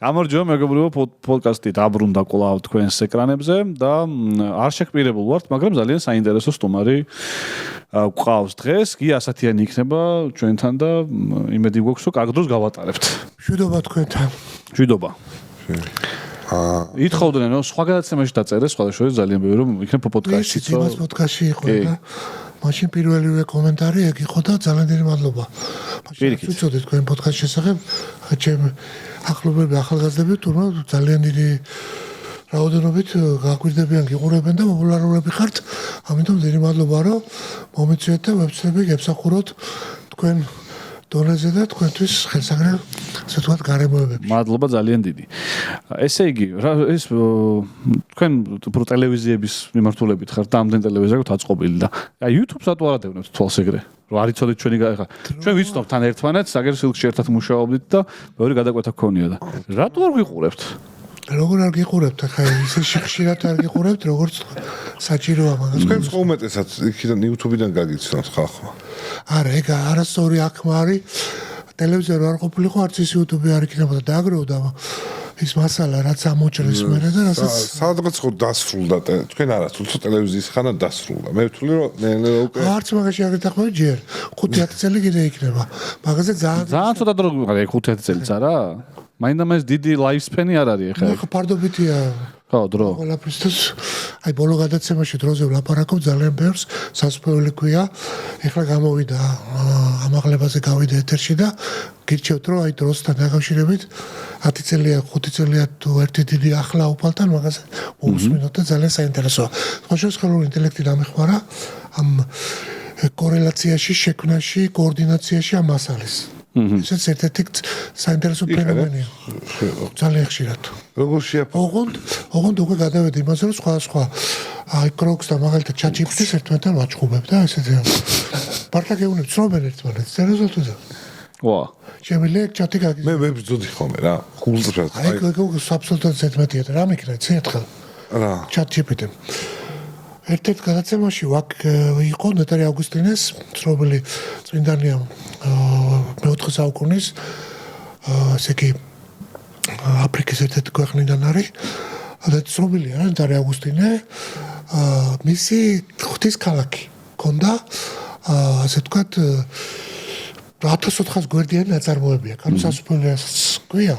გამარჯობა მეგობრებო, პოდკასტი დაბრუნდა კვლავ თქვენს ეკრანებზე და არ შექმნებულ ვართ, მაგრამ ძალიან საინტერესო სტუმარი გვყავს დღეს. კი ასათიანი იქნება ჩვენთან და იმედი გვაქვს, რომ კარგ დროს გავატარებთ. მშვიდობა თქვენთან. მშვიდობა. ითხოვდნენ, რომ სხვა გადაცემაში დაწერეს, სხვადასხვა ძალიან ბევრი რომ იქნება პოდკასტი. ეს პოდკასტი იყო და მაშინ პირველივე კომენტარი ეგ იყო და ძალიან დიდი მადლობა. მაშინ ვუწოდეთ თქვენ პოდკასტის შესახებ, ჩემ ახლობლები ახალგაზრდები თუმცა ძალიან დიდი რაოდენობით გაგვირდებიან, გიყურებენ და პოპულარულები ხართ. ამიტომ დიდი მადლობა, რომ მომიწვიეთ და ვებსები გებსახუროთ თქვენ დონეზე და თქვენთვის ხელსაგრელ ასე ვთქვათ გარემოებებში. მადლობა ძალიან დიდი. ესე იგი, ეს თქვენ პრო ტელევიზიების მიმართულებით ხართ და ამდენ ტელევიზია გაქვთ აწყობილი და აი YouTube-ს რატო არ ადევნებთ თვალს ეგრე? რომ არ იცოდეთ ჩვენი ხა. ჩვენ ვიცნობთ თან ერთმანეთს, აგერ სილქში ერთად მუშაობდით და ბევრი გადაკვეთა გქონია და რატო არ გიყურებთ? როგორ არ გიყურებთ? ხა ისე ხშირად არ გიყურებთ, როგორც საჭიროა მაგას. თქვენს უმეტესად იქიდან YouTube-დან გაგიცნოთ ხალხმა. არა, ეგ არასწორი აღქმა არის. ტელევიზია რო არ ყოფილიყო, არც ის YouTube არ იქნებოდა დააგროვდა ის მასალა, რაც ამოჭრეს მერე და რასაც სადღაც ხო დასრულდა თქვენ არა, თუმცა ტელევიზიის ხანა დასრულდა. მე ვთვლი რომ ნელ-ნელა უკვე არც მაგაში არ გეთახმები ჯერ 5-10 წელი კიდე იქნება. მაგაზე ძალიან ცოტა დრო გიყავდა 5-10 წელიც არა? მაინდა-მაინც დიდი ლაიფსპენი არ არის ახლა. ხო, ფარდობითია. ხო, დრო. ყველაფრისთვის აი ბოლო გადაცემაში დროზე ვლაპარაკობ ძალიან ბევრს, სასწაული ქვია. ეხლა გამოვიდა ამაღლებაზე გავიდა ეთერში და გირჩევთ რომ აი დროსთან დაკავშირებით 10 წელია, 5 წელია თუ ერთი დიდი ახლა უფალთან მაგაზე მოусმინოთ და ძალიან საინტერესოა. ხოშოს ხელოვნური ინტელექტი დამეხმარა ამ კორელაციაში, შექმნაში, კოორდინაციაში ამ მასალას. ეს ერთ-ერთი საინტერესო ფენომენია. ძალიან ხშირად. როგორ შეაფასოთ? ოღონდ უკვე გადავედი იმაზე, რომ სხვა აი კროქს და მაგალითად ChatGPT-ს ერთმანეთთან ვაჩხუბებ და ესეთი. პარტა გეუბნებ, ცნობენ ერთმანეთს, წერაზოთ და. ვა. შემიძლია ჩატი გაგიზარდო. მე ვებძოდი ხოლმე რა. გულწრფელად. აი აბსოლუტურად ზედმეტია და რა მიქნა ცი ერთხელ. რა. ChatGPT. ერთ-ერთ გადაცემაში იყო ნეტარი ავგუსტინეს, ცნობილი წმინდანია მე-4 საუკუნის, ესე იგი აფრიკის ერთ-ერთი ქვეყნიდან არის. და ცნობილია ნეტარი ავგუსტინე, მისი ღვთის ქალაქი ჰქონდა, ასე ვთქვათ 1400 გვერდიანი ნაწარმოებია. კანონსასწაულს ქვია.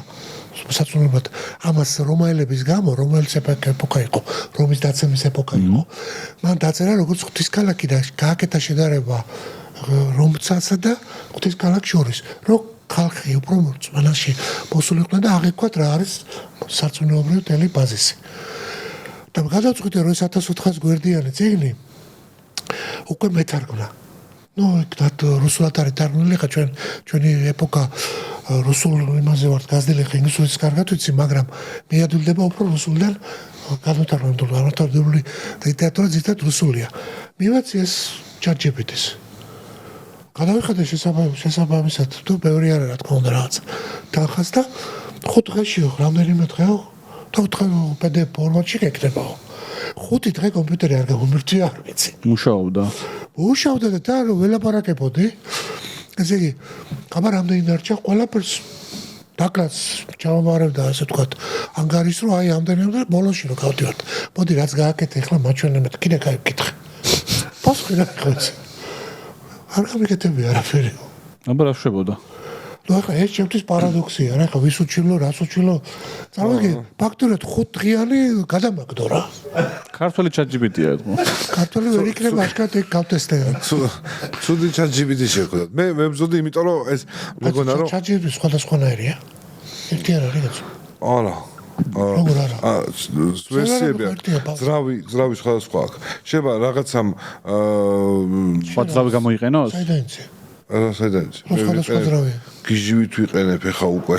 საწუნებად ამას რომაელების გამო, რომელიც ეპოქა იყო, რომის დაცემის ეპოქა იყო. მან დაწერა როგორც ღვთის ქალაქი და გააკეთა შედარება რომცასა და ღვთის ქალაქ შორის, რომ ხალხი უფრო მოწმენაში მოსულიყვნენ და აღიქვათ რა არის სარწმუნოებრივი თელი ბაზისი. და გადავწყვიტე რომ ეს 1400 გვერდიანი წიგნი უკვე მეთარგმნა. იქნათ რუსულად არის თარგმნილი, ხა ჩვენი ეპოქა რუსულ იმაზე ვართ გაზრდილი, ხა ინგლისურიც კარგად ვიცი, მაგრამ მიადვილდება უფრო რუსულიდან განვითარებული ლიტერატურა ზუსტად რუსულია. მივაცი ეს ChatGPT-ს. გადავიხადე შესაბამისად, თუ ბევრი არა რა თქმა უნდა რაღაც თანხას და 5 დღეში რამდენიმე დღეო, 5 დღე PDF ფორმატში გეკნებაო. 5 დღე კომპიუტერი არ გამომირჩია, არ ვიცი. მუშაობდა და რომ ველაპარაკებოდი. ესე იგი, აბა რამდენი დარჩა ყველაფერს დაკაც ჩავაბარებდა ასე ვთქვათ. ანგარის რომ აი ამდენი და ბოლოში რომ გავდივართ. მოდი რაც გააკეთე ახლა მაჩვენებთ, კიდე გაიკითხე. პასუხი რა ხოც. არ გამიგეთები არაფერი. აბა რა შვებოდა? ნუ ახლა ეს ჩემთვის პარადოქსია რა, ახლა ვის უჩილო, რას უჩილო. წარმოგიდგენთ, ფაქტურად 5 დღიანი გადამაგდო რა. ქართველი ChatGPT-ია ეთქო. ქართველი ვერ იქნება აშკარად ეგ გავტესტე. ცუდი ChatGPT შეხვდათ. მე ვებძოდი, იმიტომ რომ ეს მეგონა რომ ChatGPT სხვადასხვანაირია. ერთი არ არის გაწ. არა. როგორ არა? ვერსიები ძრავი სხვადასხვა აქვს. შეიძლება რაღაცამ სხვა ძრავი გამოიყენოს? საიდანიცი. საიდანიცი. სხვადასხვა ძრავია. გიჟივით ვიყენებ ეხა უკვე.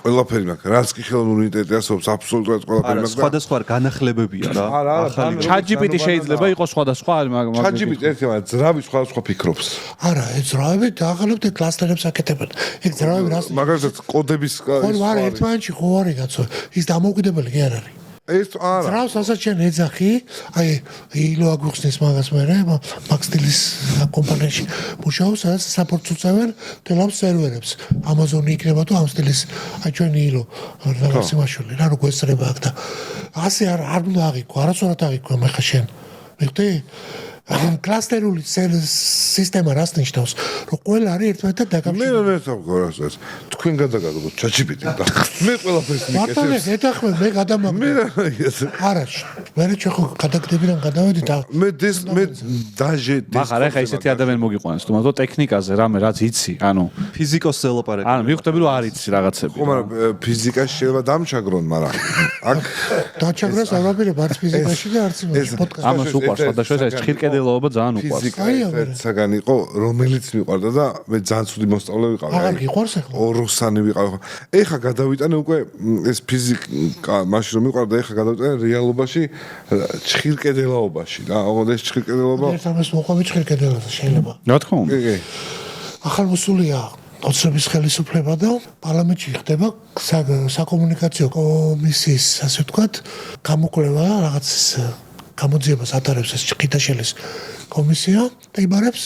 ყველაფერი მაქვს. რაც კი ხელოვნური ინტელექტი ასობს, აბსოლუტურად ყველაფერი მაქვს. სხვადასხვა განახლებებია რა. ახალი ChatGPT შეიძლება იყოს სხვადასხვა, მაგრამ ChatGPT ერთმანეთს ძრავი სხვადასხვა ფიქრობს. არა, ეს ძრავები დააღლებთ კლასტერებს აკეთებენ. ეგ ძრავები რას? მაგალითად კოდების ხო, არა, ერთმანეთში ხო არის კაცო. ის დამოუკიდებელი კი არ არის. ეს არა. ძრავს ასაც შენ ეძახი, აი ილო აგვიხსნის მაგას მე მაქსტილის კომპანიაში მუშაობს, სადაც საპორტს უწევენ თელავ სერვერებს. Amazon-ი იქნება თუ ამ სტილის აი ჩვენი ილო რაღაც იმაშვილი რა როგორ ესწრება აქ და ასე არ უნდა აღიქვა, არასოდეს აღიქვა მე ხა შენ. მიგდი? ან კლასტერული სისტემა რას ნიშნავს? რომ ყველა არის ერთმანეთთან დაკავშირებული. მე თავგორასას თქვენ გადაგაგებთ ChatGPT და მე ყველაფერს მიკეთებ. ბატონო, ეთახმე მე გადამაგდე. არა, მე ხო გადაგდებიდან გადავედი და მე დაჟე მაგრამ ახლა ისეთი ადამიანი მოგიყვანს, თუმცა ტექნიკაზე რამე რაც იცი, ანუ ფიზიკოსს ელაპარაკი. ანუ მივხვდები რომ არ იცი რაღაცები. ხო, მაგრამ ფიზიკაში შეიძლება დამჩაგრონ, მაგრამ აქ დაჩაგრას არ ვაპირებ არც ფიზიკაში და არც იმაში პოდკასტში. ამას უყვარს სხვადასხვა ეს ჭირკედელობა ძალიან უყვარს. ფიზიკა საგან იყო, რომელიც მიყვარდა და მე ძალიან ცუდი მოსწავლე ვიყავი. აღარ გიყვარს ახლა? ოროსანი ვიყავი. ეხა გადავიტანე უკვე ეს ფიზიკა, მაშინ რომ მიყვარდა, ეხა გადავიტანე რეალობაში ჭირკედელობაში და ოღონდ ეს ჭირკედელობა ერთ ამას მოყვები ჭირკედელაზე შეიძლება. რა თქმა უნდა. კი. ახალმოსულია ოცნების ხელისუფლება და პარლამენტში ხდება საკომუნიკაციო კომისიის, ასე ვთქვათ, გამოკვლევა რაღაც გამოძიებას ატარებს ეს ყითაშელის კომისია და იბარებს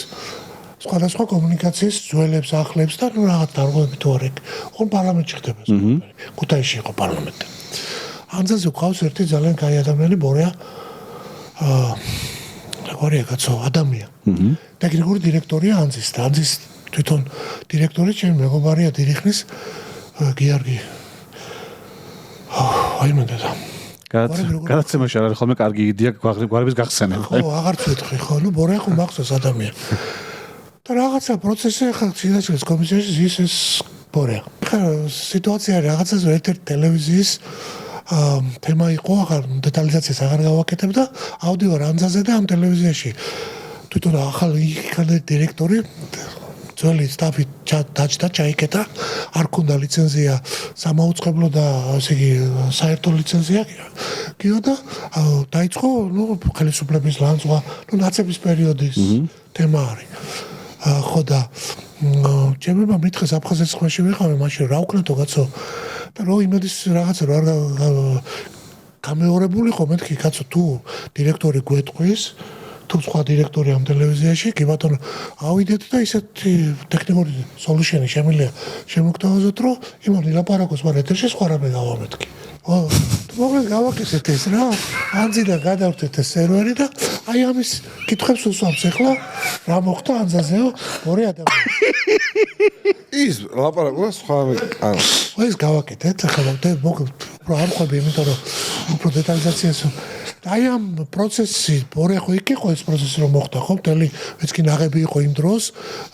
სხვადასხვა კომუნიკაციის ძველებს, ახლებს და რაღაც დარღვევები თუ არ იქ. ხო პარლამენტში ხდება ეს. ქუთაისში იყო პარლამენტი. ანძაზე ყავს ერთი ძალიან კაი ადამიანი ბორია როგორია კაცო ადამია. ტექნიკური დირექტორია ანძის და ანძის თვითონ დირექტორი ჩემი მეგობარია დირიხნის გიორგი. აი მე და გადაცემაში არ არის ხოლმე კარგი იდეა გვარების გახსენება. ხო, აღარც ვეთქი, ხო, ნუ ბორია ხო მახსოვს ადამიანი. და რაღაცა პროცესი ხა ცილაშვილის კომისიაში ის ბორია. ხა სიტუაცია რაღაცას ერთ-ერთ ტელევიზიის თემა იყო, ახლა დეტალიზაციას აღარ გავაკეთებ და ავდივარ ანძაზე და ამ ტელევიზიაში თვითონ ახალი დირექტორი ძველი სტაფი დაჭდა ჩაიკეტა, არ ქონდა ლიცენზია სამაუწყებლო და ასე იგი საერთო ლიცენზია კიდო და დაიწყო ნუ ხელისუფლების ლანძღვა, ნუ ნაცების პერიოდის თემა არის. ხო და ჩემებმა მითხეს აფხაზეთის ხვაში ვიყავი, მაშინ რა უკნათო კაცო და რო იმედის რაღაცა რა გამეორებულიყო მეთქი კაცო თუ დირექტორი გვეტყვის თუ სხვა დირექტორი ამ ტელევიზიაში კი ბატონო ავიდეთ და ისეთი ტექნიკური სოლუშენი შემიძლია შემოგთავაზოთ რომ იმან ილაპარაკოს მაგრამ ეთერში სხვა რამე გავამეთქი მოკლედ გავაკეთეთ ეს რა ანძიდან გადავთეთ ეს სერვერი და აი ამის კითხებს უსვამს ახლა რა მოხდა ანძაზეო ორი ადამიანი ის ლაპარაკობს სხვა რამე ანუ ეს გავაკეთეთ ახლა მოკლედ უფრო არ ხვები იმიტომ რომ უფრო დეტალიზაციას აი ამ პროცესი ბორე ხო იქ იყო ეს პროცესი რომ მოხდა ხო მთელი ეს კი ნაღები იყო იმ დროს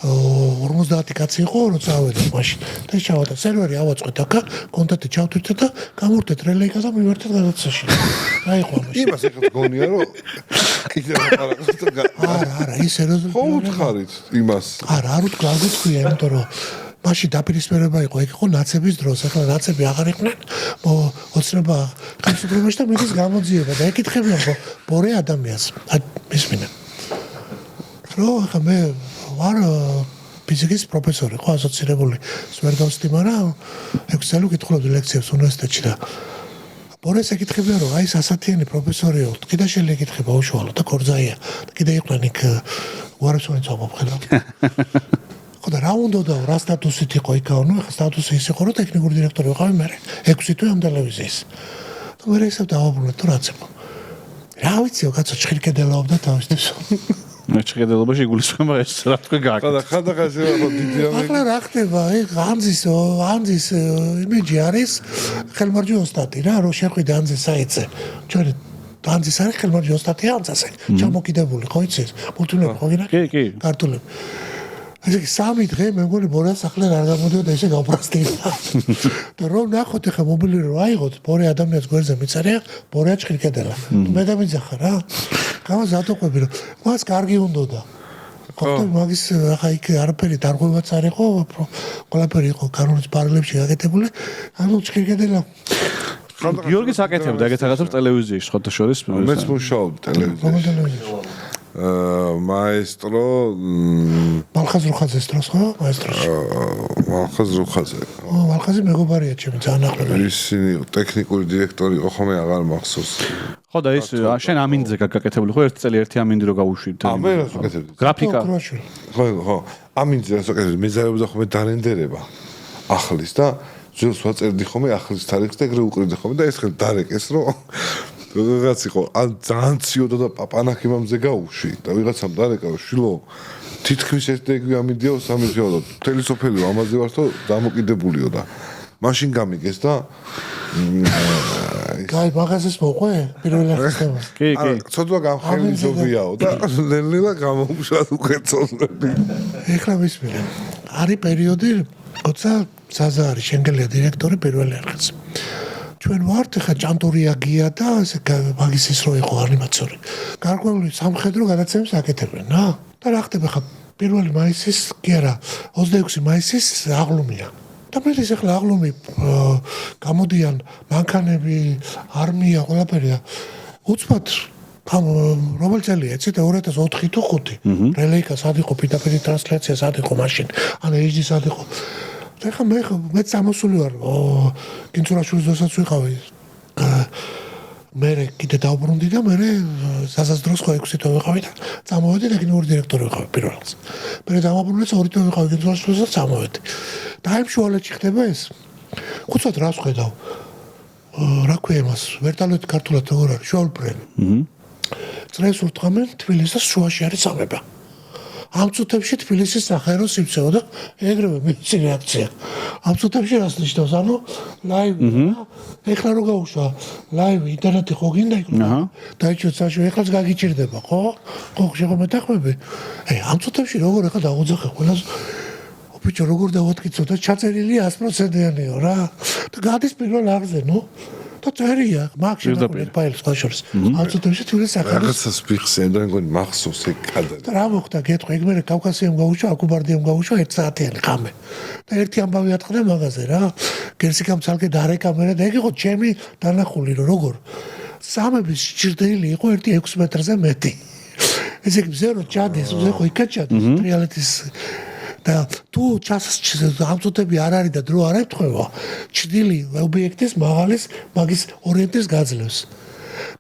50 კაცი იყო როცა ავედი მაშინ და ჩავადა სერვერი ავაწყეთ აქა კონტაქტი ჩავთვირთეთ და გამორთეთ რელეიკას და მივერთეთ გადაცემაში აი ხო ამაში იმას ეხლა გონია რომ კიდევ ლაპარაკობს არა ის სერიოზული ხო უთხარით იმას არა არ ვთქვია იმიტომ რომ მაშინ დაპირისპირება იყო ეგ იყო ნაცების დროს ახლა ნაცები აღარ იყვნენ ოცნება ხელისუფლებაში და მიდის გამოძიება და ეკითხებიან ბორე ადამიანს მისმინე რომ ახლა მე ვარ ფიზიკის პროფესორი ხო ასოცირებული ვერ გავსწრები მაგრამ 6 წელი ვკითხულობდი ლექციებს უნივერსიტეტში და ბორეს ეკითხებიან რომ აი სასათიანი პროფესორიო კიდე შეიძლება ეკითხება უშუალოდ და კორძაია და კიდე იყვნენ იქ უარესონიც აბობხელა ხო და რა უნდა და რა სტატუსით იყო იქაო ნუ ახლა სტატუსი ის იყო რომ ტექნიკური დირექტორი ვიყავი მე 6 თვე ამ ტელევიზიის და მე ისევ დავაბრუნე თუ რაც იყო რა ვიციო კაცო ჭირკედელაობდა თავის დროს მე ჭირკედელობაში იგულისხმება ეს რა თქვენ გააკეთეთ ხანდახანს ხო დიდი ახლა რა ხდება ეგ ანძის იმიჯი არის ხელმარჯვე ოსტატი რა რო შეხვიდე ანძის საიტზე ჩვენ ანძის არის ხელმარჯვე ოსტატი ანძაზე ჩამოკიდებული ხო იცი მულტიმედია ხო გინდა კი კარტულები ეს სამი დღე მე მგონი ბორას ახლა არ გამოდიოდა ესე გავბრასტილა და რომ ნახოთ ახლა მობილი რომ აიღოთ ბორე ადამიანს გვერდზე მიწერია ბორეა ჭირკედელა მე დამიძახა რა გამოზადოყვები რომ მას კარგი უნდოდა ხო მაგის ახლა იქ არაფერი დარღვევაც არ იყო ყველაფერი იყო კანონის პარალელებში გაკეთებული ანუ ჭირკედელა გიორგის აკეთებდა ეგეთ რაღაცებს ტელევიზიაში სხვათა შორის მეც მუშაობ ტელევიზიაში მაესტრო მალხაზ რუხაძეს დროს ხო მაესტროში მალხაზ რუხაძე მალხაზი მეგობარია ჩემი ძალიან ახლობელი ისინი ტექნიკური დირექტორი იყო ხოლმე აღარ მახსოვს ხო და ის შენ ამინდზე გაკეთებული ხო ერთი წელი ერთი ამინდი რო გავუშვით მე რას ვაკეთებდი გრაფიკა ხო ამინდზე რას ვაკეთებდი მეზარეობდა ხოლმე დარენდერება ახლის და ძილს ვაწერდი ხოლმე ახლის თარიღს და ეგრე უყრიდი ხოლმე და ეს ხელ დარეკეს რომ რაღაც იყო ან ძალიან ციოდა და პაპანაკი მამზე გაუშვი და ვიღაცამ დარეკა რომ შვილო თითქმის ერთეგვი ამინდიო სამი ძიო და მთელი სოფლიო ამაზე ვართო დამოკიდებულიო და მაშინ გამიგეს და გაი მაღაზიას მოყვე პირველი ახსნება კი ცოტა გამხელი ზოგიაო და ნელ-ნელა გამოუშვათ უკეთწოლები ეხლა მისმენე არის პერიოდი როცა ზაზა არის შენგელია დირექტორი პირველი ახაც ჩვენ ვართ ხა ჭანტურია გია და ესე მაგის ის რო იყო ანიმაციური გარკვეული სამხედრო გადაცემებს აკეთებენ რა და რა ხდება ხა 1 მაისის კი არა 26 მაისის აღლუმია და მე ეს ახლა აღლუმი გამოდიან მანქანები არმია ყველაფერი და უცბად რომელ წელია იცით 2004 თუ 5 რელეიკა სად იყო პირდაპირ ტრანსლაცია სად იყო მაშინ ან HD სად იყო ეხლა მე წამოსული ვარ კინცურაშვილის დროსაც ვიყავი მე კიდე დავბრუნდი და მე ზაზას დროს ხო 6 თვე ვიყავი და წამოვედი და კინური დირექტორი ვიყავი პირველს მე დავაბრუნე 2 თვე ვიყავი კინცურაშვილს და წამოვედი და აი შუალედში ხდება ეს უცბად რას ხედავ რა ქვია მას ვერტალოთი ქართულად როგორ არის შუალბრენი წრეს ურთმენ თბილისის შუაში არის სამება ამ წუთებში თბილისის სახაერო სიმცეო და ეგრევე მისი რეაქცია. ამ წუთებში რას ნიშნავს? ანუ ლაივი ეხლა რო გავუშვა ლაივი ინტერნეტი ხო გინდა იქ დაიჭირეთ საშუალო ეხლაც გაგიჭირდება ხო? ხო შეგო მეტახმები? ამ წუთებში როგორ ეხლა დავუძახე ყველას ბიჭო როგორ დავატკიცო და ჩაწერილი 100%-იანიო რა და გადის პირველ აღზე ნუ და წერია მაგში ფაილს ხაშორს ამ წუთებში თვითონ სახარო რაღაცას ვიხსენ და მგონი მახსოვს ეგ კადრი და რა მოხდა გეტყვი ეგ მე კავკასიამ გავუშვა აკუბარდიამ გავუშვა 1 საათიანი ხამე და ერთი ამბავი ატყდა მაღაზე რა გერსიკამ ცალკე დარეკა მე და ეგ იყო ჩემი დანახული რომ როგორ სამების ჭირდელი იყო 1 6 მეტრზე მეტი ეს ეგ მზე რომ ჩადეს მზე ხო იკაჭადეს ტრიალეთის და თუ ამწუთები არ არის და დრო არ ეთხოვა ჭრილი ობიექტის მაღალის მაგის ორიენტირს გაძლევს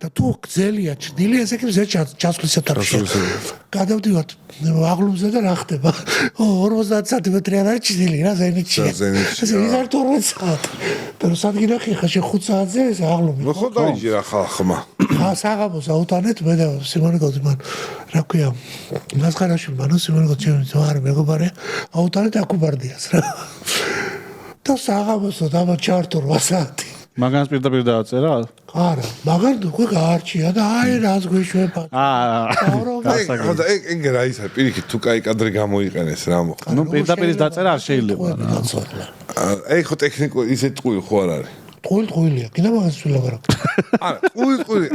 და თუ გზელია ჭრილი ესე კი მზე ჩასვლის ეტაპში გადავდივართ აღლუმზე და რა ხდება 50 სანტიმეტრი არ არის ჭრილი რა ზენიტში ესე ის არის 12 საათი და სადგინახი ხაში 5 საათზე ეს აღლუმი ხო დაიჯერა ხალხმა საღამოს აუტანეთ მე და სიმონე გოდიმან რა ქვია მასხარაშვილი მანო სიმონე გოდიმან ზოარი მეგობარია აუტანეთ აკუბარდიას რა და საღამოს დამა ჩარტო 8 საათი მაგას პირდაპირ დააწერა? არა, მაგარ უკვე გაარჩია და აი რას გვეშვება. ხო და ეგ რა ის არის პირიქით თუ კაი კადრი გამოიყენეს რა მოხდა. ნუ პირდაპირ დაწერა არ შეიძლება რა. ეგ ხო ტექნიკურ ისე ტყუილ ხო არ არის. ტყუილია, კიდე მაგას ვილაბარაკ. არა, ტყუილი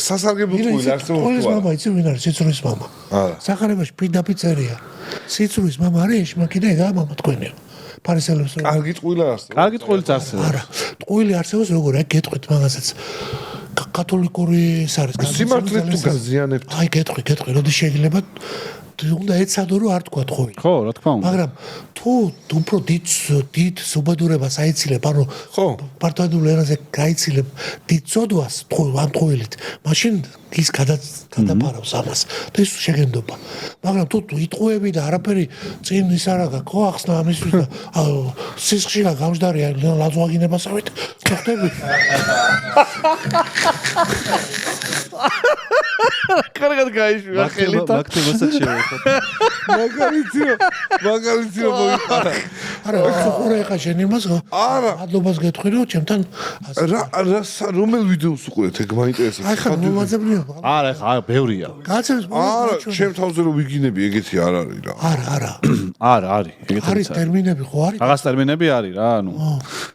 სასარგებლო ტყუილი არსებობს. ტყუილის მამა იცი ვინ არის? სიცრუის მამა. არა. სახარებაში პირდაპირ წერია. სიცრუის მამა არის, მაგრამ კიდე ეგა მამა თქვენია. ფარისელებს კარგი ტყუილი არსებობს. კარგი ტყუილიც არსებობს. არა, ტყუილი არსებობს როგორ ეგ გეტყვით მაგასაც. კათოლიკური ეს არის. სიმართლე თუ გაზიანებთ. აი გეტყვი, როდის შეიძლება უნდა ეცადო რომ არ თქვა ტყუილი. ხო, რა თქმა უნდა. მაგრამ თუ უფრო დიდ სუბადურებას აიცილებ, ანუ ხო, პარტიულ ენაზე გაიცილებ დიდ წოდვას ტყუილით, მაშინ ის გადაპარავს ამას და ის შეგენდობა. მაგრამ თუ იტყუები და არაფერი წინ ის არა გაქო ახსნა ამისთვის და სისხლში გამჟდარია ლაძვაგინებასავით ხდება. კარგად გაიშვია ხელით. მაგთებასაც შევეხოთ. მაგალითი რომ მოიყარა. არა, ხო ხა შენ იმას არა, ადლობას გეტყვი რომ ჩემთან რომელ ვიდეოს უყურეთ ეგ მაინტერესებს. აი ხა მომაძებნია. არა, ხა ბევრია. გაცემს არა, ჩემ თავზე რომ ვიგინები ეგეთი არ არის რა. არა. არა, არის. ეგეთი არის ტერმინები ხო არის? რაღაც ტერმინები არის რა, ანუ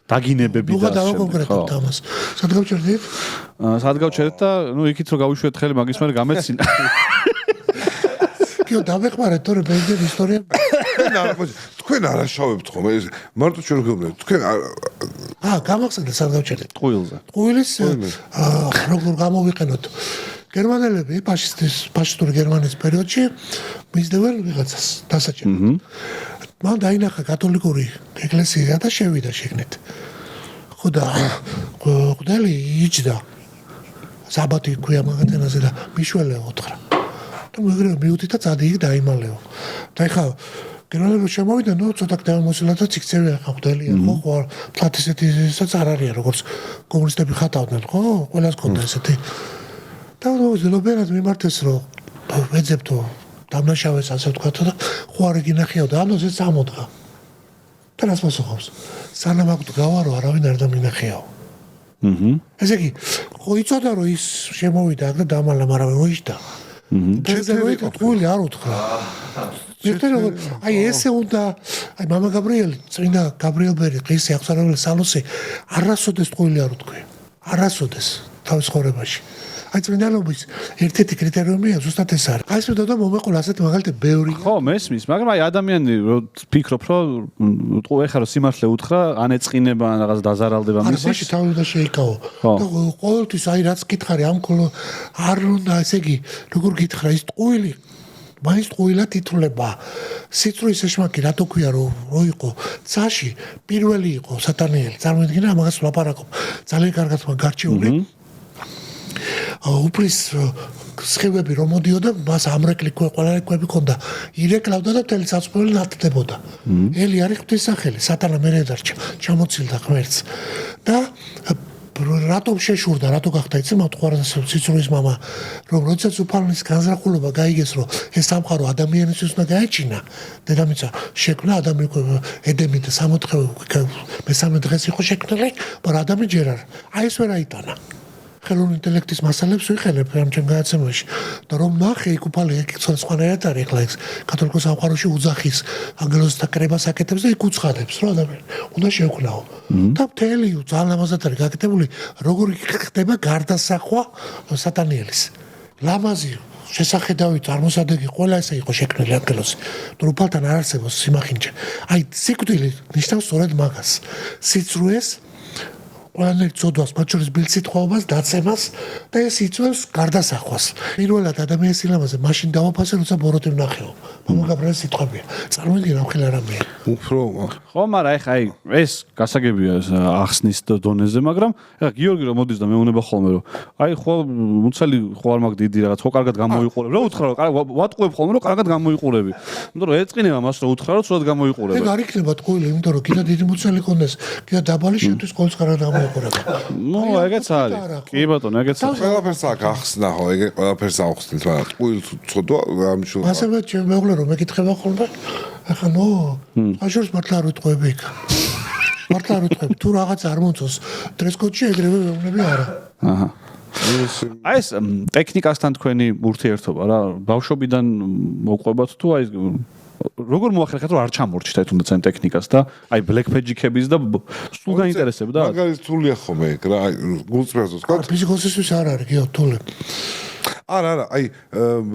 დაგინებები და და კონკრეტულად ამას. სად გავჩერდით? სად გავჩერდით და ნუ იქით რომ გავუშვეთ ხელი მაგის მერე გამეცინა. კიო დავეხმარეთ თორე ბენდერ ისტორია. თქვენ არაშავებთ ხომ ეს მარტო ჩვენ გეუბნებით თქვენ გამახსენდა სად გავჩერდით? ტყუილზე. ტყუილის როგორ გამოვიყენოთ? გერმანელები ფაშისტური გერმანიის პერიოდში მისდევენ ვიღაცას დასაჭერად. მან დაინახა კათოლიკური ეკლესია და შევიდა შეგნით. ხო და ყდელი იჯდა. საბათი ქვია მაგათენაზე და მიშველეო უთხრა. და მეგრე მიუთი და წადი იქ დაიმალეო. და ეხა გერმანელები შემოვიდა, ნუ ცოტა დამოსილა და ციქცევი ახლა ყდელია, ხო, თათ ესეთისაც არ არიან, როგორც კომუნისტები ხატავდნენ, ხო? ყველას ქონდა ესეთი. და ზელობერად მიმართეს რომ ვეძებთო დამნაშავეს ასე ვთქვა და ხო არ იგინახიო და ანოზე წამოდგა. და რას მოსახავს? სანამ აქ გავარო არავინ არ დამინახიაო. ესე იგი, ხო იცოდა რომ ის შემოვიდა აქ და დამალა, მაგრამ მოიშდა. და ეს როიტა თქვილი არ უთხრა. აი ესე უნდა, აი მამა გაბრიელი, წმინდა გაბრიელ ბერი, ღირსი აღსარებელი სალოსი არასოდეს თქვილი არ უთქვი. არასოდეს თავის ხორებაში. აი წმინდანობის ერთ-ერთი კრიტერიუმია ზუსტად ეს არის. აი სულ და მომეყოლა ასეთი მაგალითები ბევრი. ხო, მესმის, მაგრამ აი ადამიანი რო ფიქრობ, რომ ეხლა რომ სიმართლე უთხრა, ან ეწყინება, ან რაღაც დაზარალდება მისის. არა, მაშინ თავი უნდა შეიკავო. და ყოველთვის აი რაც გითხარი ამ არ უნდა, ესე იგი, როგორ გითხრა ის ტყუილი მაინც ტყუილად ითვლება. სიწვრის ეშმაკი რატო ქვია რომ იყო ცაში პირველი იყო სატანიელი. წარმოიდგინე ამას ვლაპარაკობ. ძალიან კარგად მაგარჩეული. უფლის სხივები რომ მოდიოდა, მას ამრეკლი ყველარიკვები ქონდა. ირეკლავდა და მთელი საცხოვრებელი ნათდებოდა. ელი არის ღვთისმსახელი, სატანა მერე დარჩა, ჩამოცილდა ღმერთს. და რატომ შეშურდა, რატო გახდა იცი მოთხოვარ სიცრუის მამა, რომ როდესაც უფალნის განზრახულობა გაიგეს, რომ ეს სამყარო ადამიანისთვის უნდა გაეჩინა, დედამიწა შექმნა ადამიანი ედემი და 64 მესამე დღეს იყო შექმნილი, მაგრამ ადამი ჯერ არ. აი ეს ვერ აიტანა. ხელოვნური ინტელექტის მასალებს ვიხელებ ამ ჩემ გადაცემაში და რომ ნახე იქ უფალი ეგ სხვანაირად არის ახლა ეს კათოლიკოს სამყაროში უძახის ანგელოზთა კრებას აკეთებს და იქ უცხადებს რომ ადამიანი უნდა შეექმნაო და მთელი ძალიან ამაზად არის გაკეთებული როგორ ხდება გარდასახვა სატანიელის ლამაზი შესახედავი წარმოსადეგი ყველა ესე იყო შექმნილი ანგელოზი თუ უფალთან არ არსებობს სიმახინჯე აი სიკვდილი ნიშნავს სწორედ მაგას სიცრუეს ყველანაირ წოდვას, მათ შორის ბილსიტყვაობას, დაცემას და ეს იწვევს გარდასახვას. პირველად ადამიანის სილამაზე მაშინ დავაფასე, როცა ბოროტი ვნახეო. მამა გაბრიელის სიტყვებია. წარმოიდგინე ამ ხელა რამეა. უფრო ხო, მაგრამ ეხა აი ეს გასაგებია ახსნის დონეზე, მაგრამ ეხა გიორგი რომ მოდის და მეუნება ხოლმე რომ აი ხო მუცელი ხო არ მაგ დიდი რაღაც ხო კარგად გამოიყურებ. რა უთხრა რომ ვატყუებ ხოლმე რომ კარგად გამოიყურები. იმიტომ რომ ეწყინება მას რომ უთხრა რომ სულად გამოიყურება. ეგ არ იქნება თქვილი, იმიტომ რომ კიდე დიდი მუცელი კონდეს, კიდე დაბალი შეთვის ყოველს კარგად ნუ ეგეც არის. კი ბატონო, ეგეც არის. ყველაფერს აქ ახსნა ხო, ეგ ყველაფერს ახსნით, მაგრამ ტყუილს უწოდვა ამშულ. ასევე მეუღლე რომ მეკითხება ხოლმე, ახლა ნო, აშორს მართლა არ ვიტყვები იქ. მართლა არ ვიტყვები, თუ რაღაც არ მომწონს, დრესკოდში ეგრევე მეუბნები არა. აჰა. აი ეს ტექნიკასთან თქვენი ურთიერთობა რა, ბავშვობიდან მოყვებათ თუ აი როგორ მოახერხეთ რომ არ ჩამორჩით აი თუნდაც ამ ტექნიკას და აი black magic-ების და სულ გაინტერესებდა? მაგალითად თულია ხომ ეგ რა, აი გულწრფელს თქვა. ფიზიკოსისთვის არ არის, გიო თული. არა, აი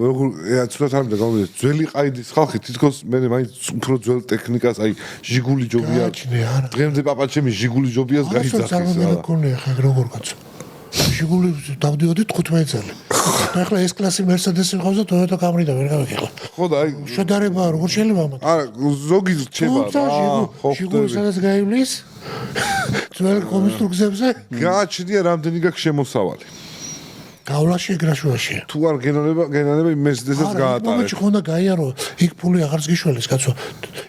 როგორ ცუდად არ მინდა გამოვიდეს ძველი ყაიდის ხალხი თითქოს მე მაინც უფრო ძველ ტექნიკას აი ჟიგული ჯობია. დღემდე პაპაჩემი ჟიგული ჯობიას გაიძახის რა. არა, მეკონია ხა როგორ კაცო. ჟიგული დავდიოდი 15 წელი. და ახლა ეს კლასი Mercedes-ი მყავს და Toyota Camry და ვერ გავიგე. ხო და აი შედარება როგორ შეიძლება ამათ? არა, ზოგი რჩება რა. ჟიგული სადაც გაივლის? ძველ კომისტრუქზებზე? გააჩნია რამდენი გაქვს შემოსავალი. გავლაში ეგრაშუაშია. თუ არ გენანება Mercedes-ს გაატარებ. მომეჩი ხონდა გაიარო, იქ ფული აღარც გიშველეს, კაცო.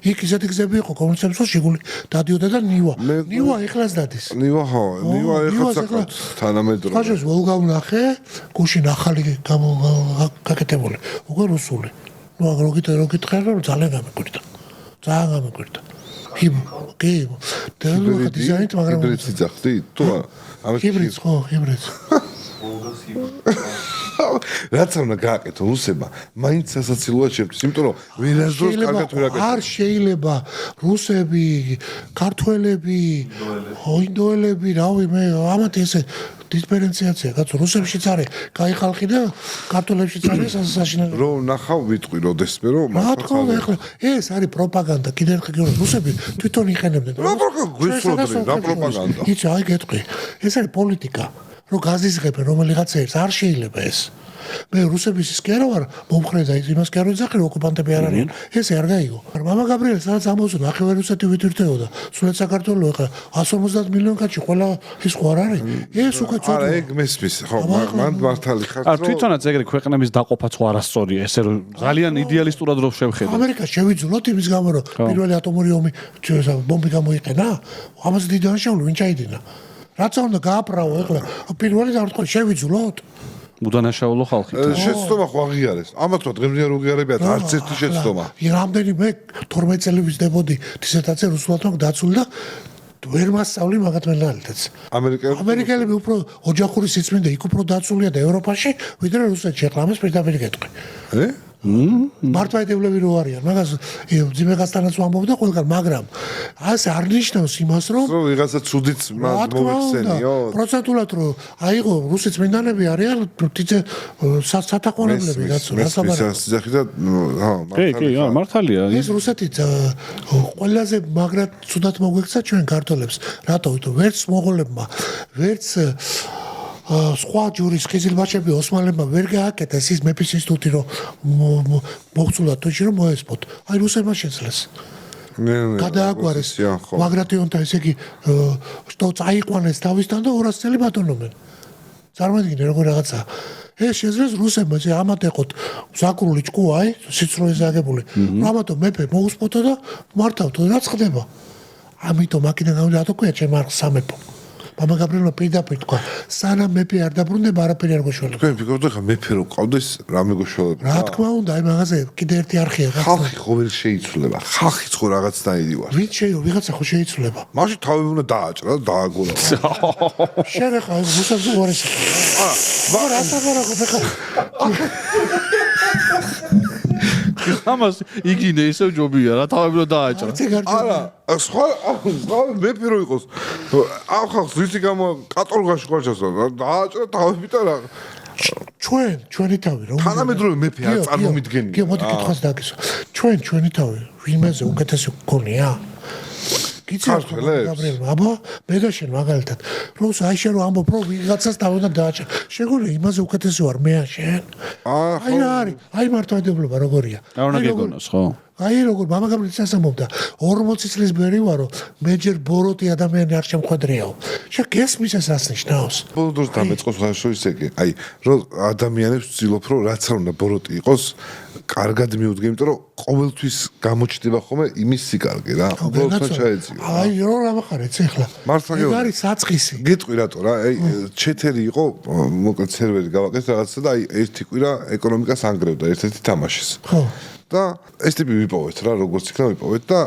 იქ ისეთი გზები იყო, კომუნიკაციებს ჟიგული დადიოდა და ნივა ეხლას დადის. ნივა ხო, ნივა ეხლა საკმაოდ თანამედროვე. ხაშოს ვოლგავნახე, გუშინ ახალი გაკეთებული, უკვე რუსული. ნუ აგროგით ხერხა ძალიან გამეკვირდა. ძალიან გამეკვირდა. კი, და დიზაინით, მაგრამ ჰიბრიდს იძახდი? თუ არა? ჰიბრიდს ხო, ჰიბრიდს. რაც უნდა გააკეთო რუსებმა, მაინც სასაცილოა ჩემთვის, იმიტომ რომ ვერასდროს კარგად ვერ აკეთებენ. არ შეიძლება რუსები, ქართველები, ინდოელები, რავი, მე ამათ ესე დიფერენციაცია, კაცო, რუსებშიც არის, კაი ხალხი და ქართველებშიც არის სასაშინელი. რომ ნახავ ვიტყვი როდესმე რომ მართლა ეხლა ეს არის პროპაგანდა, კიდე ერთხელ გიორგი, რუსები თვითონ იყენებდნენ. რა პროპაგანდა? იცი, აი გეტყვი. ეს არის პოლიტიკა. რომ გაზიზღებენ რომელიღაც ერთს არ შეიძლება ეს. მე რუსების ის კი არა ვარ მომხრე და იმას კი არ ვეძახი რომ ოკუპანტები არ არიან. ესე არ გაიგო. მამა გაბრიელი სადაც ამბობს რომ ნახევარი რუსეთი ვიტვირთეოდა. სულაც საქართველოს ახლა 150 მილიონი კაცი ყველა ის ხო არ არის? ეს უკვე ცოტა. არა ეგ მესმის ხო მან მართალი ხარ არ თვითონაც ეგრე ქვეყნების დაყოფაც ხო არასწორია ესე რომ ძალიან იდეალისტურად რო შევხედოთ. ამერიკა შევიძულოთ იმის გამო რომ პირველი ატომური ომი ბომბი გამოიყენა. ამაზე დიდი დანაშაული ვინ ჩაიდინა? რაც უნდა გააბრაო ახლა პირველი დავთქვი შევიძულოთ. უდანაშაულო ხალხი. შეცდომა ხო აღიარეს. ამათ რა დღემდე რო გიარებიათ არც ერთი შეცდომა. რამდენიმე 12 წელი ვიზდებოდი დისერტაცია რუსულთან დაცული და ვერ მასწავლი მაგათმენალითაც. ამერიკელები უფრო ოჯახური სიწმინდე იქ უფრო დაცულია და ევროპაში ვიდრე რუსეთში ახლა ამას პირდაპირ გეტყვი. მართლმადიდებლები რო არიან მაგას ძიმეგასთანაც ვამბობ და ყველგან მაგრამ ასე არ ნიშნავს იმას რომ ვიღაცა ცუდიც მოვიხსენიო პროცენტულად რომ აიღო რუსი წმინდანები არიან თითე სათაყვანებლები რაც კი მართალია ეს რუსეთი ყველაზე მაგრად ცუდად მოგვექცა ჩვენ ქართველებს რატო ვერც მონღოლებმა ვერც სხვა ჯურის ხიზილბაშები ოსმალებმა ვერ გააკეთეს ის მეფის ინსტიტუტი რომ მოგწულა თუში რომ მოესპოთ აი რუსებმა შეძლეს გადააგვარეს ბაგრატიონთა ესე იგი што წაიყვანეს თავისთან და 200 წელი ბატონობენ წარმოიდგინე როგორ რაღაცა ეს შეძლეს რუსებმა ეს ამათ ეყოთ ზაკრული ჭკუა აი სიცრუეზე აგებული ამათო მეფე მოусპოთო და მართავთო რაც ხდება ამიტომ აქედან გამომდინარე რატო ქვია ჩემ არ სამეფო მამა გაბრიელმა პირდაპირ თქვა სანამ მეფე არ დაბრუნდება არაფერი არ გოშველება თქვენ ფიქრობთ ხა მეფე რო ყავდეს რამე გოშველება რა თქმა უნდა აი მაგაზე კიდე ერთი არხია ხალხი ხო ვერ შეიცვლება ხალხიც ხო რაღაცნაირი ვარ ვით ვიღაცა ხო შეიცვლება მაშინ თავი უნდა დააჭრა და დააგონა შენ ხა რუსებს უარეს არა ასაღარაღო ხა ამას იგინე ისევ ჯობია რა თავი უნდა დააჭრა არა სხვა მეფე რო იყოს ახალ ზუსტი გამო კატოლღაში ყარჩას დააჭრა თავი და რა ჩვენი თავი რომ თანამედროვე მეფე არ წარმომიდგენია კი მოდი კითხვას დაგისვა ჩვენი თავი ვინმეზე უკეთესი გქონია გაბრიელმა აბა მე და შენ მაგალითად რომ აი შენ რომ ამბობ რომ ვიღაცას თავი უნდა დააჭრა შეგული იმაზე უკეთესი ვარ მე ან შენ აი რა არის აი მართლმადიდებლობა როგორია რა უნდა გეგონოს ხო აი როგორ მამა გაბრიელს ამბობდა 40 წლის ბერი ვარო მე ჯერ ბოროტი ადამიანი არ შემხვედრიაო შენ გესმის ეს რას ნიშნავს ბოლო დროს დამეწყოს ხაშო ისე კი აი რომ ადამიანებს ვცდილობ რომ რაც არ უნდა ბოროტი იყოს კარგად მიუდგე იმიტომ რომ ყოველთვის გამოჩნდება ხოლმე იმის სიკარგე რა უბრალოდ ჩაეწიო აი რო რა ვახარეთ ახლა მართლა გეუბნები არის საწყისი გეტყვი რატო რა აი ჩეთერი იყო მოკლედ სერვერი გავაკეთე რაღაცა და აი ერთი კვირა ეკონომიკას ანგრევდა ერთ-ერთი თამაშის ხო და ეს ტიპი ვიპოვეთ რა როგორც იქნა ვიპოვეთ და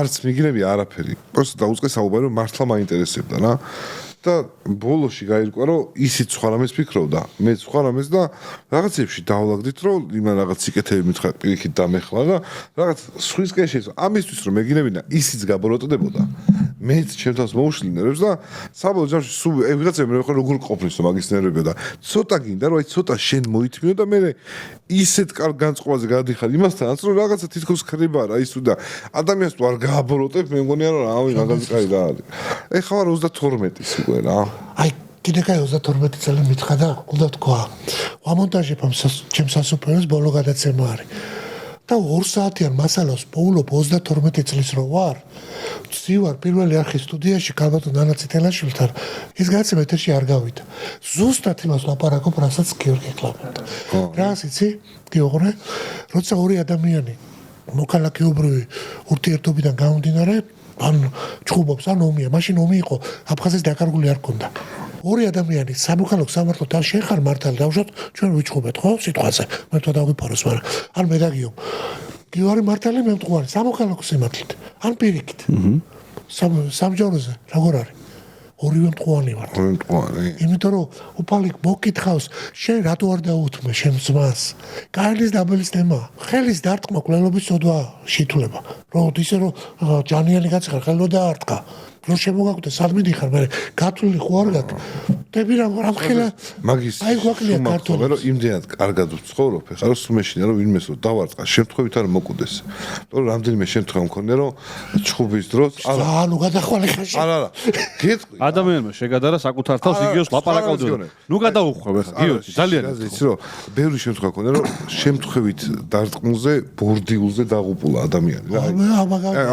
არც მიგინები არაფერი просто დაუწყე საუბარი რომ მართლა მაინტერესებდა რა და ბოლოში გაირკვა რომ ისიც სხვა რამეს ფიქრობდა მე სხვა რამეს და რაღაცებში დავალაგდით რომ იმან რაღაც სიკეთები მითხრა პირიქით დამეხლა და რაღაც სხვისკენ შეცვა ამისთვის რომ მეგინებინა ისიც გაბოროტდებოდა მეც ჩემთავს მოუშლინერებს და საბოლოო ჯამში სულ ვიღაცები მე ხო როგორ ყოფნისო მაგის ნერვებია და ცოტა გინდა რომ აი ცოტა შენ მოითმინო და მე ისეთ კარგ განწყობაზე გადიხარ იმასთანაც რომ რაღაცა თითქოს ხრიბა რა ის და ადამიანს თუ არ გააბოროტებ მე მგონია რომ რავი მაგაზე კაი რა არის ეხლა ვარ 32-ის უკვე რა აი კიდე კაი 32 წელი მითხრა და უნდა თქვა ვამონტაჟებ ამ ჩემს სასופეროს ბოლო გადაცემა არის და 2 საათიან მასალას პოულობ 32 წლის რო ვარ ვარ პირველი არხის სტუდიაში გალბატონ ნანა ციტელაშვილთან ეს გადაცემა ეთერში არ გავიდა ზუსტად იმას ლაპარაკობ რასაც გიორგი ეკლამენდა რას იცი გიორგი როცა ორი ადამიანი მოქალაქეობრივი ურთიერთობიდან გამომდინარე ან ჩხუბობს ან ომია მაშინ ომი იყო აფხაზეთის დაკარგული არ ქონდა ორი ადამიანი სამოქალაქო სამართლოდ არ შეხარ მართალი დავშოთ ჩვენ ვიჩხუბეთ ხო სიტყვაზე მე თქვა დავიფაროს მაგრამ ან მე დაგიო გიორგი მართალი მე მტყუარი სამოქალაქო სიმართლით ან პირიქით სამჯეროზე როგორ არის ორივე მტყუარი ვარ იმიტომ რომ უფალი მოკითხავს შენ რატო არ დაუთმე შენ ძმას კარლის დაბლის თემა ხელის დარტყმა კვლელობის წოდვა შეთულება რომ ისე რომ ჯანიანი კაცი ხარ ხელო დაარტყა რო შემოგაკვდა სადმე დიხარ მე გათვლილი ხო არ გაქვს დები რა ხელა მაგის აი გვაკლია ქართული რომ იმდენად კარგად ვცხოვრობ ეხლა რომ სუმეშინა რომ ვინმეს რომ დავარწყა შემთხვევით არ მოკვდეს იმიტომ რომ რამდენიმე შემთხვევა მქონია რომ ჩხუბის დროს ანუ გადახვალე ხაში არა გეტყვი ადამიანმა შეგადარა საკუთარ თავს იგივეს ლაპარაკავდნენ ნუ გადაუხვევ ეხლა გიორგი ძალიან იცი რომ ბევრი შემთხვევა მქონია რომ შემთხვევით დარტყმულზე ბორდილზე დაღუპულა ადამიანი რა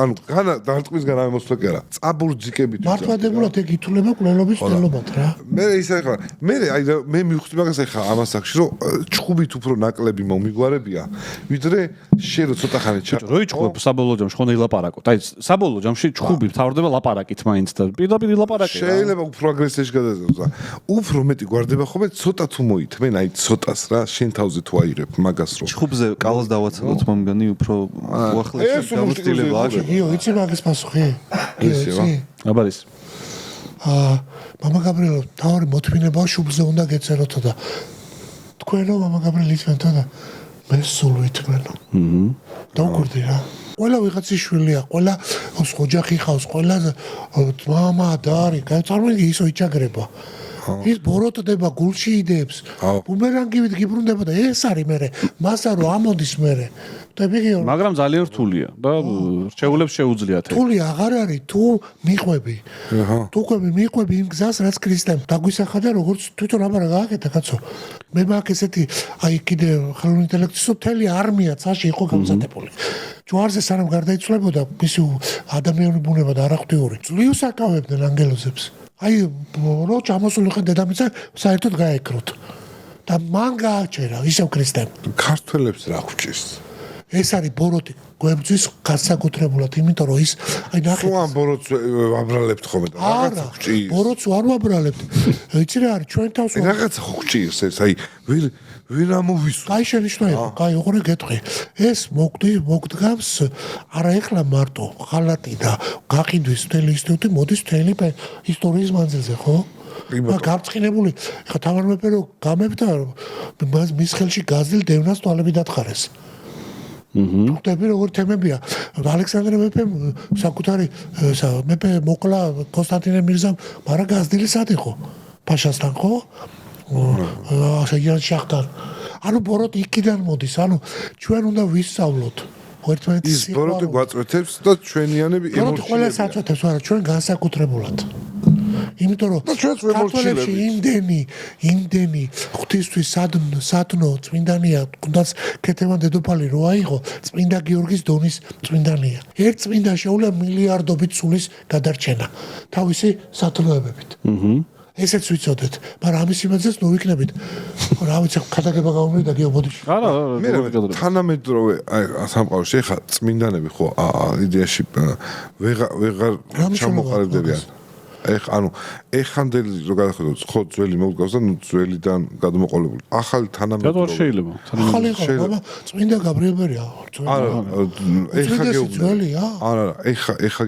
ანუ განა დარტყმისგან არ მოსვლა კი არა წაბურძიკებით მართლადებულად ეგ ითვლება კვლელობის ცდელობად რა მე ისა ეხლა მე აი მე მივხვდი მაგას ეხლა ამას აქში რომ ჩხუბით უფრო ნაკლები მომიგوارებია ვიდრე შენ რო ცოტა ხანი ჩა რო იჩხუბ საბოლოო ჯამში ხონდა ილაპარაკოთ აი საბოლოო ჯამში ჩხუბი თავდება ლაპარაკით მაინც და პირდაპირ ილაპარაკე შეიძლება უფრო აგრესიაში გადაზრდა უფრო მეტი გვარდება ხოლმე ცოტა თუ მოითმენ აი ცოტას რა შენ თავზე თუ აიღებ მაგას რომ ჩხუბზე კალას დავაცალოთ მომგანი უფრო უახლესი გამოცდილება აქვს გიო იცი მაგის პასუხი გიო იცი აბარის მამა გაბრიელო თავი მოთმინება შუბლზე უნდა გეწეროთო და თქვენო მამა გაბრიელი იცმენთო და მე სულ ვითმენო დაუკვირდი რა ყველა ვიღაცის შვილია ყველა ოჯახი ხავს ყველა მამა და არის წარმოიდგინე ისო იჩაგრება ის ბოროტდება გულში იდეებს ბუმერანგივით გიბრუნდება და ეს არის მე მასა რო ამოდის მე მაგრამ ძალიან რთულია და რჩეულებს შეუძლიათ რთული აღარ არის თუ მიყვები თუ მიყვები იმ გზას რაც ქრისტემ დაგვისახა და როგორც თვითონ აბარა გააკეთა კაცო მე მაგ ესეთი აი კიდე ხელოვნური ინტელექტის მთელი არმია წაში იყო გამზადებული ჯვარზე სანამ გარდაიცვლებოდა მისი ადამიანური ბუნება და არაღვთიური ძლივს აკავებდნენ ანგელოზებს აი რო ჩამოსული ხარ დედამიწა საერთოდ გაეკროთ და მან გააჩერა ისევ ქრისტემ ქართველებს რა ხვჭის ეს არის ბოროტი გვებძვის განსაკუთრებულად იმიტომ რომ ის აი ნახეთ სულ ამ ბოროტს ვაბრალებთ ხოლმე და რაღაცა ხვჭის ბოროტს არ ვაბრალებთ იცი რა არის ჩვენ თავს რაღაცა ხვჭის ეს აი ვინ ამოვისვა აი შენიშნაა აი უყურე გეტყვი ეს მოგდგამს არა ეხლა მარტო ხალატი და გაყიდვის მთელი ინსტიტუტი მოდის მთელი ისტორიის მანძილზე ხო გამწყინებული ხა თავარ მეფე რომ გამებდა მის ხელში გაზრდილ დევნას თვალები დათხარეს ხტები როგორ თემებია ალექსანდრე მეფემ საკუთარი მეფე მოკლა კონსტანტინე მირზამ მაგრამ გაზრდილი სად იყო პაშასთან ხო ასეიან შახტარ ანუ ბოროტი იქიდან მოდის ანუ ჩვენ უნდა ვისწავლოთ ერთმანეთის ის ბოროტი გვაწვეთებს და ჩვენიანები ბოროტი ყველა საწვეთებს არა ჩვენ განსაკუთრებულად იმიტომ რომ ქართველებში იმდენი ღვთისთვის სადნო წმინდანია თუნდაც ქეთევან დედოფალი რო აიღო წმინდა გიორგის დონის წმინდანია ერთ წმინდა შეუძლია მილიარდობით სულის გადარჩენა თავისი სათნოებებით ესეც ვიცოდეთ მაგრამ ამის იმედზეც ნუ ვიქნებით რა ვიცი ქადაგება გამომივიდა გიო ბოდიში არა მე თანამედროვე აი სამყაროში ეხა წმინდანები ხო იდეაში ვეღარ ჩამოყალიბდებიან ანუ ეხანდელი რო გადახედოთ ხო ძველი მოგდგავს და ნუ ძველიდან გადმოყოლებული ახალი თანამედროვე შეიძლება ახალი ხალხი წმინდა გაბრიელია არა ეხა გეუბნია არა ეხა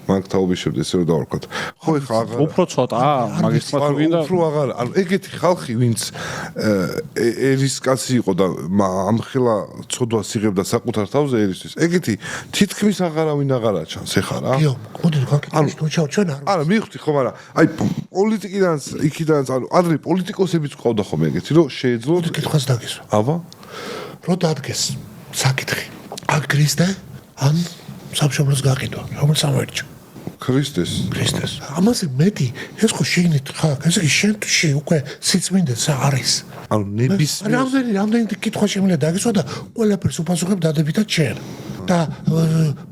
მაგ თაობის შემდეგ ესე რომ დავარქვათ ხო ეხა აღარ უფრო ცოტა მაგის თქმა თუ გინდა უფრო აღარ ანუ ეგეთი ხალხი ვინც ერის კაცი იყო და ამხელა ცოდვას იღებდა საკუთარ თავზე ერისთვის ეგეთი თითქმის აღარავინ აღარ აჩანს ეხა რა მოდი გაკეთდეს თუ ჩვენ არა მივხვდი ხო მაგრამ აი პოლიტიკიდან იქიდან ანუ ადრე პოლიტიკოსებიც ყავდა ხომ ეგეთი რომ შეეძლოთ კითხვას დაგესვა აბა რო დადგეს საკითხი ან ქრისტე ან სამშობლოს გაყიდვა რომელიც ამერჩა ქრისტეს ამაზე მეტი ეს ხო შეგნით ხა ესე იგი შენში უკვე სიწმინდეს არის ანუ ნებისმიერ რამდენი კითხვა შემიძლია დაგესვა და ყველაფერს უპასუხებ დადებითად შენ და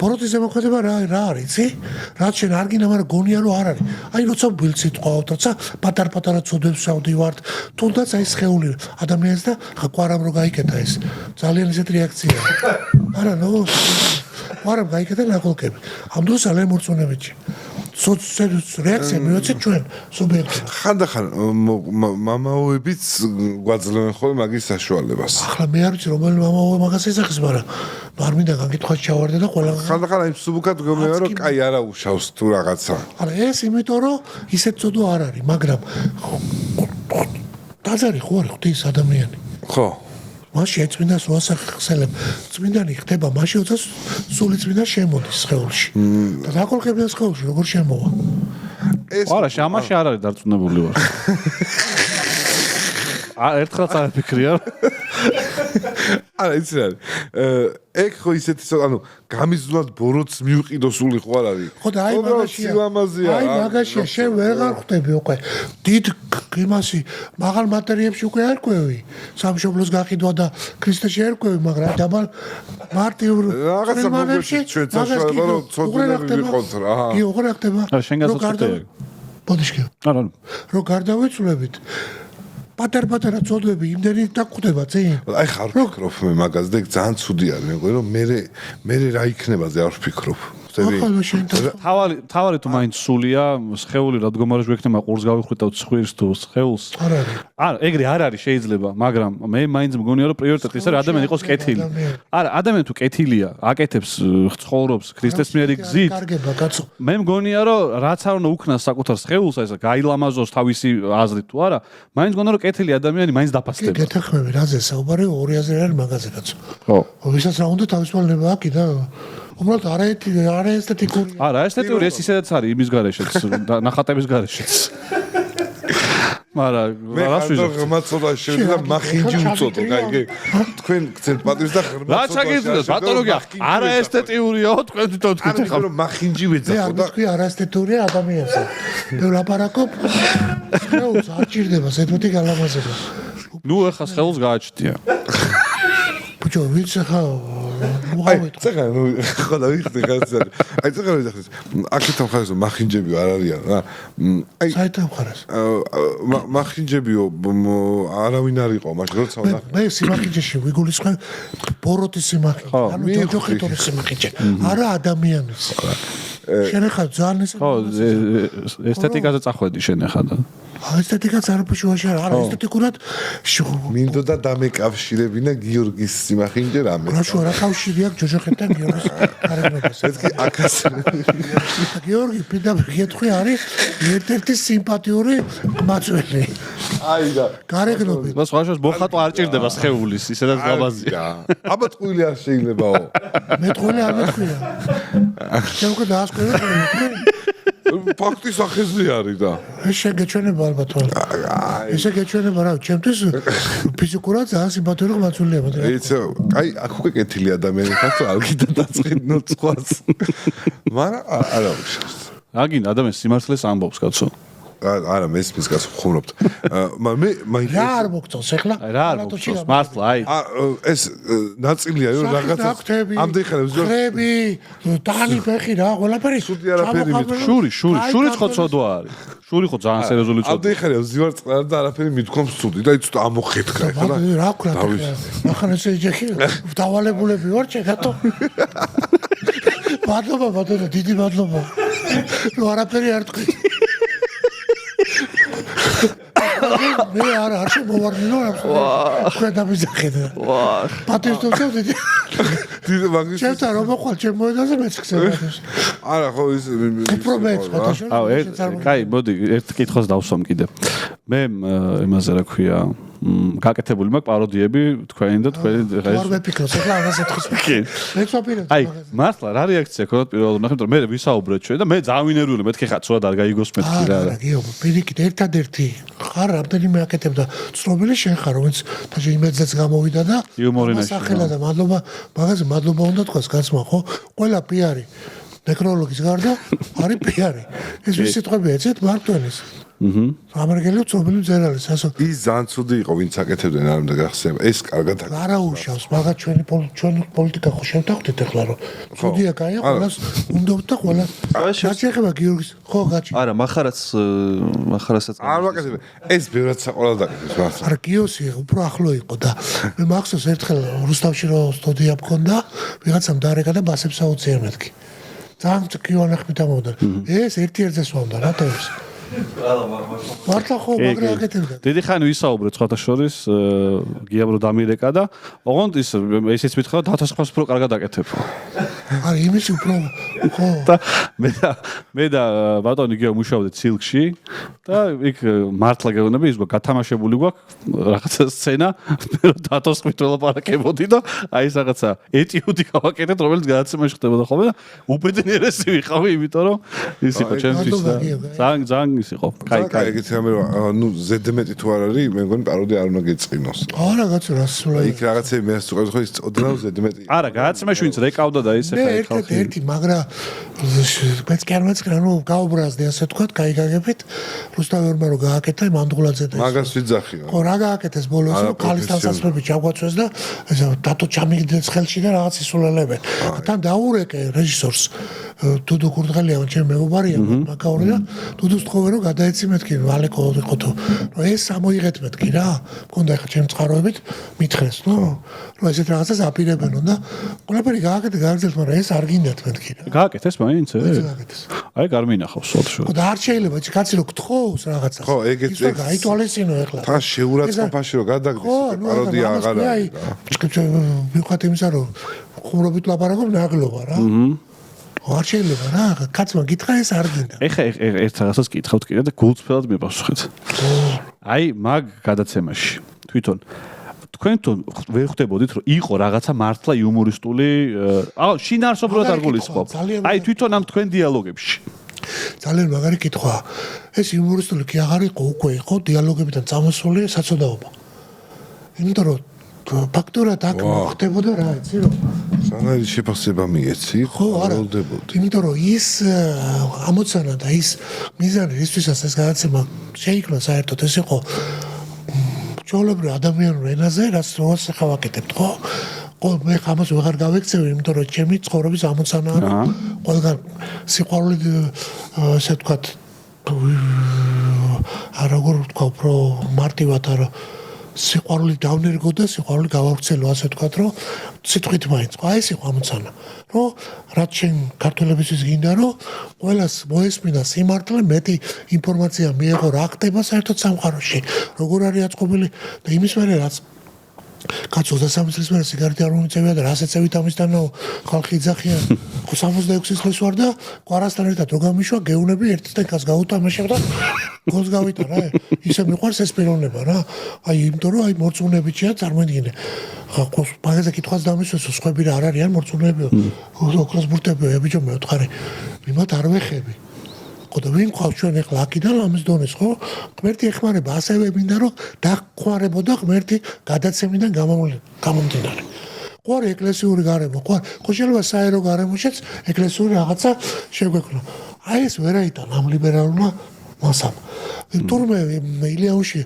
ბოროტის ზემოქმედება რა არის იცი რაც შენ არ გინდა მაგრამ გონია რომ არ არის აი როცა ბილცით ყავთ როცა პატარ-პატარა ცოდვებს შევდივართ თუნდაც აი სხეული ადამიანს და ხა ყვარამ რო გაიკეთა ეს ძალიან ისეთ რეაქცია არა ნო ყვარამ გაიკეთა ნაკოლკები ამ დროს ძალიან მორწმუნებიჭი რეაქცია მივაცეთ ჩვენ სუბიექტი ხანდახან მამაოებიც გვაძლევენ ხოლმე მაგის საშუალებას ახლა მე არ ვიცი რომელი მამაოე მაგას ესახის მაგრამ არ მინდა გაკითხვას ჩავარდე და ყველა ხანდახან აი სუბუქად გომეა რომ კაი არა უშავს თუ რაღაცა არა ეს იმიტომ რომ ისეთ ცოდვა არ არის მაგრამ დაზარი ხო არის ღვთის ადამიანი ხო მაშინ ეწმინდას უასახელებ წმინდანი ხდება მაშინ როცა სული წმინდა შემოდის სხეულში და დაკოლხებიან სხეულში როგორ შემოვა არა ამაში არ არის დარწმუნებული ვარ ერთხელ წაიფიქრია არა იცი რა ეგ ხო ისეთი ანუ გამიზულად ბოროტს მიუყიდო სული ხო არ არის ხო და აი მაგაშია შენ ვეღარ ხვდები უკვე დიდ იმასი მაღალ მატერიებში უკვე არ ყვევი სამშობლოს გაყიდვა და ქრისტეში არ ყვევი მაგრამ დაბალ მარტივ რაღაცა მოგეში ჩვენ საშუალება რომ ცოდნები ვიყოთ რა კი უყურე ხდება არა შენ გასაწევია ბოდიშკი არა რო გარდავეცვლებით პატარ-პატარა წოდები იმდენი დაგხვდება წინ. აი ხარ ვფიქრობ მე მაგას და ძალიან ცუდი არის მეგონი რომ მე რა იქნებაზე არ ვფიქრობ. თავარი თუ მაინც სულია სხეული რა დგომარეში ვექნება ყურს გავიხვით და ცხვირს თუ სხეულს. არა ეგრე არ არის შეიძლება მაგრამ მე მაინც მგონია რომ პრიორიტეტი ის არის ადამიანი იყოს კეთილი. არა ადამიანი თუ კეთილია აკეთებს ცხოვრობს ქრისტეს მიერ გზით. მე მგონია რომ რაც არ უნდა უქნას საკუთარ სხეულს აი ეს გაილამაზოს თავისი აზრით თუ არა მაინც მგონია რომ კეთილი ადამიანი მაინც დაფასდება. გეთახმები რაზე საუბარი ორი აზრი არის მაგაზე კაცო. ხო. ვისაც რა უნდა თავისუფლება აქვს და უბრალოდ არაესთეტიკური. არა, ესთეტიური ეს ისედაც არის იმის გარეშეც, ნახატების გარეშეც. მაგრამ რას ვიზობ? ღმაცოდა შეიძლება მახინჯი უწოდო, კაი, თქვენ გცემთ პატივს და ღმაცოდა. რა ჩაგიძლიათ, ბატონოგია, არაესთეტურიო, თქვენ თვითონ თქვით ხარ. მახინჯი ვეძახო და თქვი არაესთეტურია ადამიანზე. მე ვლაპარაკობ, სხეულს არ ჭირდება ზედმეტი გალამაზება. ნუ ეხა სხეულს გააჩნია. ბიჭო, ვინც ახლა აი, წეგა, ნუ ხო და ვიხდი გასწარი. აი, წეგა ვიზახეს. აქეთ ამხარეს მახინჯები არ არიან რა. აი, საით ამხარეს? მახინჯებიო არავინ არ იყო, მაშინ როცა მე სიმახინჯეში ვიგულისხმე ბოროტის სიმახინჯე, ანუ ჯოჯოხეთორის სიმახინჯე. არა ადამიანის. შენ ახლა ძალიან ეს ხო, ესთეტიკაზე წახვედი შენ ახლა და ესთეტიკაც არაფერში არა ესთეტიკურად მინდოდა დამეკავშირებინა გიორგის სიმახინჯე რამე. რა შუა რა კავშირი აქვს ჯოჯოხეთთან გიორგის გარეგნობას? ეს კი აკას. გიორგი პირდაპირ გეტყვი არის ერთ-ერთი სიმპათიური მაწველი. აი და გარეგნობით. მას ხაშოს მოხატვა არ ჭირდება სხეულის, ისედაც გაბაზია. აბა ტყუილი არ შეიძლებაო. მე ტყუილი არ მეთქვია. შენ უკვე დაასკვირე ფაქტი სახეზე არის და ეს შეგეჩვენება ალბათ ესე გეჩვენება რა ჩემთვის ფიზიკურად ძალიან სიმპათიური მაცულია მაგრამ იცი აი აქ უკვე კეთილი ადამიანი ხარ თუ არ გინდა დაწყინო წვას მაგრამ არა უშავს აგინ ადამიანს სიმართლეს ამბობს კაცო არა მესმის კაცო ხუმრობთ მე რა არ მოგწონს ეხლა რა არ მოგწონს მართლა აი ეს ნაწილია რომ რაღაცა ამდენ ხარ ხრები დანი ფეხი რა ყველაფერი სუდი არაფერი მithქვა შური ხო ცოდვა არის შური ხო ძალიან სერიოზული ცოდვა ამდენ ხარ ზივარ წყარ და არაფერი მithქვამს სუდი და იცით ამოხეთქა ეხლა რა ვქნა ახლა ესე ჯექი დავალებულები ვარ ჩეკატო მადლობა ბატონო დიდი მადლობა რომ არაფერი არ თქვი მე არ შემოვარდინო რა დამიზახედა პატივს თხოვდი დიდი მაგის ჩემთან რომ მოყვალ ჩემ მოედაზე მეც ხსენებს არა ხო ის პრობლემს ხო კაი მოდი ერთ კითხვას დავსვამ კიდე მე იმაზე რა ქვია გაკეთებული მაქვს პაროდიები თქვენი და თქვენი არ ვეფიქროს ახლა ამაზე თხოს მეც ვაპირებ აი მართლა რა რეაქცია ქონდათ პირველად ნახე რომ მე ვისაუბრეთ ჩვენ და მე ძავინერული მეთქე ხა ცუდად არ გაიგოს მეთქი რა არა გიო პირიქით ერთადერთი ხარ რამდენიმე აკეთებ და ცნობილი შენ ხარ რომელიც თაჯი იმედზეც გამოვიდა და სახელა და მადლობა მაგაზე მადლობა უნდა თქვას გასმა ხო ყველა პიარი ნეკროლოგის გარდა არის პიარი ეს ვისი სიტყვებია ეცეთ მარტველის ამერიკელი ცნობილი მწერალი სასო ის ძალიან ცუდი იყო ვინც აკეთებდნენ არ უნდა გახსენება ეს კარგად არა უშავს მაგათ ჩვენი პოლიტიკა ხო შევთანხმდით ახლა რომ ცუდია კაია ყველას უნდა და ყველა შეეხება გიორგის ხო გაჩი არა მახარასაც არ ვაკეთებ ეს ბევრად საყოველთაოდ აკეთებს მას არა გიოსი უფრო ახლო იყო და მე მახსოვს ერთხელ რუსთავში რო სტუდია მქონდა ვიღაცამ დარეკა და ბასებს აუწია მეთქი ძალიან კიوانახმით ამოდა ეს ერთ-ერთზე სვამდა რა თავს მართლა ხო მაგრამ აკეთებდა დიდი ხანი ვისაუბრეთ სხვათა შორის გიამ რო დამირეკა და ოღონდ ისიც მითხრა 1500 პრო კარგად აკეთებ არა იმის უფრო ხო და მე და ბატონი გიო მუშაობდით სილკში და იქ მართლა გეუბნები ის გათამაშებული გვაქვს რაღაცა სცენა დათოს მიტყველა პარაკებოდი და აი ეს რაღაცა ეტიუდი გავაკეთეთ რომელიც გადაცემაში ხდებოდა ხოლმე და უბედნიერესი ვიყავი იმიტომ რომ ის იყო ჩემთვის და ძალიან ის იყო კაი ეგეთი რამე ნუ ზედმეტი თუ არ არის მე მგონი პაროდია არ უნდა გეწყინოს არა კაცო რა სულა იქ რაღაცები მე სწორედ ხო ის ოდნავ ზედმეტი არა გადაცემაში ვინც რეკავდა და ის ახლა ერთი მაგრა მეც კი არ მეცხრა ნუ გაუბრაზდი ასე თქვა გაიგაგებით რუსთავერმა რო გააკეთა მანდღულაძე და მაგას ვიძახიო ხო რა გააკეთეს ბოლოს რომ ქალის დასასრები ჩაგვაწვეს და დათო ჩამიგდეს ხელში და რაღაც ისულელებენ თან დაურეკე რეჟისორს დუდუ კურდღელია ჩემი მეგობარია მაგაური და დუდუს თხოვე რომ გადაეცი მეთქი ვალეკო იყო თუ რომ ეს ამოიღეთ მეთქი რა მქონდა ხა ჩემ წყაროებით მითხრეს ნუ რომ ესეთ რაღაცას აპირებენო და ყველაფერი გააკეთე გააგზავნეთ მაგრამ ეს არ გინდათ მეთქი რა გააკეთეს მაინც გააკეთეს აი არ მინახავს სულში და არ შეიძლება ის კაცი რო გთხოვს რაღაცას ხო ეგეც გაითვალისწინო ეხლა თან შეურაცხყოფაში რო გადაგდეს პაროდია აღარ არის მივხვდით იმისა რომ ხუმრობით ლაპარაკობ ნაგლობა რა არ შეიძლება რა კაცმა გითხრა ეს არ გინდა ეხა ერთ რაღაცას კითხავთ კიდე და გულწრფელად მიპასუხეთ აი მაგ გადაცემაში თვითონ თქვენ თუ ვერ ხვდებოდით რომ იყო რაღაცა მართლა იუმორისტული შინაარსობრივად არ გულისხმობ აი თვითონ ამ თქვენ დიალოგებში ძალიან მაგარი კითხვაა ეს იუმორისტული კი აღარ იყო უკვე იყო დიალოგებიდან წამოსული საცოდაობა იმიტომ რომ ფაქტურად აქ მოხდებოდა რა იცი რომ სანაირი შეფასება მიეცი ხო არა იმიტომ რომ ის ამოცანა და ის მიზანი ისთვისაც ეს გადაცემა შეიქმნა საერთოდ ეს იყო ჩვეულებრივ ადამიანურ ენაზე რაც როას ახლა ვაკეთებთ ხო მე ამას ვეღარ გავექცევი იმიტომ რომ ჩემი ცხოვრების ამოცანაა ყველგან სიყვარული ესე ვთქვათ როგორ ვთქვა უფრო მარტივად არა სიყვარული დავნერგო და სიყვარული გავავრცელო ასე ვთქვათ რომ სიტყვით მაინც ხო ეს იყო ამოცანა რომ რაც შენ ქართველებისთვის გინდა რომ ყველას მოესმინა სიმართლე მეტი ინფორმაცია მიეღო რა ხდება საერთოდ სამყაროში როგორ არის აწყობილი და იმის მერე რაც კაცო 23 წლის მერე სიგარეტი არ მომიწევია და რას ეწევით ამისთანავ ხალხი იძახიან ხო 66 წლის ვარ და ყარასთან ერთად რო გამიშვა გეუნები ერთ სტენკას გაუტამაშებ და გოლს გავიტანა ისე მიყვარს ეს პიროვნება რა აი იმიტომ რომ აი მორწმუნეებია წარმოიდგინე ხო მაგაზე კითხვას დამისვეს სხვები რა არ არიან მორწმუნეებიო ოქროს ბურთებია ბიჭო მე ვთხარი მიმათ არ ვეხები და ვინ ყავს ჩვენ ახლა აქედან ამის დონეს ხო ღმერთი ეხმარება ასევე მინდა რომ დახმარებოდა ღმერთი გადაცემიდან გამომდინარე ყوار ეკლესიური გარემო ყوار ხო შეიძლება საერო გარემოშიც ეკლესიური რაღაცა შეგვექნა აი ეს ვერაიდან ამ ლიბერალურმა მასამ თურმე ილიანში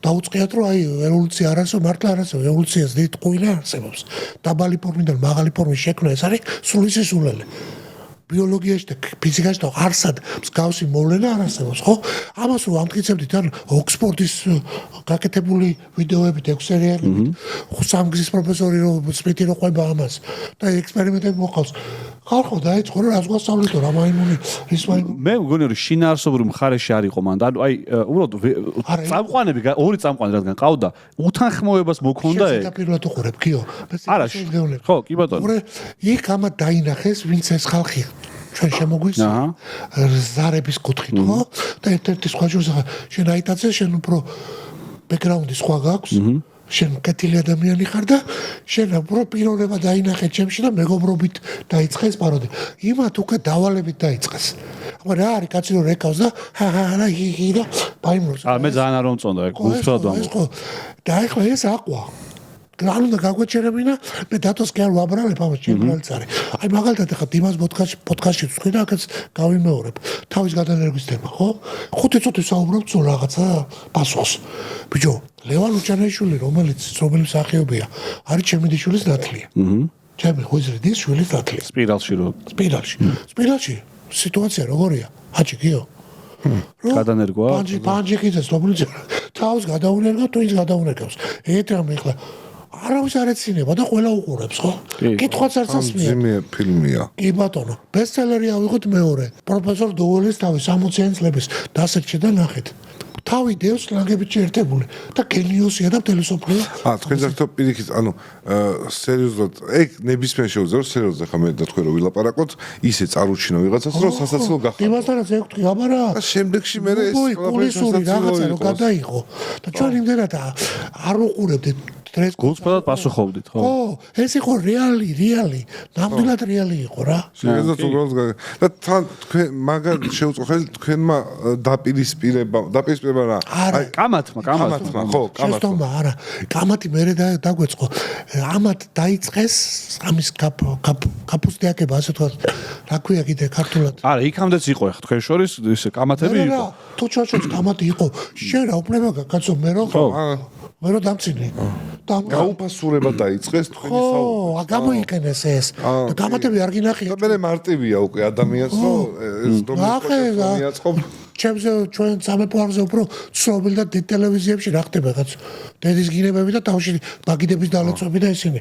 დაუწყიათ რომ აი ევოლუცია არ არსებობს მართლა არ არსებობს ევოლუციას დიდ ყუილი არსებობს დაბალი ფორმიდან მაღალი ფორმის შექმნა ეს არის სულის სულელი ბიოლოგიაში და ფიზიკაში და არსად მსგავსი მოვლენა არ არსებობს ხო ამას რომ ამტკიცებდით ან ოქსფორდის გაკეთებული ვიდეოებით 6 სერიალებით სამგზის პროფესორი რომ სპიტი რო ყვება ამას და ექსპერიმენტები მოყავს ხალხო დაიწყო რომ რას გვასწავლეთო რა მაიმუნი ის მაიმუნი მე მგონი რომ შინაარსობრივ მხარეში არ იყო მან და აი უბრალოდ წამყვანები ორი წამყვანი რადგან ყავდა უთანხმოებას მოქონდა ეგ პირდაპირ უყურებ გიო არა ხო კი ბატონო იქ ამა დაინახეს ვინც ეს ხალხი ჩვენ შემოგვიცი ზარების კუთხით ხო და ერთ-ერთი სხვა ჯერს შენ აიტაცე შენ უფრო ბექგრაუნდი სხვა გაქვს შენ კეთილი ადამიანი ხარ და შენ უფრო პიროვნება დაინახე ჩემში და მეგობრობით დაიწყეს პაროდი იმათ უკვე დავალებით დაიწყეს აბა რა არის კაცი რომ რეკავს და ჰა ჰი და ბაიმროს მე ძალიან არ მომწონდა ეგ გულწრფელად ვამბობ და ახლა ეს აყვა ანუ და გაგვეჩერებინა მე დათოს კი არ ვაბრალებ ამას ჩემს არის აი მაგალითად ახლა დიმას პოდკასტში ვთქვი და აქაც გავიმეორებ თავის გადანერგვის თემა ხო 5 წუთი საუბრობ თუ რაღაცა პასუხს ბიჭო ლევან უჭანაიშვილი რომელიც სახეობია არის ჩემი დიშვილის ნათლია ჩემი ხუზრიდის შვილის ნათლია სპირალში სიტუაცია როგორია აჭი გიო გადანერგვა პანჯი კიდეს რომელიც თავს გადაუნერგა თუ ის გადაუნერგავს ეტრამე ახლა არავის არ ეცინება და ყველა უყურებს ხო? კითხვაც არ სასმია. ძიმე ფილმია. კი ბატონო, ბესტსელერი ავიღოთ მეორე. პროფესორ დუველის თავი 60-იან წლების დასაჭრე და ნახეთ. თავი დევს ლანგებიჩი ერთებული და გენიოსია და თელესოფლია. თქვენ ზართო პირიქით, სერიოზულად, ეგ ნებისმიერ შეუძლია, რომ სერიოზულად ხა მე და თქვენ რომ ვილაპარაკოთ, ისე წარუჩინო ვიღაცას, რომ სასაცილო გახდა. იმასთანაც ეგ თქვი, აბარა. და შემდეგში მე ეს პოლისური რაღაცა რომ გადაიღო და ჩვენ იმდენად არ უყურებდით დღეს გულწრფელად პასუხობდით, ხო? ხო, ეს იყო რეალი, ნამდვილად რეალი იყო რა. შეგეძლოთ უბრალოდ და თან თქვენ მაგარ შეუწყოთ თქვენმა დაპირისპირება რა? არა, კამათმა, ხო, კამათმა. არა, კამათი მერე დაგვეწყო. ამათ დაიწყეს ამის კაპუსტიაკება, ასე თქვა. რა ქვია კიდე ქართულად? არა, იქამდეც იყო ახლა თქვენ შორის ისე კამათები იყო. თუ ჩაშოც კამათი იყო. შენ რა უფლება გაკაცო მე რო მე რო დამცინე. გაუფასურება დაიწყეს თქვენი საუბარი. ხო, გამოიყენეს ეს. და კამათები არ გინახია. და მე მარტივია უკვე ადამიანს, რომ ეს რომელი ჩემზე ჩვენ სამეფოარზე უფრო ცნობილი და დიდ ტელევიზიებში რა ხდება რაღაც დედის გინებები და თავში ბაგიდების დალეწვები და ისინი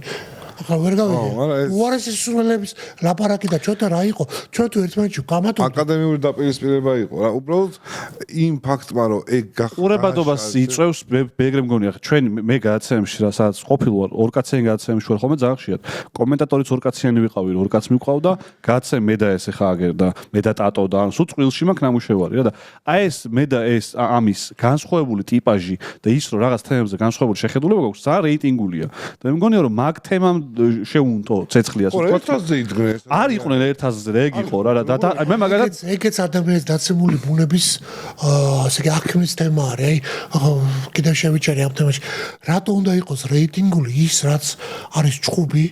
ახლა ვერ გავიგე უარესი სულელების ლაპარაკი და ჩვენთან რა იყო ჩვენ თუ ერთმანეთში გამათო აკადემიური დაპირისპირება იყო რა უბრალოდ იმ ფაქტმა რომ ეგ გახდა ყურებადობას იწევს მეგრე მგონია ჩვენ მე გადაცემებში რა სადაც ყოფილვარ ორ კაციანი გადაცემებში ვარ ხოლმე ძალიან ხშირად კომენტატორიც ორ კაციანი ვიყავი ორ კაც მიყავდა გადაცემ მე და ეს ხა აგერ და მე და ტატო და სულ წვილში მაქვს ნამუშევარი რა და აი ეს მე და ეს ამის განსხვავებული ტიპაჟი და ის რომ რაღაც თემებზე განსხვავებული შეხედულება გვაქვს ძალიან რეიტინგულია და მე მგონია რომ მაგ თემამ შეუნთო ცეცხლიას ვთქვა ერთაზე იდგნენ არ იყვნენ ერთაზე ეგ იყო რა და მე მაგალითად ეგეც ადამიანის დაცემული ბუნების ასე იგი აქმნის თემა არის კიდევ შევიჩერე ამ თემაში რატო უნდა იყოს რეიტინგული ის რაც არის ჭუბი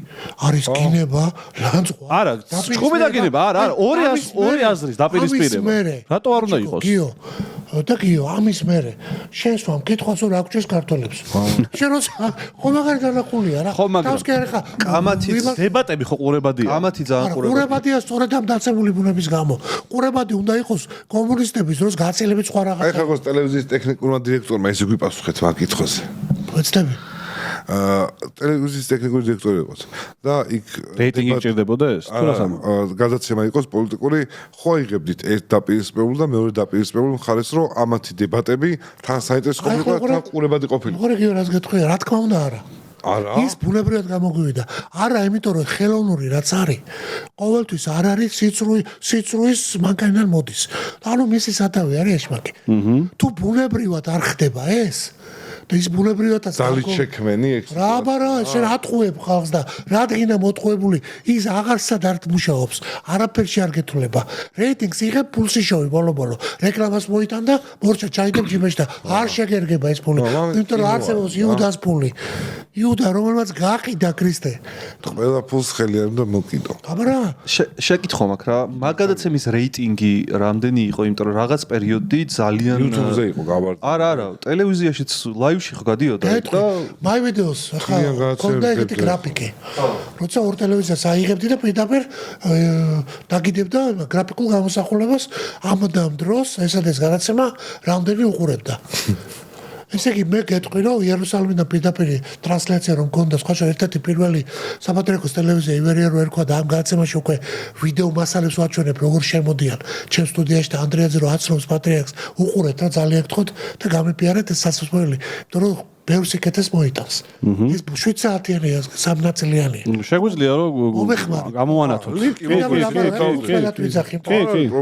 არის კინება ლანძღვა არა ჭუბი და კინება არა ორი აზრის დაპირისპირება რატო არ უნდა იყოს გიო ამის მერე შენს ვამ კითხვას რა გჭირს ქართველებს შენ რო ხომ აღარ განახულია რა თავს კი არ ხა კამათის დებატები ხო ყურებადია კამათი ძალიან ყურებადია სწორედ ამ დაცემული ბუნების გამო ყურებადი უნდა იყოს კომუნისტების დროს გაწელებით სხვა რაღაცა აი ხა ტელევიზიის ტექნიკურმა დირექტორმა ისე გვიპასუხეთ მაგ კითხვაზე ვეცდები ტელევიზიის ტექნიკური დირექტორი იყოს და იქ რეიტინგი ჭირდებოდა ეს თუ რა სამა გადაცემა იყოს პოლიტიკური ხო აიღებდით ერთ დაპირისპირებულ და მეორე დაპირისპირებულ მხარეს რომ ამათი დებატები თან საინტერესო ყოფილიყო და თან ყურებადი ყოფილიყო ხო რეგიო რას გეტყვია რა თქმა უნდა არა ის ბუნებრივად გამოგვივიდა არა იმიტომ რომ ხელოვნური რაც არის ყოველთვის არ არის სიცრუის მანქანიდან მოდის ანუ მისი სათავე არის ეშმაკი თუ ბუნებრივად არ ხდება ეს და ის ბუნებრივადაც ძალით შექმენი ეგ რა აბარა შენ ატყუებ ხალხს და რადგინა მოტყუებული ის აღარსად არ მუშაობს არაფერში არ გეთვლება რეიტინგს იღებ ფულსი შოვი ბოლო რეკლამას მოიტანდა მორჩა ჩაიდებ ჯიბეში და არ შეგერგება ეს ფული იმიტომ რომ არსებობს იუდას ფული იუდა რომელმაც გაყიდა ქრისტე ყველა ფულს ხელი არ უნდა მოკიდო აბარა შეკითხვა მაქვს რა მაგადაცემის რეიტინგი რამდენი იყო იმიტომ რომ რაღაც პერიოდი ძალიან YouTube-ზე იყო გავარდა არა ტელევიზიაშიც ლაივში ხო გადიოდა და მაი ვიდეოს ახლა კონდა ეგეთი გრაფიკი როცა ორ ტელევიზიას აიღებდი და პირდაპირ დაგიდებდა გრაფიკულ გამოსახულებას ამ დროს ესადეს გადაცემა რამდენი უყურებდა ესე იგი მე გეტყვი რომ იერუსალიმიდან პირდაპირ ტრანსლაცია რომ გქონდა სხვა ერთ-ერთი პირველი საპატრიარქოს ტელევიზია ივერია რო ერქვა და ამ გადაცემაში უკვე ვიდეო მასალებს ვაჩვენებ როგორ შემოდიან ჩემ სტუდიაში და ანდრეაძე რო აცნობს პატრიარქს უყურეთ რა ძალიან გთხოვთ და გამიფიარეთ ეს სასწაული იმიტომ რომ ბევრ სიკეთეს მოიტანს ეს 7 საათიანია სამნაწილიანია შეგვიძლია რომ გამოვანათოთ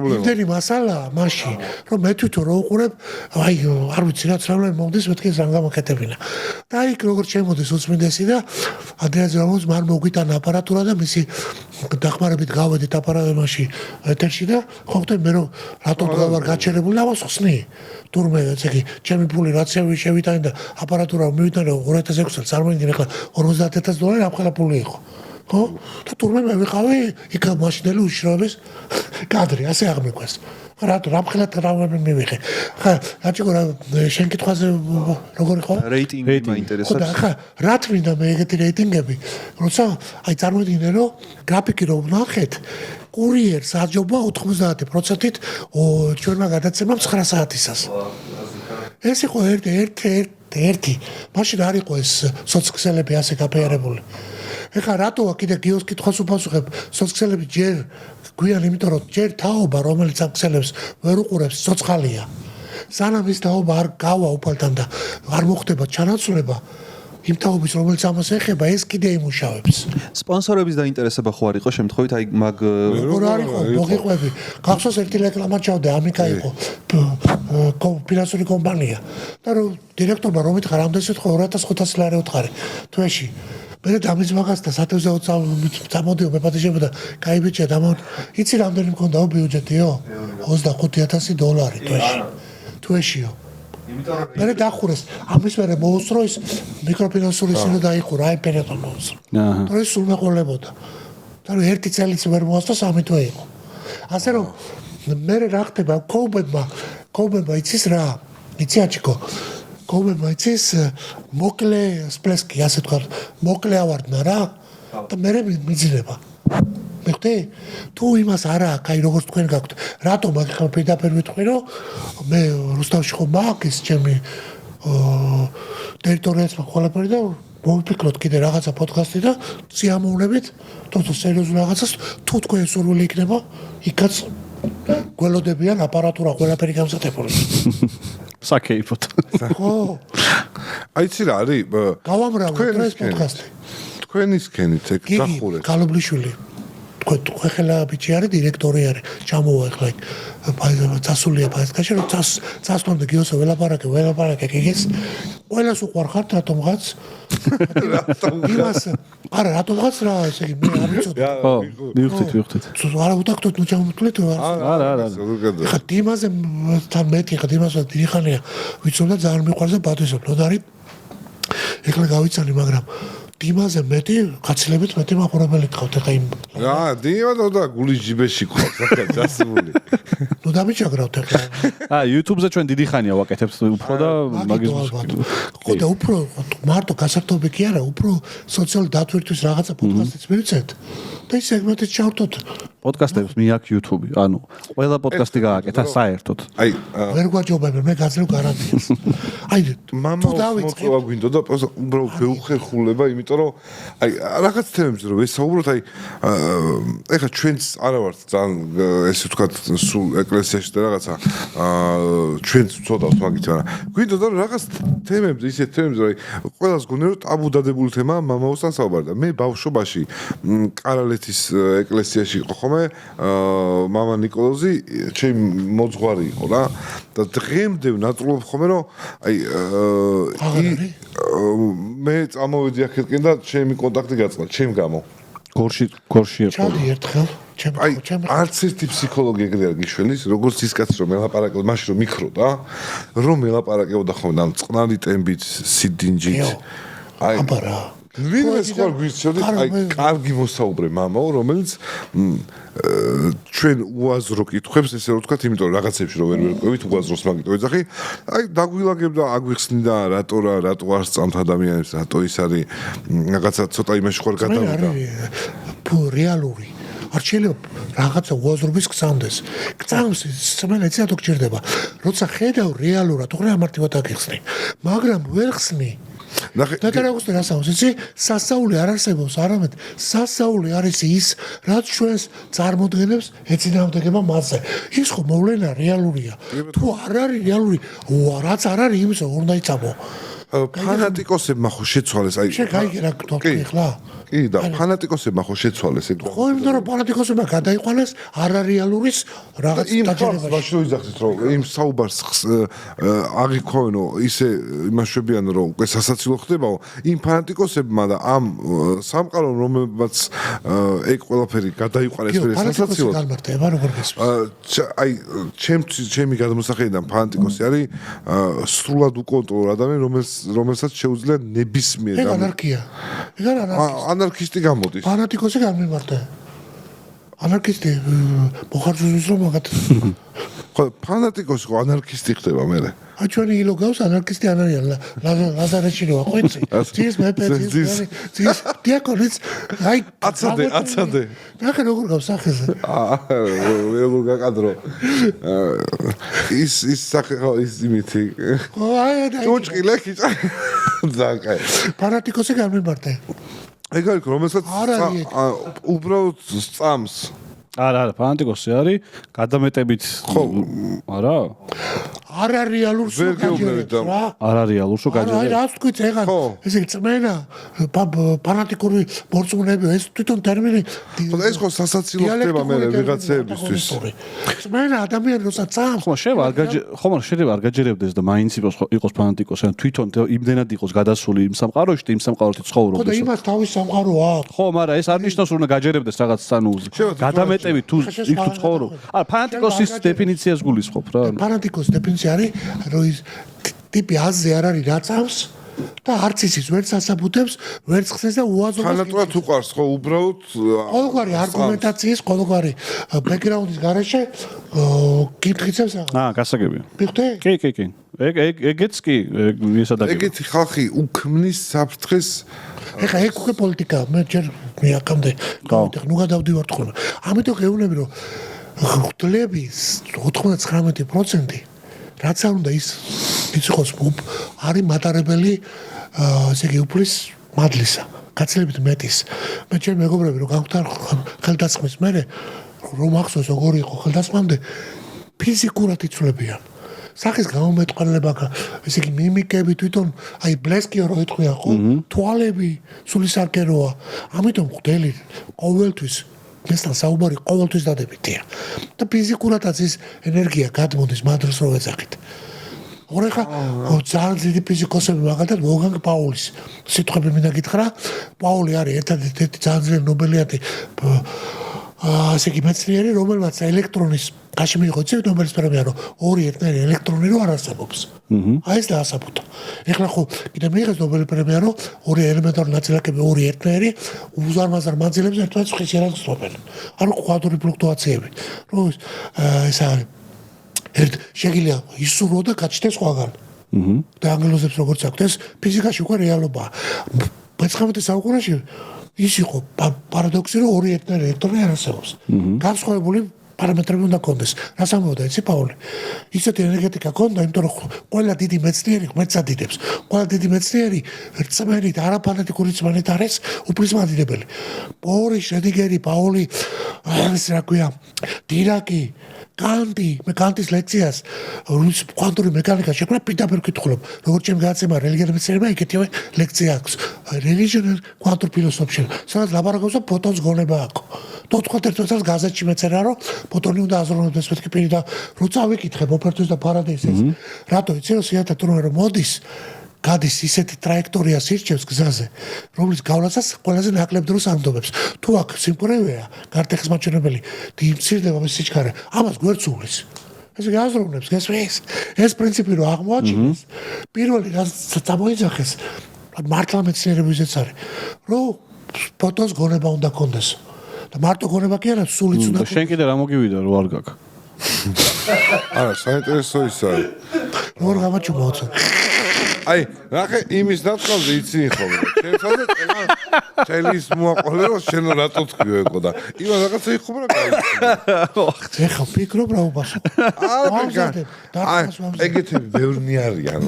იმდენი მასალა მაშინ რომ მე თვითონ რო უყურებ აი არ ვიცი რა ცრავლები მომდის მეთქი რამ გამაკეთებინა და იქ როგორც შემოდის უცმინდესი და ადრეაზე რომ მარ მოგვიტანა აპარატურა და მისი დახმარებით გავედით აპარატურაში ეთერში და ხო ხტები მე რომ რატომ ვარ გაჩერებული დავასხსნი თურმე ესე იგი ჩემი ფული რაც შევიტანე და აპარატურა მივიტანე 2006 წელს წარმოიდგინე ახლა $50000 აფხალა ფული იყო ხო და თურმე მე ვიყავი იქ მაშინელი უშრობის კადრი ასე აღმეკვეს რატო რამხელად რავნები მივიღე ხა რაჭიკო რა შენ კითხვაზე როგორ იყო რეიტინგი მაინტერესებს ხა რა თმინდა მე ეგეთი რეიტინგები როცა აი წარმოიდგინე რომ გრაფიკი რომ ნახეთ კურიერს აჯობა 90%-ით ჩვენმა გადაცემამ 9 საათისას ეს იყო ერთი მაშინ არ იყო ეს სოციქსელები ასე გაფეერებული ეხლა რატოა კიდე გიოს კითხვას უპასუხებ სოციქსელები ჯერ გვიან იმიტომ რომ ჯერ თაობა რომელიც ამ ქსელებს ვერ უყურებს ცოცხალია სანამ ის თაობა არ გავა უფალთან და არ მოხდება ჩანაცვლება იმ თაობის რომელიც ამას ეხება ეს კიდე იმუშავებს. სპონსორების დაინტერესება ხო არ იყო შემთხვევით აი მაგ როგორ არ იყო მოგიყვები გახსოვს ერთი რეკლამა ჩავდა ამიკა იყო ფინანსური კომპანია და რომ დირექტორმა რომ ითხრა რამდენს ეთქვა 2500 ლარი უთხარი თვეში მე დამის მაგას და სათევზეო წამოდიო მეპატიჟებოდა კაი ბიჭია დამოთ იცი რამდენი მქონდა ბიუჯეტიო $25000 თვეშიო მე დახურეს ამის მერე მოუსწრო ის მიკროფინანსური სინა დაიხურა აი პერიოდო მოუსწრო და ის სულ მეყოლებოდა და ერთი წელიც ვერ მოასწრო სამი თვე იყო ასე რომ მე რა ხდება კოუბებმა იცის რა იცი აჩიკო კოუბებმა იცის მოკლე სპლესკი ასე თქვა მოკლე ავარდნა რა და მე მიძინება მიხდი თუ იმას არა კაი როგორც თქვენ გაქვთ რატომ მაგ პირდაპირ ვიტყვი რომ მე რუსთავში ხომ მაქვს ჩემი ტერიტორიაც ხოლმე და მოვიფიქროთ კიდე რაღაცა პოდკასტი და სიამოვნებით თუ სერიოზული რაღაცას თუ თქვენ სურვილი იქნება იქაც გველოდებიან აპარატურა ყველაფერი გამზადებული საკეიფოთ ხო აიცი რა არის გავამრავლებთ ეს პოდკასტი თქვენი სქენით ეგ დახურეს გალობლიშვილი თქვენ ხელა ბიჭი არის დირექტორი არის ჩამოვა ახლა წასულია ფასკაში რომ წასვლამდე გიოსო ველაპარაკე გიგეს ყველას უყვარხართ რატომღაც იმას არა რატომღაც რა ესე იგი მე არ ვიცოდი ხო მივხვდით არა უტაკთოთ ნუ ჩამოვთვლით არა ხა დიმაზე თან მეტი ხა დიმაზე დირიხანია ვიცოდა ძალიან მიყვარს და ბატონო ნუ არის ეხლა გავიცანი მაგრამ დიმაზე მეტი კაცლებით მეტი მაყურებელი გყავთ ახლა იმ რა დიმა და გულის ჯიბეში ყავს ახლა დასული ნუ დამიჩაგრავთ ახლა YouTube-ზე ჩვენ დიდი ხანია ვაკეთებთ უფრო და მაგის ხო და უფრო მარტო გასართობი კი არა უფრო სოციალური დათვირთვის რაღაცა პოდკასტიც მივცეთ და ის სეგმენტიც ჩავთოთ პოდკასტებს მიაქ YouTube ანუ ყველა პოდკასტი გააკეთა საერთოდ აი ვერ გვაჯობები მე გაძლევ გარანტიას აი მამა მოწვა გვინდო და უბრალოდ გეუხერხულება იმიტომ რომ აი რაღაც თემებს რომ ვესაუბროთ აი ეხლა ჩვენც არა ვართ ძალიან ესე ვთქვათ სულ ეკლესიაში და რაღაცა ჩვენც ვწოდავთ მაგით მაგრამ გვინდო და რაღაც თემებს ისეთ თემებს რომ აი ყველას გონე რომ ტაბუ დადებული თემაა მამაოსთან საუბარი და მე ბავშვობაში კარალეთის ეკლესიაში იყო ხოლმე მამა ნიკოლოზი ჩემი მოძღვარი იყო რა და დღემდე ვნაწილობ ხოლმე რომ აი მე წამოვედი აქეთკენ და ჩემი კონტაქტი გაწყდა ჩემ გამო გორში იყო ჩადი ერთხელ ჩემ არც ერთი ფსიქოლოგი ეგრე არ გიშველის როგორც ის კაცი რომ ელაპარაკებდა მაშინ რომ მიქროდა რომ ელაპარაკებდა ხოლმე ამ წყნარი ტემბით სიდინჯით აი აბარა ვინმე სხვა გვიცოდით აი კარგი მოსაუბრე მამაო რომელიც ჩვენ უაზრო კითხვებს ესე რომ ვთქვათ იმიტომ რომ რაღაცებში რომ ვერ ვერკვევით უაზროს მაგიტო ეძახი აი დაგვილაგებდა აგვიხსნიდა რატო არ სწამთ ადამიანებს რატო ის არის რაღაცა ცოტა იმაში ხარ გადავიდა რეალური არ შეიძლება რაღაცა უაზრობის გწამდეს გწამს სმენა ეცადო გჭირდება როცა ხედავ რეალურად უყურე ამარტივად აგიხსნი მაგრამ ვერ ხსნი და რაღაცა რასაუს იცი სასაული არ არსებობს არამედ სასაული არის ის რაც ჩვენს წარმოდგენებს ეცინააღმდეგება მასზე ის ხო მოვლენა რეალურია თუ არ არის რეალური რაც არ არის იმის უნდა იცამო ფანატიკოსებმა ხო შეცვალეს აი შეგაიგერა გქონდა ხლა კი და ფანატიკოსებმა ხო შეცვალეს ეგ ხო იმიტომ რომ ფანატიკოსებმა გადაიყვანეს არარეალურის რაღაც დაჯერებაში მაშინ რომ იძახით რომ იმ საუბარს აღიქოვენო ისე იმაშვებიან რომ უკვე სასაცილო ხდებაო იმ ფანატიკოსებმა და ამ სამყარომ რომელმაც ეგ ყველაფერი გადაიყვანეს ვერ სასაცილო გამარტება როგორ გესმის აი ჩემი გადმოსახედიდან ფანატიკოსი არის სრულად უკონტროლო ადამიანი რომელსაც შეუძლია ნებისმიერ ეგ ანარქია ეგ ანარქისტი გამოდის. ფანატიკოსი გამიმართა. ანარქისტი მოხარჯვების რომ მაგათ. ხო, ფანატიკოსი ხო ანარქისტი ხდება მე. აი ჩვენი ილო გავს ანარქისტი არ არიან. ლაზარეში როა ხო იცი? ძის მეფე ძის დიაკონიც აი აცადე. ნახე როგორ გავს სახეზე. როგორ გაკადრო. ის სახე ხო ის იმითი. ხო აი ჭუჭკი ლექი. ზაკაი. ფანატიკოსი გამიმართა. ეგ არის რომელსაც უბრალოდ სწამს არა ფანატიკოსი არის გადამეტებით ხო არა არარეალურ ვერ გეუბნებით და არარეალურ სულ აი გაჯერებს. რას თქვით ეხლა ესე იგი წმენა ფანატიკური მორწმუნეები ეს თვითონ ტერმინი ხო ეს ხო სასაცილო ხდება მე ვიღაცეებისთვის წმენა ადამიანი როცა წამს ხომ შეიძლება არ გაჯერებდეს და მაინც იყოს ფანატიკოსი ან თვითონ იმდენად იყოს გადასული იმ სამყაროში და იმ სამყაროში ხო და ცხოვრობდეს. იმას თავის სამყარო აქვს ხო, მაგრამ ეს არ ნიშნავს რომ უნდა გაჯერებდეს რაღაც სანუ გადამეტები თუ იქ თუ ცხოვრობ. არა, ფანატიკოსის დეფინიციას გულისხმობ რა. ფანატიკოს დეფინიცია არის რომ ის ტიპი აზზე არ არის რაწამს და არც ისიც ვერც ასაბუთებს, ვერც ხსენს და უაზრობას ფანატურად უყარს ხო უბრალოდ ყოველგვარი არგუმენტაციის, ყოველგვარი ბექგრაუნდის გარეშე კითხიცებს აღარ. გასაგებია. მიხდე? კი. ეგეც კი, ესადაგება. ეგეთი ხალხი უქმნის საფრთხეს ეხა ეგ უკვე პოლიტიკა, მე ჯერ მეაკამდე გავიდე, ნუ გადავდივართ ხოლმე. ამიტომ გეუბნები რომ ღვთლების 99% რაც არ უნდა ის იყოს არის მატარებელი ესე იგი უფლის მადლისა გაცილებით მეტის მე ჩემ მეგობრები რომ გავხდარ ხელდასხმის მერე რომ ახსოვს როგორი იყო ხელდასხმამდე ფიზიკურად იცვლებიან სახის გამომეტყველება ესე იგი მიმიკები თვითონ აი ბლესკიო რო ეთქვია ხო თვალები სულისარკეროა ამიტომ ღვთელი ყოველთვის ესთან საუბარი ყოველთვის დადებითია და ფიზიკურადაც ის ენერგია გადმოდის მადროს რო ეძახით ორეხა ძალიან დიდი ფიზიკოსები მაგალითად მოგან პაულის სიტყვები მინდა გითხრა პაული არის ერთადერთი ძალიან ძლიერი ნობელიადი ასე კი მეცნიერი რომელმაც ელექტრონის გაში მიიღო ნობელის პრემია რომ ორი ერთნაირი ელექტრონი რო არ არსებობს აი ეს დაასაბუთა ეხლა ხო კიდე მიიღეს ნობელის პრემია რომ ორი ელემენტარული ნაწილაკები ორი ერთნაირი უზარმაზარ მანძილებზე ერთმანეთს ხისერად ხსოვენ ანუ კვადრატული ფლუქტუაციები რომ ეს არის ერთ შეგიძლია ისურვო და გაჩნდეს სხვაგან და ანგელოზებს როგორც აქვთ ეს ფიზიკაში უკვე რეალობაა მე-19 საუკუნეში ის იყო პარადოქსი რომ ორი ერთნაირი ელექტრონი არ არსებობს განსხვავებული პარამეტრები უნდა კონდეს. რას ამბობდა იცი პაული? ისეთი ენერგეტიკა კონდა, იმიტომ რომ ყველა დიდი მეცნიერი ღმერთს ადიდებს. ყველა დიდი მეცნიერი რწმენით, არაფანატიკური რწმენით არის უფლისმადიდებელი. პორი, შედეგერი, პაული, ეს რა ქვია, დირაკი, კანტი, მე კანტის ლექციას, კვანტური მექანიკა შექმნა პირდაპირ ვკითხულობ. როგორც ჩემ გადაცემა რელიგიურ მეცნიერებმა იქეთივე ლექცია აქვს. Religion and quantum philosophy. სადაც ლაბორატორიაზე ფოტონს გონება აქვს. თოთხმეტ წელს გაზეთში მეწერა რომ ფოტონი უნდა აზროვნდეს მეთქი პირი და რო წავიკითხებ ოპერტოს და ფარადეისის. რატო იცი რომ სიათა თურმე რომ მოდის გადის ისეთი ტრაექტორიას ირჩევს გზაზე, რომლის გავლაცას ყველაზე ნაკლებ დროს ამდობებს. თუ აქ სიმკვრივეა, გარტეხის მაჩვენებელი, იმცირდება მის სიჩქარე, ამას გვერდსულის. ესე გაზროვნებს გესმის? ეს პრინციპი რო აღმოაჩინეს, პირველი რაც წამოიძახეს, მართლა მეცნიერებისეც არის, რომ ფოტოს გონება უნდა კონდეს. და მარტო გონება კი არა, სულიც უნდა. შენ კიდე რა მოგივიდა რო არ გაქვს? არა, საინტერესო ის არის. როგორ გამაჩვენოთ? აი, ნახე, იმის დათხოვზე იცი ხოლმე. შენსადე თელის მოაყოლე რომ შენ რატო თქვი ეგო და იმან რაღაცა იხუბრა გაიცი. ეხა ფიქრობ რა უბასო. აი, ეგეთები ბევრნი არიან.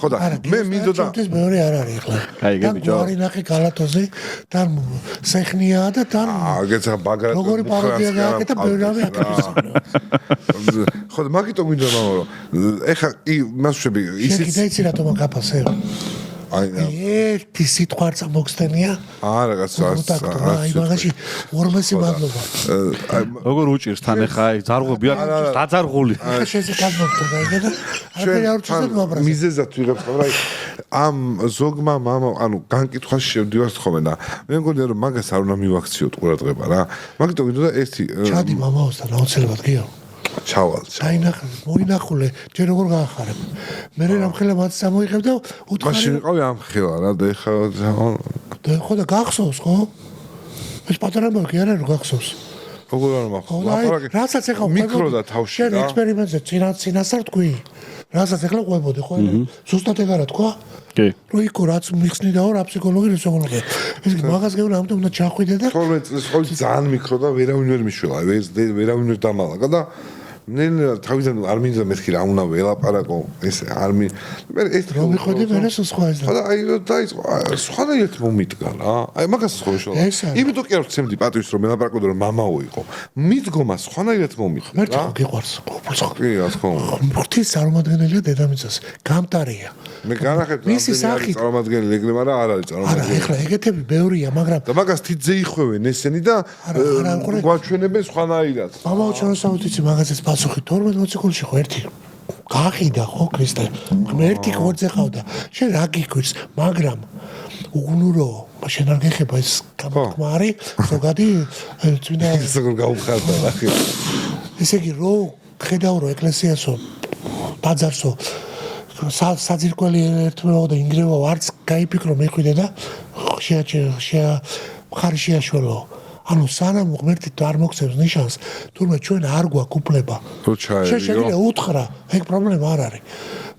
ხო და მე მინდოდა ეს მეორე არ არის ახლა. კაი, გებიჭო. გვარი ნახე გალატოზე და სეხნია და თან აგეცა ბაგრატო. როგორი პაროდია გააკეთა ბევრი რამე აკეთებს. ხო და მაგიტომ მინდა მამა რომ ეხა მასშები ისიც ისიც რატომ გაფასე? აი ერთი სიტყვა არ წამოგხსენია? არა რაღაცა აი მაგაში ორმესი მადლობა. როგორ უჭირს თან ეხა აი ზარღობი არ დაძარღული. ახლა შეზე გამოგხდა და არ არჩევს მოაბრაზა. მიზეზად ვიღებს ხოლმე აი ამ ზოგმა მამა ანუ განკითხვაში შევდივართ ხოლმე და მე მგონია რომ მაგას არ უნდა მივაქციოთ ყურადღება რა. მაგიტომ მინდოდა ერთი ჩადი მამაოსთან აუცილებლად გიო. ჩავალ. საინახე, მოინახულე, ჯერ როგორ გაახარებ. მე რამხელა მათ სამოიღებ და უთხარი. მაშინ ვიყავი ამხელა რა და ეხა და ხო და გახსოვს ხო? ეს პატარა მაგ არა რო გახსოვს. როგორ არ მაქვს? რასაც ეხა მიკრო და თავში შენ ექსპერიმენტზე წინასწარ თქვი. რასაც ეხლა ყვებოდი ხო? ზუსტად ეგ არა თქვა? კი. რო იქო რაც მიხსნიდა რა ფსიქოლოგი რა ფსიქოლოგი. ეს მაგას გეუბნები ამიტომ უნდა ჩახვიდე და 12 წელს ხო ძალიან მიკრო და ვერავინ ვერ მიშველა. ვერავინ ვერ დამალაგა და მე თავიდან არ მინდა მეთქი რა უნდა ველაპარაკო ეს არ მე ეს რომ მიხვდი მე სხვა ეს და აი დაიწყო სხვანაირად მომიდგა რა აი მაგას ხო შოლა იმიტომ კი არ ვცემდი პატივს რომ ველაპარაკო რომ მამაო იყო მიდგომა სხვანაირად მომიდგა მერტი ხო გიყვარს ყოფილს ხო კი რა თქმა უნდა ღვთის წარმომადგენელია დედამიწას გამტარია მე განახეთ რომ წარმომადგენელი ეგრე მაგრამ არ არის არა ეხლა ეგეთები ბევრია მაგრამ და მაგას თითზე იხვევენ ესენი და გვაჩვენებენ სხვანაირად მამაო ჩანასაუთიცი მაგაზეც პასუხი 12 მოციქულში ხო ერთი გაყიდა ხო ქრისტე ერთი ხორცე ყავდა შენ რა გიქვირს მაგრამ უგუნურო შენ არ გეხება ეს გამოთქმა არის ზოგადი წმინდა ეს როგორ გაუხარდა რა ესე იგი რო ხედავ რო ეკლესიასო ბაძარსო საძირკველი ერთმევა და ინგრევა არც გაიფიქრო მეხვიდე და ხარი შეაშველო ანუ სანამ ღმერთი არ მოგცემს ნიშანს თურმე ჩვენ არ გვაქვს უფლება რო ჩაერიო შეიძლება უთხრა ეგ პრობლემა არ არის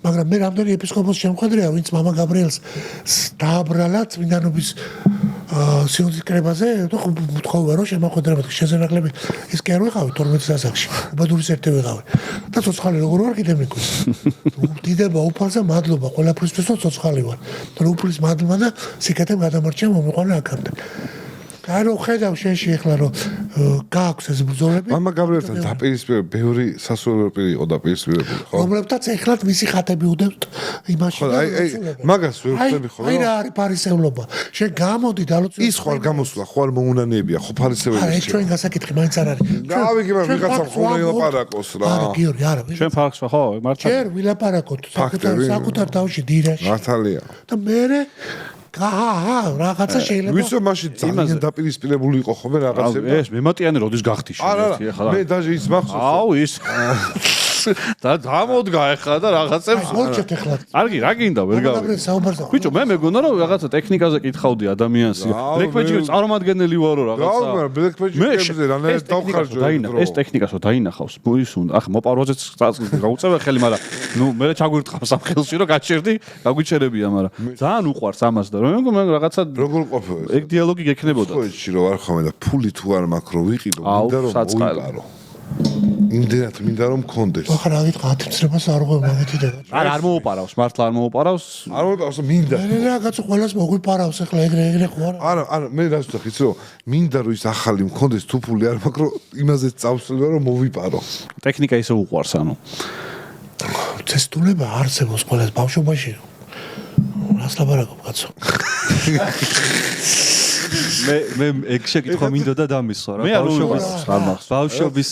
მაგრამ მე რამდენი ეპისკოპოსი შემოხვედრია ვინც მამა გაბრიელს დააბრალა წმინდანობის სიუნძის კრებაზე და თქვა რომ შემოხვედრებათ შეზენაკლები ის კი არ ვიყავი 12 სასახში უბადურის ერთი ვიყავი და ცოცხალი როგორ ვარ კიდე მეკვის დიდება უფალზე მადლობა ყველაფრისთვის რომ ცოცხალი ვარ და უფლის მადლობა და სიკეთე გადამარჩა მომიყვანა აქამდე ანუ ხედავ შენში ეხლა რომ გააქვს ეს ბრძოლები მამა გაბრიელთან დაპირისპირებული ბევრი სასულიერო პირი იყო დაპირისპირებული ხო რომლებთაც ეხლაც მისი ხატები უდევთ იმაში აი მაგას ვერ ვხვდები ხო აი რა არის ფარისევლობა შენ გამოდი დალოცვი ის ხარ გამოსვლა ხო არ მოუნანეებია ხო ფარისეველი არა ჩვენ გასაკითხი მაინც არ არის გავიგე მაგრამ ვიღაცა ხოლმე ელაპარაკოს რა არა გიორგი არა ჩვენ ფარკს ხო მართლა ჯერ ვილაპარაკოთ საკუთარ თავში დირაში მართალია და მე რაღაცა შეიძლება ვისო მაშინ ძალიან დაპირისპირებული იყო ხოლმე რაღაცები ეს მემატიანე როდის გახდი შენ არა მე დაჟე ის მახსოვს აუ ის და დამოდგა ახლა და რაღაცებს მოჭეთ ახლა არგი რა გინდა ვერ გავიგე ბიჭო მე მეგონა რომ რაღაცა ტექნიკაზე კითხავდი ადამიანს ბლეკპეჯი წარმომადგენელი ვარო რაღაცა გავიგე ბლეკპეჯზე რანაირად დავხარჯო ეს ტექნიკასო დაინახავს ის უნდა ახლა მოპარვაზეც გაუწევ ხელი მაგრამ ნუ მე ჩაგვირტყავს ამ ხელში რომ გაჩერდი გაგვიჩერებია მაგრამ ძალიან უყვარს ამას და რომ რაღაცა როგორ ყოფილ ეგ დიალოგი გექნებოდა ხოჭი რომ არ ხომ და ფული თუ არ მაქვს რომ ვიყიდო მინდა რომ მოიყარო იმდენად მინდა რომ მქონდეს ახლა რა გითხრა 10 წლებას არ ღვევ მაგეთიდება არ მოუპარავს მართლა არ მოუპარავს არ მოუპარავს მინდა მე რაღაცა ყველას მოგვიპარავს ახლა ეგრე ხო არა მე რას ვთქვი იცი რომ მინდა რომ ის ახალი მქონდეს თუ ფული არ მაქვს რომ იმაზე წავსვლი რომ მოვიპარო ტექნიკა ისე უყვარს ანუ ცესტულება არსებობს ყველას ბავშვობაში რას ლაპარაკობ კაცო მე ეგ შეკითხვა მინდოდა დამისვა რა ბავშვობის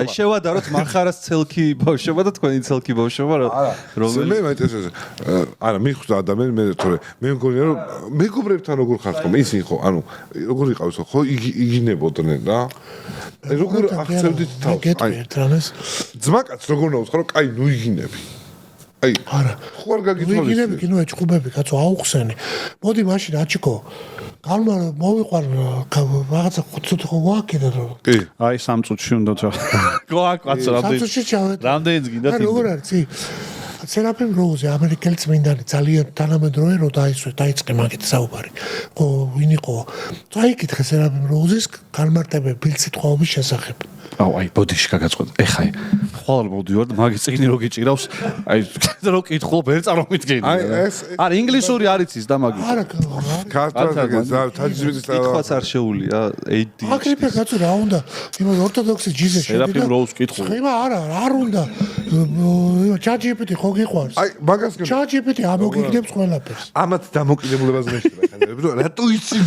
აი შევადაროთ מחარას ცელკი ბავშვობა და თქვენი ცელკი ბავშვობა რომელი მე მაინტერესებს არა მიხვდა ადამიანი მე თორე მე მგონია რომ მეგობრებთან როგორ ხართ ხომ ისინი ხო ანუ როგორ იყავს ხო იგინებოდნენ რა როგორ აღწევდით თავს აი ერთრანეს ძმაკაც როგორ ნაუცხო რომ კაი ნუ იგინები აი არა ხო არ გაგითხოვე ვიგინები კინო ეჭუბები კაცო აუხსენი მოდი მაშინ აჩიკო გალმა მოვიყვარ რაღაცა 5 წუთი ხო გვაქვს რომ კი აი 3 წუთში უნდა გვაქვს რამდენი გინდა როგორ არის სერაფიმ როუზი ამერიკელი წმინდანი ძალიან თანამედროვე რო დაიწყე მაგით საუბარი ხო ვინ იყო წაიკითხე სერაფიმ როუზის განმარტებები ბილსიტყვაობის შესახებ აუ აი ბოდიში გაგაწყვეტ ეხა ხვალ მოდივარ და მაგის წიგნი რო გიჭირავს აი რო კითხულობ ვერ წარმომიდგენი აი ეს არა ინგლისური არის ის და მაგის არა ქართულად თაჯიკეთის კითხვაც არ შეუულია AD აკრიფე კაცო რა უნდა იმას ორთოდოქსი ჯიზე სერაფიმ როუზ კითხულობ ხება არ უნდა ChatGPT ხო გიყვარს აი მაგას ChatGPT ამოგიგდებს ყველაფერს ამათ დამოკიდებულებას მეშრა ხა რატო იცი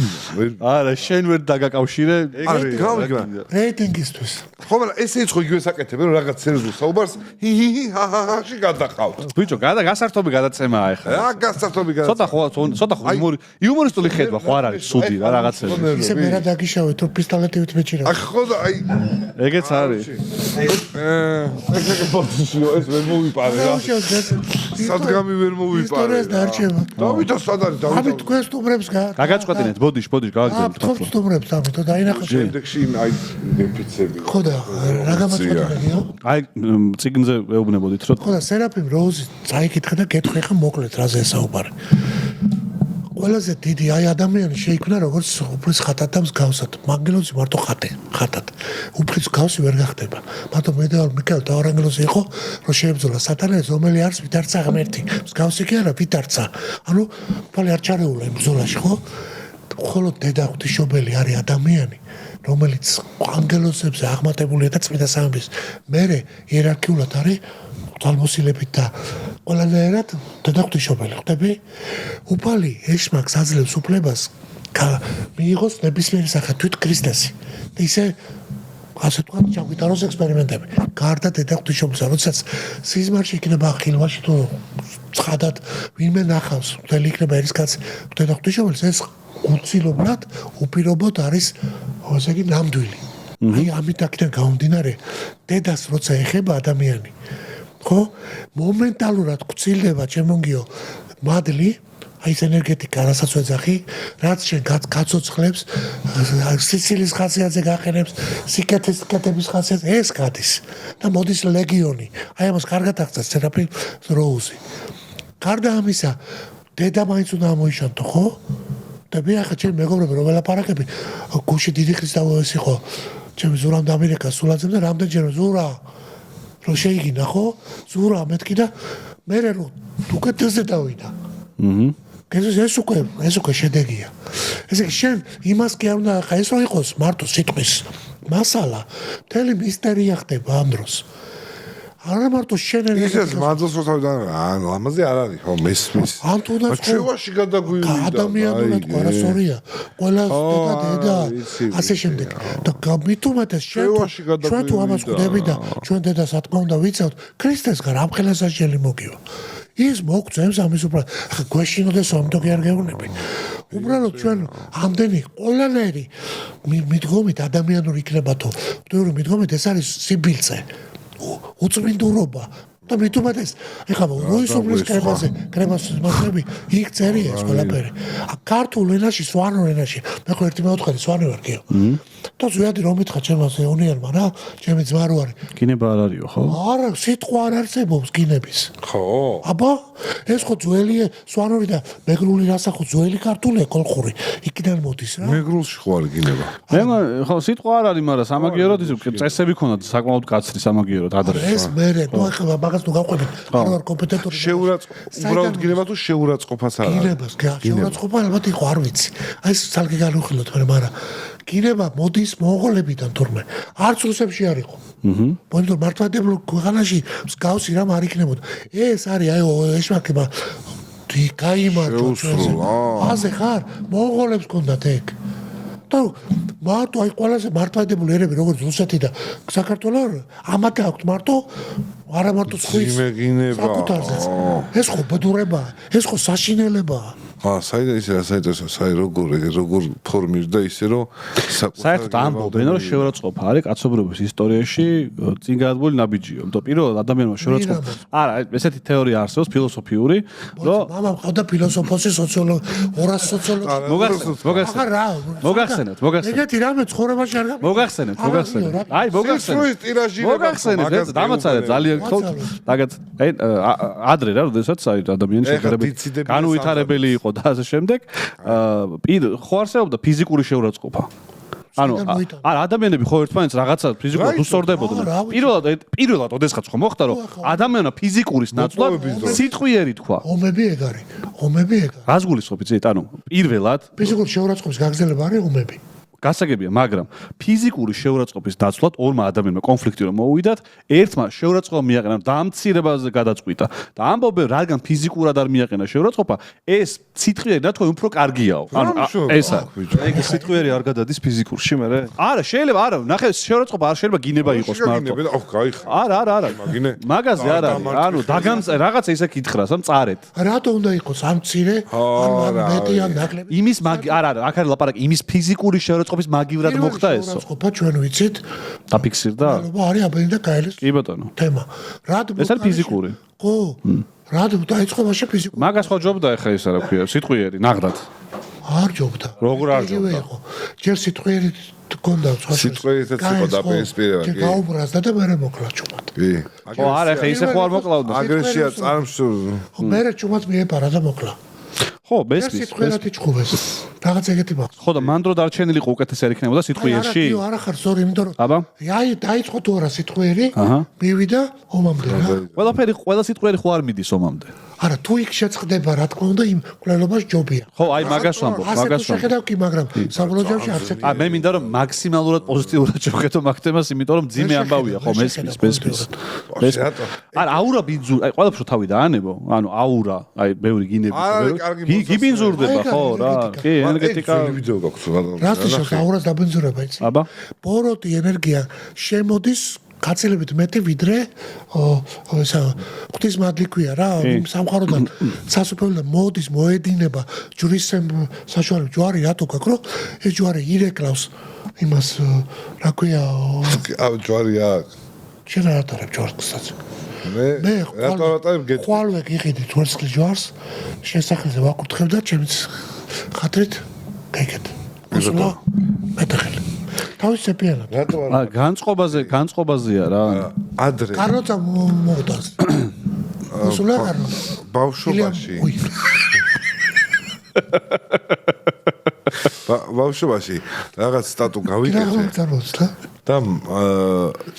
არა შენ ვერ დაგაკავშირე არა გავიგე რეიტინგისთვის ხო მაგრამ ესეც ხო იგივე საკეთებენ რომ რაღაც სერიოზულ საუბარს ჰი გადაყავთ ბიჭო გასართობი გადაცემაა ეხლა რა გასართობი გადაცემა ცოტა ხო იუმორისტული ხედვა ხო არ არის სუდი რა რაღაცები ისე მე რა დაგიშავეთ რომ პისტოლეტივით მეჭირა აი ხო და აი ეგეც არის ეს პოზიციო ეს ვერ მოვიპარე რა სადგამი ვერ მოვიპარე ისტორიას დარჩება დავითო სად არის დავითო ამით თქვენ სტუმრებს გაგაწყვეტინეთ ბოდიში გავაგზავნეთ თქვენ სტუმრებს ამით დაინახოთ შემდეგში აი დეფიცები ხო და რა გამაწყვეტინებია აი ციგნზე ეუბნებოდით რომ ხო და სერაფიმ როუზი წაიკითხე და გეტყვი ხა მოკლედ რაზე ესაუბარი ყველაზე დიდი აი ადამიანი შეიქმნა როგორც უფლის ხატად და მსგავსად. მაგელოზი მარტო ხატად. უფლის მსგავსი ვერ გახდება. მარტო მიქაელ თავარანგელოზი იყო, რომ შეებრძოლა სატანას, რომელიც არის ვით არცა ღმერთი. მსგავსი კი არა, ვით არცა. ანუ ფალი არ ჩარეულა იმ ბრძოლაში, ხო? ხოლო დედა ღვთისმშობელი არის ადამიანი, რომელიც ანგელოზებზე აღმატებულია და წმინდა სამების მერე იერარქიულად არის თვალმოსილებით და ყველანაირად დედა ღვთისმშობელი ხდები. უფალი ეშმაკს აძლევს უფლებას მიიღოს ნებისმიერი სახე თვით ქრისტესი. და ისე ასე თქვა ჩავიტაროს ექსპერიმენტები. გარდა დედა ღვთისმშობელისა, როდესაც სიზმარში იქნება ხილვაში თუ ცხადად ვინმე ნახავს, მთელი იქნება ერისკაცი დედა ღვთისმშობელს ეს უცილობლად უპირობოდ არის ასე იგი ნამდვილი. აი ამით აქედან გამომდინარე დედას როცა ეხება ადამიანი ხო მომენტალურად გწილდება ჩემონგიო მადლი აი ეს ენერგეტიკა რასაც ვეძახი რაც შენ გაცოცხლებს სიცილის ხასიათზე გაყენებს სიკეთების ხასიათზე ეს გადის და მოდის ლეგიონი აი ამას კარგად აღწევს თერაპი როუზი გარდა ამისა დედა მაინც უნდა ამოიშანტო ხო და მე ახლა ჩემი მეგობრები რომ ველაპარაკები გუში დიდი ქრისტიანობის იყო ჩემი ზურამ და ამერიკა სულაძემ და რამდენჯერმე ზურა რომ შეიგინა ხო ზურა მეთქი და მე რომ უკეთესზე დავიდა ეს უკვე შედეგია ესე იგი შენ იმას კი არ უნდა ხა ეს რომ იყოს მარტო სიტყვის მასალა მთელი მისტერია ხდება ამ დროს არა მარტო შენ ეს მადლს რო თავიდან ანუ ამაზე არ არის ხო მესმის ან თუნდაც ჩვევაში გადაგვივიდა ადამიანურად ყარასორია ყველა დედა ასე შემდეგ და მithumetes ჩვენ თუ ამას ხვდები და ჩვენ დედას რა თქმა უნდა ვიცავთ ქრისტესგან ამ ხელასაშელი მოგივა ის მოგწევს ამის უბრალოდ გვეშინოდეს ამიტომ კი არ გეუბნები უბრალოდ ჩვენ ამდენი ყველანაირი მიდგომით ადამიანური იქნება თუ მიდგომით ეს არის სიბილწე უწმინდურობა და მithumetes ეხლა როისობლის კრებაზე მასები იქ წერია ეს ყველაფერი ქართულ ენაში სვანურ ენაში მე ხო ერთი მეოთხე სვანი ვარ კიო და ზუიადი რომ მითხა ჩემს ეუნიერმა რა ჩემი ძმა რო არის კინება არ არისო ხო არა სიტყვა არ არსებობს კინების ხო აბა ეს ხო ძველია სვანური და მეგრული რასახო ძველი ქართულია კოლხური იქიდან მოდის რა მეგრულში ხო არის კინება მე ხო სიტყვა არ არის მაგრამ სამაგიეროდ ის წესები ქონდა საკმაოდ კაცრი სამაგიეროდ ადრე ეს მე ნუ ახლა მაგას ნუ გავყვებით არ ვარ კომპეტენტორი უბრალოდ კინება თუ შეურაცხყოფას არა კინებას შეურაცხყოფა ალბათ იყო არ ვიცი აი ეს ძალკე განუხილოთ მაგრამ კინება მოდის მონღოლებიდან თურმე არც რუსებში არ იყო მოინდო მართლმადიდებლურ ქვეყანაში მსგავსი რამ არ იქნებოდა ეს არის აი ეშმაკება გაიმარჯვა აზე ხარ მონღოლებს კონდათ ეგ და მარტო აი ყველაზე მართლმადიდებლური ერები როგორც რუსეთი და საქართველო ამათ აქვთ მარტო არა მარტო სხვის საკუთარზეც ეს ხო ბედურებაა ეს ხო საშინელებაა საერთოდ ისე საერთოდ როგორ ფორმირდა ისე რომ საერთოდ ამბობენ რომ შეურაცხყოფა არის კაცობრიობის ისტორიაში წინ გადადგმული ნაბიჯია. იმიტომ პირველად ადამიანმა შეურაცხყოფა არა ესეთი თეორია არსებობს ფილოსოფიური რომ მამა მყავდა ფილოსოფოსი სოციოლოგი 200 სოციოლოგი მოგახსენებთ ეგეთი რამე ცხოვრებაში არ მოგახსენებთ აი მოგახსენებთ დამაცარეთ ძალიან მაგათ აი ადრე რა როდესაც აი ადამიანი შეგარებით განუვითარებელი იყო და ასე შემდეგ ხო არსებობდა ფიზიკური შეურაცხყოფა ანუ არა ადამიანები ხო ერთმანეთს რაღაცა ფიზიკურად უსწორდებოდნენ პირველად ოდესღაც ხო მოხდა რომ ადამიანმა ფიზიკურის ნაცვლად სიტყვიერი თქვა ომები ეგ არის რას გულისხმობთ ზეთ ანუ პირველად ფიზიკური შეურაცხყოფის გაგრძელება არის ომები გასაგებია, მაგრამ ფიზიკური შეურაცხყოფის დაცვლად ორმა ადამიანმა კონფლიქტი რომ მოუვიდათ, ერთმა შეურაცხყოფა მიაყენა დამცირებაზე გადაწყვიტა და ამბობენ, რადგან ფიზიკურად არ მიაყენა შეურაცხყოფა, ეს სიტყვიერი ნათქვამი უფრო კარგიაო. ანუ ეს ეგ სიტყვიერი არ გადადის ფიზიკურში, მერე? არა, შეიძლება, არა, ნახე, შეურაცხყოფა არ შეიძლება გინება იყოს მარტო. არა. მაგაზე არა, ანუ რაღაცა ისე კითხრას, ამ წარეთ. რატო უნდა იყოს ამ მცირე, ან მეტი ან ნაკლები? იმის არა, აქ არის ლაპარაკი იმის ფიზიკური შეურაცხყოფის მაგივრად მოხდა ესო. შეურაცხყოფა ჩვენ ვიცით. დაფიქსირდა? არის აბელი და კაელის. კი ბატონო. თემა. ეს არის ფიზიკური. ხო. რატო დაიწყო მაშინ ფიზიკური? მაგას ხო ჯობდა ახლა ის რა ქვია, სიტყვიერი, ნაღდად. არ ჯობდა. როგორ არ ჯობდა? ჯერ სიტყვიერი გონდა სხვა. სიტყვიერითაც იყო დაპირისპირება, კი. გაუბრაზდა და მე მოკლაჩუმად. კი. ხო, არა, ახლა ისე ხო არ მოკლავდა. აგრესია წარმს. მე ჩუმად მიეპარა და მოკლა. ხო, ეს მესმის. სიტყვერად იჭხუბეს. რაღაც ეგეთი მაქვს. ხო და მან დრო დარჩენილი უკეთესია იქნებოდა სიტყვიერში. არა ხარ სწორი, იმიტომ რომ აბა. აი დაიწყო თუ არა სიტყვიერი, აჰა. მივიდა ომამდე რა. ყველა სიტყვიერი ხო არ მიდის ომამდე. არა, თუ იქ შეწყდება, რა თქმა უნდა, იმ კვლელობას ჯობია. ხო, აი მაგას ვამბობ, ასე მაგას თუ შეხედავ კი, მაგრამ საბოლოო ჯამში არც ერთი. მე მინდა რომ მაქსიმალურად პოზიტიურად შევხედო მაგ თემას, იმიტომ რომ ძიმე ამბავია, ხო, მესმის. არა, აურა ბინძურ, აი ყველაფერს თავი დაანებო, ანუ აურა, აი ბევრი გინები, გიბინძურდება, ხო, რა, კი, ენერგეტიკა. ვიდეო გაქვს ბატონო. რასთვის აურას დაბინძურება იცი? აბა. ბოროტი ენერგია შემოდის გაცილებით მეტი ვიდრე ესა ღვთისმადლი რა იმ სამყაროდან სასופველიდან მოდის მოედინება ჯვრის საშუალებით ჯვარი რატო გაქვს რომ ეს ჯვარი ირეკლავს იმას რა ქვია ჯვარი აქვს შენ არ ატარებ ჯვარსაც მე რატო ატარებ გეტყვი ხვალვე გიყიდით ვერცხლის ჯვარს შესახელზე ვაკურთხებ და ჩემს ხათრით გეკეთ მოსულა მეტეხელი თავის ეპიანად. რატო არ განწყობაზეა რა. ადრე. კაროცა მოვდას. მოსულა კარო. ბავშვობაში. ბავშვობაში რაღაც სტატუ გავიკეთე. და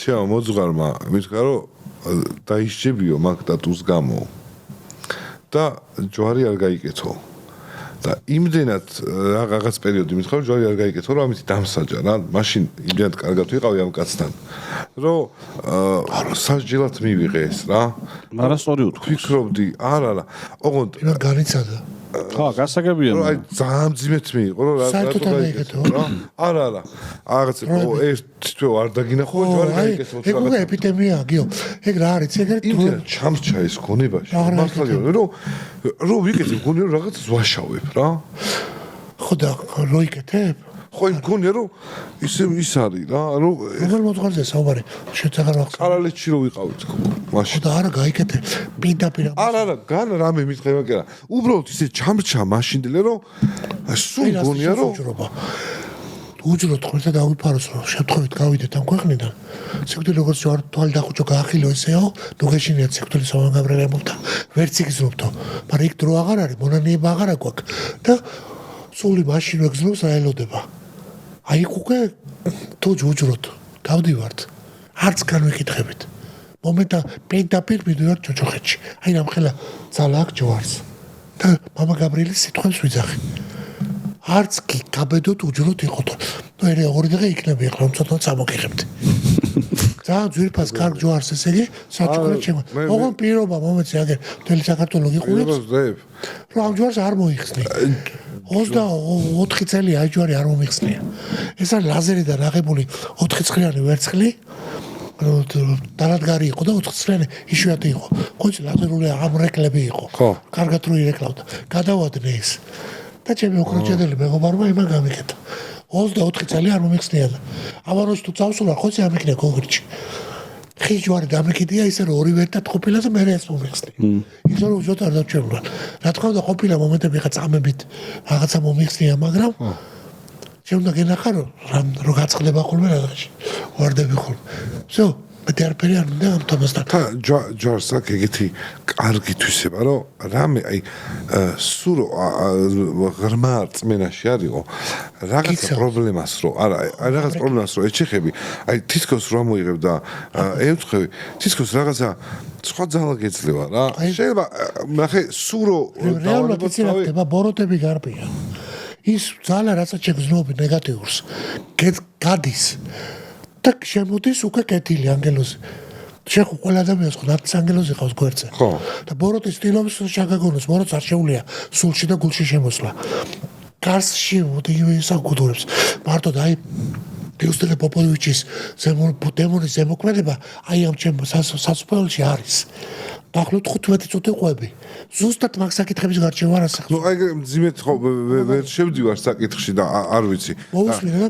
შეა მოძღარმა მითქვა რომ დაისჯებიო მაგ სტატუს გამო. და ჯვარი არ გაიკეთო. და იმდენად რაღაც პერიოდი მითხრა ჯვარი არ გაიკეთო რომ ამით დამსაჯა რა მაშინ იმდენად კარგად ვიყავი ამ კაცთან რომ სასჯელად მივიღე ეს რა არა სწორი უთქვა ფიქრობდი არა ოღონდ იმან განიცადა ხო გასაგებია რომ აი ძალიან ძიმეთ მიიყო რომ საერთოდ არ გაიკეთო არა რაღაც ეს თვითონ არ დაგინახო ჯვარი გაიკეთო ეგ უკვე ეპიდემია გიო ეგ რა არის ეგ იმდენად ჩამრჩა ეს გონებაში მართალია რომ ვიკეთებ გონია რომ რაღაც ვაშავებ რა ხო და რო იკეთებ ხო იმ გონია რომ ის არის რა რომ როგორ მოძღარზე საუბარი შეცაღარ ვახსოვს კარალეთში რო ვიყავით მაშინ და არა გაიკეთე პირდაპირ არა გან რამე მითხება კი არა უბრალოდ ისე ჩამრჩა მაშინდელე რომ სულ გონია რომ უჯროდ ხმერთა დავიფაროს რომ შეთხოვით გავიდეთ ამ ქვეყნიდან სიკვდილი როგორც ვარ თვალი დახუჭო გაახილო ესეო ნუ გეშინიათ სიკვდილი სამაგაბრელებულთა ვერც იგზნობთო მაგრამ იქ დრო აღარ არის მონანიება აღარ აქვს და სული მაშინ ვეგზნობს რა ელოდება აი უკვე თუ უჯროდ გავდივართ არც განვიკითხებით მომენტა პირდაპირ მიდივართ ჯოჯოხეთში აი რამხელა ძალა აქვს ჯვარს და მამა გაბრიელის სიტყვებს ვიძახი არც კი გაბედოთ უჯროდ იყოთ ნუ ერე ორი დღე იქნება ახლა ცოტა წამოგიღებთ ძალიან ძვირფას კარგ ჯვარს ესე იგი საჩუქრად შემო ოღონ პირობა მომეცი აგერ მთელი საქართველო გიყურებს რომ ამ ჯვარს არ მოიხსნი 24 წელი აი ჯვარი არ მომიხსნია ეს არის ლაზერიდან აღებული 4 წლიანი ვერცხლი დანადგარი იყო და 4 წლიანი იშვიათი იყო ხოჭ ლაზერული ამრეკლები იყო კარგად რო ირეკლავდა გადავადნე ის და ჩემი ოქროჭედელი მეგობარმა იმან გამიკეთა 24 წელი არ მომიხსნია და აბანოში თუ წავსულა ხოცი ამიქნია გოგრიჩი ხიჯვარი დამეკიდია ისე რომ ორივე ერთად ყოფილა და მე ეს მომიხსნია ისე რომ უჯოდ არ დაჩვეულა რა თქმა უნდა ყოფილა მომენტები ხა წამებით რაღაცა მომიხსნია მაგრამ შემდა გენახა რომ გაწყდება ხოლმე რაღაცში ვარდები ხოლმე всё მე არაფერი არ მინდა ამ თამასთან ჯვარს აქ ეგეთი კარგი თვისება რომ რამე აი სულ ღრმა რწმენაში არისო რაღაცა პრობლემას რომ არა აი რაღაც პრობლემას რომ ეჩეხები აი თითქოს რომ მოიღებ და ევთხები თითქოს რაღაცა სხვა ძალა გეძლევა რა შეიძლება ნახე სულ რომ რეალურად იცინახება ბოროტები გარბია ის ძალა რასაც შეგზნობი ნეგატიურს გადის და შემოდის უკვე კეთილი ანგელოზი შეხო ყველა ადამიანს ხო ნათს ანგელოზი ყავს გვერდზე ხო და ბოროტის სტილობს შაგაგონოს ბოროტს არ შეუულია სულში და გულში შემოსვლა გარსში ისაგუდურებს მარტო და აი დიუსტელე პოპოვიჩის დემონის ზემოქმედება აი ამ ჩემ სასופველში არის დაახლოებით 15 წუთი ყვები ზუსტად მაგ საკითხების გარჩევა არასახს ნუ აი ძიმეთ ხო ვერ შევდივარ საკითხში და არ ვიცი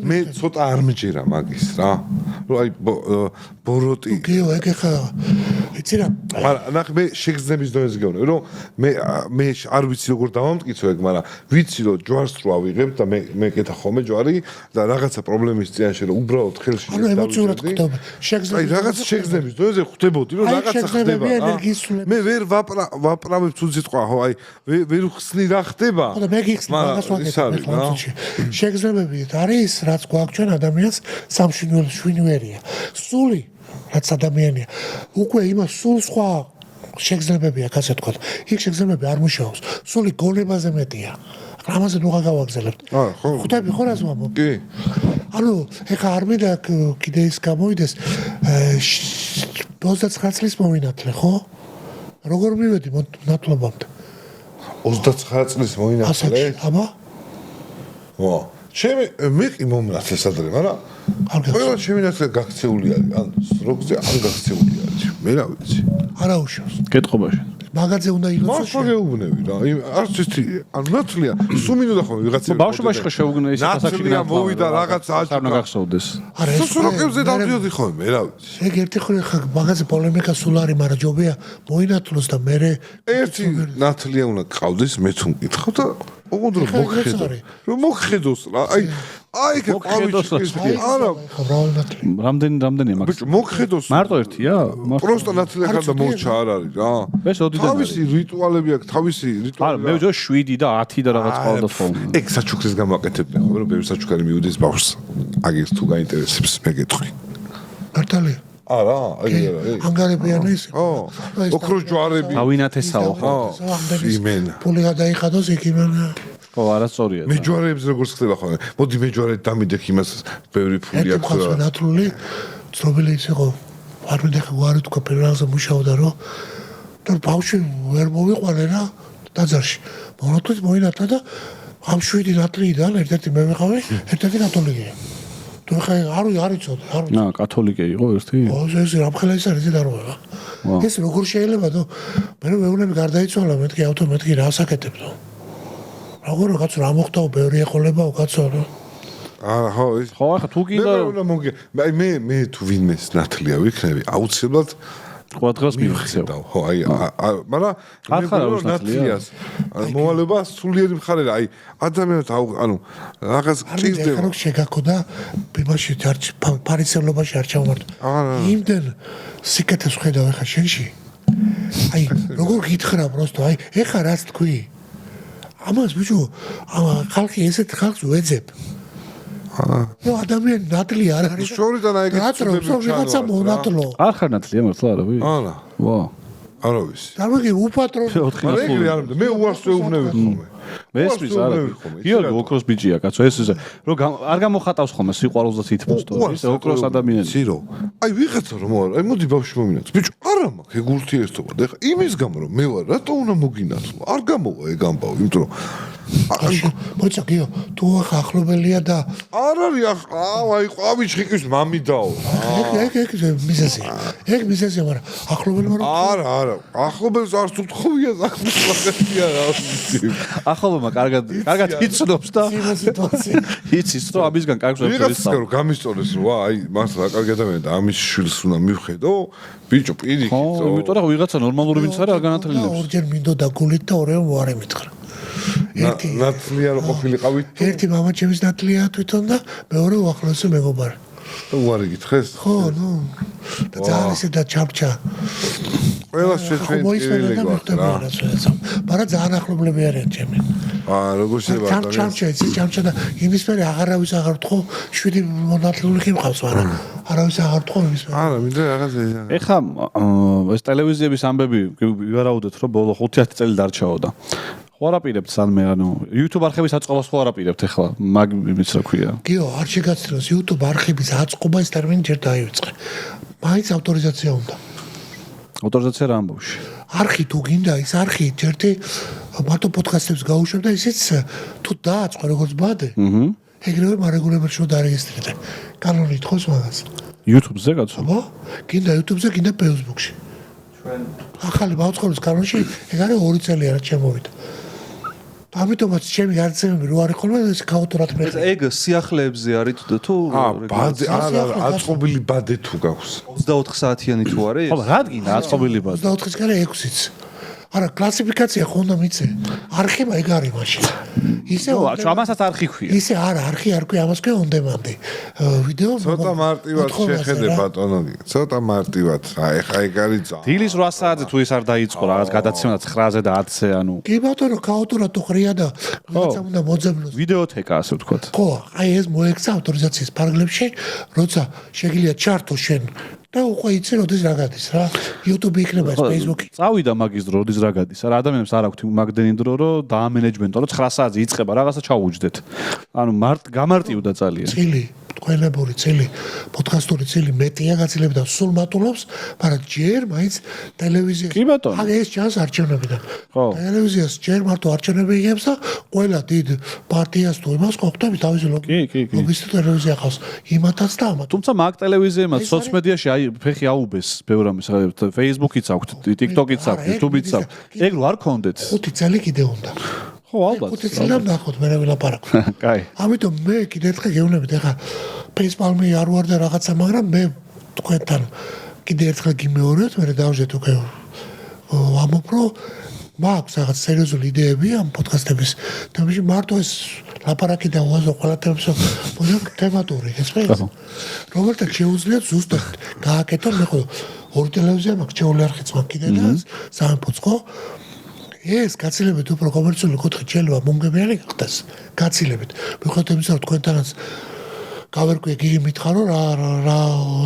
მე ცოტა არ მეჯერა მაგის რა რომ აი ბოროტი გიო ეგ ხა იცი რა მაგრამ ნახე მე შეგრძნების დონეზე გეუბნები რომ მე არ ვიცი როგორ დავამტკიცო ეგ მაგრამ ვიცი რომ ჯვარს რო ავიღებ და მე კეთა ხოლმე ჯვარი და რაღაცა პრობლემის წინაშე რომ უბრალოდ ხელში ანუ ემოციურად ხდება აი რაღაც შეგრძნების დონეზე ხდებოდი რომ რაღაცა ხდება მე ვერ ვაპრავებ თუ სიტყვა ხო აი ვერ ვხსნი რა ხდება და მე გიხსნი მაგას ვაკეთებ შეგრძნებები არის რაც გვაქვს ჩვენ ადამიანს სამშვენიერია სული რაც ადამიანია უკვე იმას სულ სხვა შეგრძნებებია ასე თქვა იქ შეგრძნებები არ მუშაობს სული გონებაზე მეტია ამაზე ნუ გავაგზავნებთ ხვდები ხო რას ვამბობ კი ანუ ეხა არ მინდა კიდე ის გამოვიდეს 29 წლის მომინათლე ხო როგორ მივედი ნათლობამდე 29 წლის მოინათლე აბა ვა ჩემი მე კი მომნათლე სადრე მაგრამ ყველა ჩემი ნათლე გაქცეული არის ან სროგზე ან გაქცეული არის მე რა ვიცი არა უშავს კეთყობაში მაგაზე უნდა იყოს მას შეგეუბნები რა არც ისეთი ანუ ნათლია სულ მინდოდა ხოლმე ვიღაცები ბავშვობაში ხო შეუგნა ის ნათლია მოვიდა რაღაც არ უნდა გახსოვდეს არა სროგებზე დავდიოდი ხოლმე მე რა ვიცი ეგ ერთი ხოლმე ხა მაგაზე პოლემიკა სულ არის მაგრამ ჯობია მოინათლოს და მე ერთი ნათლია უნდა გყავდეს მე თუ მკითხავ და ოღონდ რომ მოგხედო რომ მოგხედოს რა აი ყავიჩი არა რამდენია მაგ ბიჭო მოგხედოს მარტო ერთია პროსტა ნათლია ხარ და მორჩა არ არის რა ეს ოდიდან თავისი რიტუალები აქვს თავისი რიტუალი არა მე ვიძო 7 და 10 და რაღაც ყავდა ხოლმე ეგ საჩუქრის გამაკეთებდნენ ხოლმე რომ ბევრი საჩუქარი მიუდის ბავშვს აგერ თუ გაინტერესებს მე გეტყვი მართალია არა აი ანგარებიანი ის ო ოქროს ჯვარები ავინათესაო ხო იმენ პული გადაიხადოს იქ იმენა ხო არასწორია მე ჯვარებს როგორც ხდება ხოლმე მოდი მე ჯვარად დამიდექ იმას ბევრი ფული აქვს რა ხო ნათლული ცნობილი ის იყო არ მიდეხ ვარ თქვა პირველზე მუშაობდა რომ და ბავშვი ვერ მოვიყვანე რა დაძარში მონათლით მოინათლა და ამ 7 ნათლიდან ერთ-ერთი მე ვიყავი ერთ-ერთი კათოლიკია თუ ხა არ იცოდი არ ნა კათოლიკე იყო ერთი ეს რამხელა ის არის დაროა ეს როგორ შეიძლება თუ მე მეუბნები გარდაიცვალა მეთქი ავტომატი რა საკეთებდო როგორ რაღაც რა მოხდაო ბევრი ეყოლებაო კაცო არა ხო ის ხო ახლა თუ კიდე მე თუ ვინმეს ნათლია ვიქნები აუცილებლად კვადრატს მივხსევ ხო აი მაგრამ ნათლიას მოვალება სულიერი მხარე რა აი ადამიანს ანუ რაღაც ჭირდება არ შეგაქოდა იმაში ფარისევლობაში არ ჩავმართო იმდენ სიკეთეს ხედავ ახლა შენში აი როგორ გითხრა პროსტო აი ეხა რას თქვი ამას ბიჭო ხალხი ესეთ ხალხს ვეძებ ნუ ადამიანი ნათლი არ არის შორიდან აი გაწრობს ვიღაცა მონათლო არ ხარ ნათლია მართლა არავი არა ვა არა ვიცი დამოგი უპატრონო მე უარს ვეუბნები ხოლმე მე ესმის არა გიორგი ოქროს ბიჭია კაცო ეს რომ არ გამოხატავს ხოლმე სიყვარულს და თითბოსტო ის ოქროს ადამიანი ძირო აი ვიღაცა რომ აი მოდი ბავშვი მომინათლო ბიჭო არა მაქვს ეგ ურთიერთობა და ეხა იმის გამო რომ მე ვარ რატო უნდა მოგინათლო არ გამოვა ეგ ამბავი იმიტომ რომ მოიცა გიო თუ ახლა ახლობელია და არ არის აი ყვავი ჩხიკის მამიდაო ეგ მიზეზია მაგრამ ახლობელი მაგრამ არა ახლობელს არ თხოვია ახლობელია რა ვიცი ახლობა კარგად იცნობს და იცის რომ ამისგან კარგს ვერ ვიღაცას რომ გამისწორეს რომ აი მას რა კარგი ადამიანი და ამის შვილს უნდა მივხედო ბიჭო პირიქით ხო იმიტომ რომ ვიღაცა ნორმალური ვინც არის არ განათლილებს ორჯერ მინდოდა გულით და ორევ ვარ ემითხრა ერთი ნათლია რო ყოფილიყავით ერთი მამაჩემის ნათლია თვითონ და მეორე უახლოესი მეგობარი უარი გითხეს ხო ნუ და ძალიან ისე და ჩამჭა ყველა ჩვენ პირველი გვაქვს მაგრამ ძალიან ახლობლები არიან ჩემი როგორ შეიძლება ჩამჭა და იმის მერე აღარავის აღარ თქო 7 მონათლული ხიმყავს მაგრამ არავის აღარ თქო იმის მერე არა მინდა რაღაც ეხა ეს ტელევიზიების ამბები ვარაუდეთ რომ ბოლო 5-10 წელი დარჩაოდა ხო არაპირებთ სანმე ანუ YouTube არხების აწყობას ხო არაპირებთ ეხლა მაგ იმის რა ქვია გიო არ შეგაცნოს YouTube არხების აწყობა ის ტერმინი ჯერ დაივიწყე მაინც ავტორიზაცია უნდა ავტორიზაცია რა ამბავში არხი თუ გინდა ის არხი ჯერთი მარტო პოდკასტებს გაუშვებ და ისიც თუ დააწყო როგორც ბადე ეგრევე მარეგულებაში რომ დარეგისტრირდე კანონი თხოვს მაგას YouTube-ზე კაცო აბა გინდა YouTube-ზე გინდა Facebook-ში ჩვენ ახალი ბავშვობის კანონში ეგ არის 2 წელი არა ჩემოვიდა ამიტომაც ჩემი გარცემები რო არის ხოლმე ეს ქაოთურად მე. ეგ სიახლეებზე არის თუ ბადე არა აწყობილი ბადე თუ გაქვს 24 საათიანი თუ არის ხო რადგან აწყობილი ბადე 24-ის გარე 6-იც. არა კლასიფიკაცია ხონდა მიცე. არქივა ეგ არის მაშინ. ისე ამასაც არხი ქვია. ისე არა არქი არ ქვია ამას ქვია on demand. ვიდეო ცოტა მარტივად შეხედე ბატონო. ცოტა მარტივად. ეხა ეგ არის ძა. დილის 8 საათზე თუ ის არ დაიწყო რაღაც გადაცემა 9-ზე და 10-ზე ანუ კი ბატონო ქაოთურად თუ ხრია და რაღაცა უნდა მოძებნოს. ვიდეოთეკა ასე ვთქვათ. ხო, აი ეს მოექცა ავტორიზაციის პარაგრაფში, როცა შეგიძლია ჩართო შენ და უკვე იცი როდის რა გადის რა. YouTube იქნება ეს Facebook-ი. წავიდა მაგის დრო როდის რა გადის. არა ადამიანებს არ აქვთ მაგდენი დრო რომ დაამენეჯმენტო რომ 9 საათზე იწყება რაღაცა ჩაუჯდეთ. ანუ გამარტივდა ძალიან. წილი თქვენებური წილი პოდკასტური წილი მეტია გაცილებიდან სულ მატულობს, მაგრამ ჯერ მაინც ტელევიზიაში. კი ბატონო. აი ეს ჩანს არჩევნებიდან. ხო. ტელევიზიას ჯერ მარტო არჩევნები იღებს და ყველა დიდ პარტიას თუ იმას ყოფტები თავისი ლობისტი ტელევიზია ყავს. იმათაც და ამათ. თუმცა მაგ ტელევიზიებმა სოციომედიაში აი ფეხი აუბეს ბევრ ამის Facebook-იც აქვთ, TikTok-იც აქვთ, YouTube-იც აქვთ. ეგ რო არ გქონდეთ. 5 წელი კიდე უნდა. ხო ალბათ. 5 წელი ნახოთ მე ვილაპარაკო. კაი. ამიტომ მე კიდე ერთხელ გეუბნებით ეხა ფეისბუქი არ ვარ და რაღაცა, მაგრამ მე თქვენთან კიდე ერთხელ გიმეორებთ, მე დავждეთ უკვე ამოფრო მაქვს რაღაც სერიოზული იდეები ამ პოდკასტების თემაში მარტო ეს ლაპარაკი და უაზრო ყველა თემს მოდი თემატური ეს რომელთა შეუძლიათ ზუსტად გააკეთო მე ხო ორი ტელევიზია მაქვს ჩეული არხიც მაქვს კიდე და სამეფოც ხო ეს გაცილებით უფრო კომერციული კუთხით შეიძლება მომგებიანი გახდეს გაცილებით მიუხედავად იმისა რომ თქვენთანაც გავერკვე გიგი მითხარო რა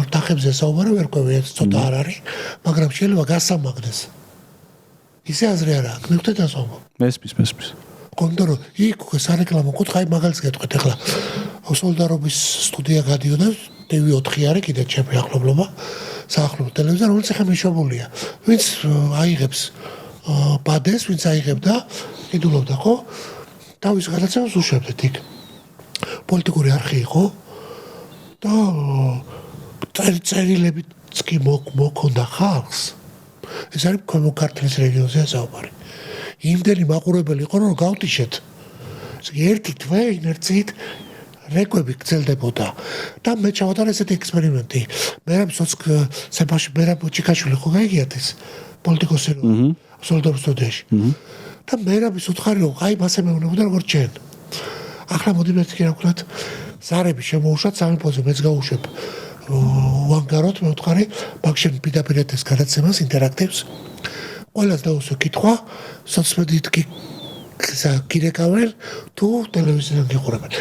ორთახებზე საუბარი ვერკვევი ეს ცოტა არ არის მაგრამ შეიძლება გასამაგდეს ისე აზრი არა აქვს მივხვდეთ ასომო მესმის კონდო რომ იქ სარეკლამო კუთხე მაგალითს გეტყვით ახლა სოლდარობის სტუდია გადიოდა TV4 არის კიდე ჩემი ახლობლობა საახლობლო ტელევიზია რომელიც ახლა მეშობულია ვინც აიღებს ბადეს ვინც აიღებდა იდულობდა ხო თავის გადაცემას უშვებდით იქ პოლიტიკური არხი იყო და წერილებიც კი მოქონდა ხალხს ეს არის ქვემო ქართლის რეგიონზე საუბარი. იმდენი მაყურებელი იყო რომ გავტიშეთ. ერთი თვე ინერციით რეკვები გრძელდებოდა და მე ჩავატარე ესეთი ექსპერიმენტი. მერაბ სეფაში მერაბ ჩიკაშვილი ხო გაიგიათ ეს პოლიტიკოსი რომ სოლდარობის სტუდიაში. და მერაბის უთხარი რომ აი მასე მეუბნებოდა როგორც ჩვენ. ახლა მოდი მე თქვენ ვქნათ ზარები შემოუშვათ სამეფოზე მეც გავუშვებ. ვანგაროთ მე ვთხარი ბაქშენ პირდაპირ ეს გადაცემას ინტერაქტივს ყველას დაუსვა კითხვა სოციომედიით გირეკავენ თუ ტელევიზიიდან გიყურებენ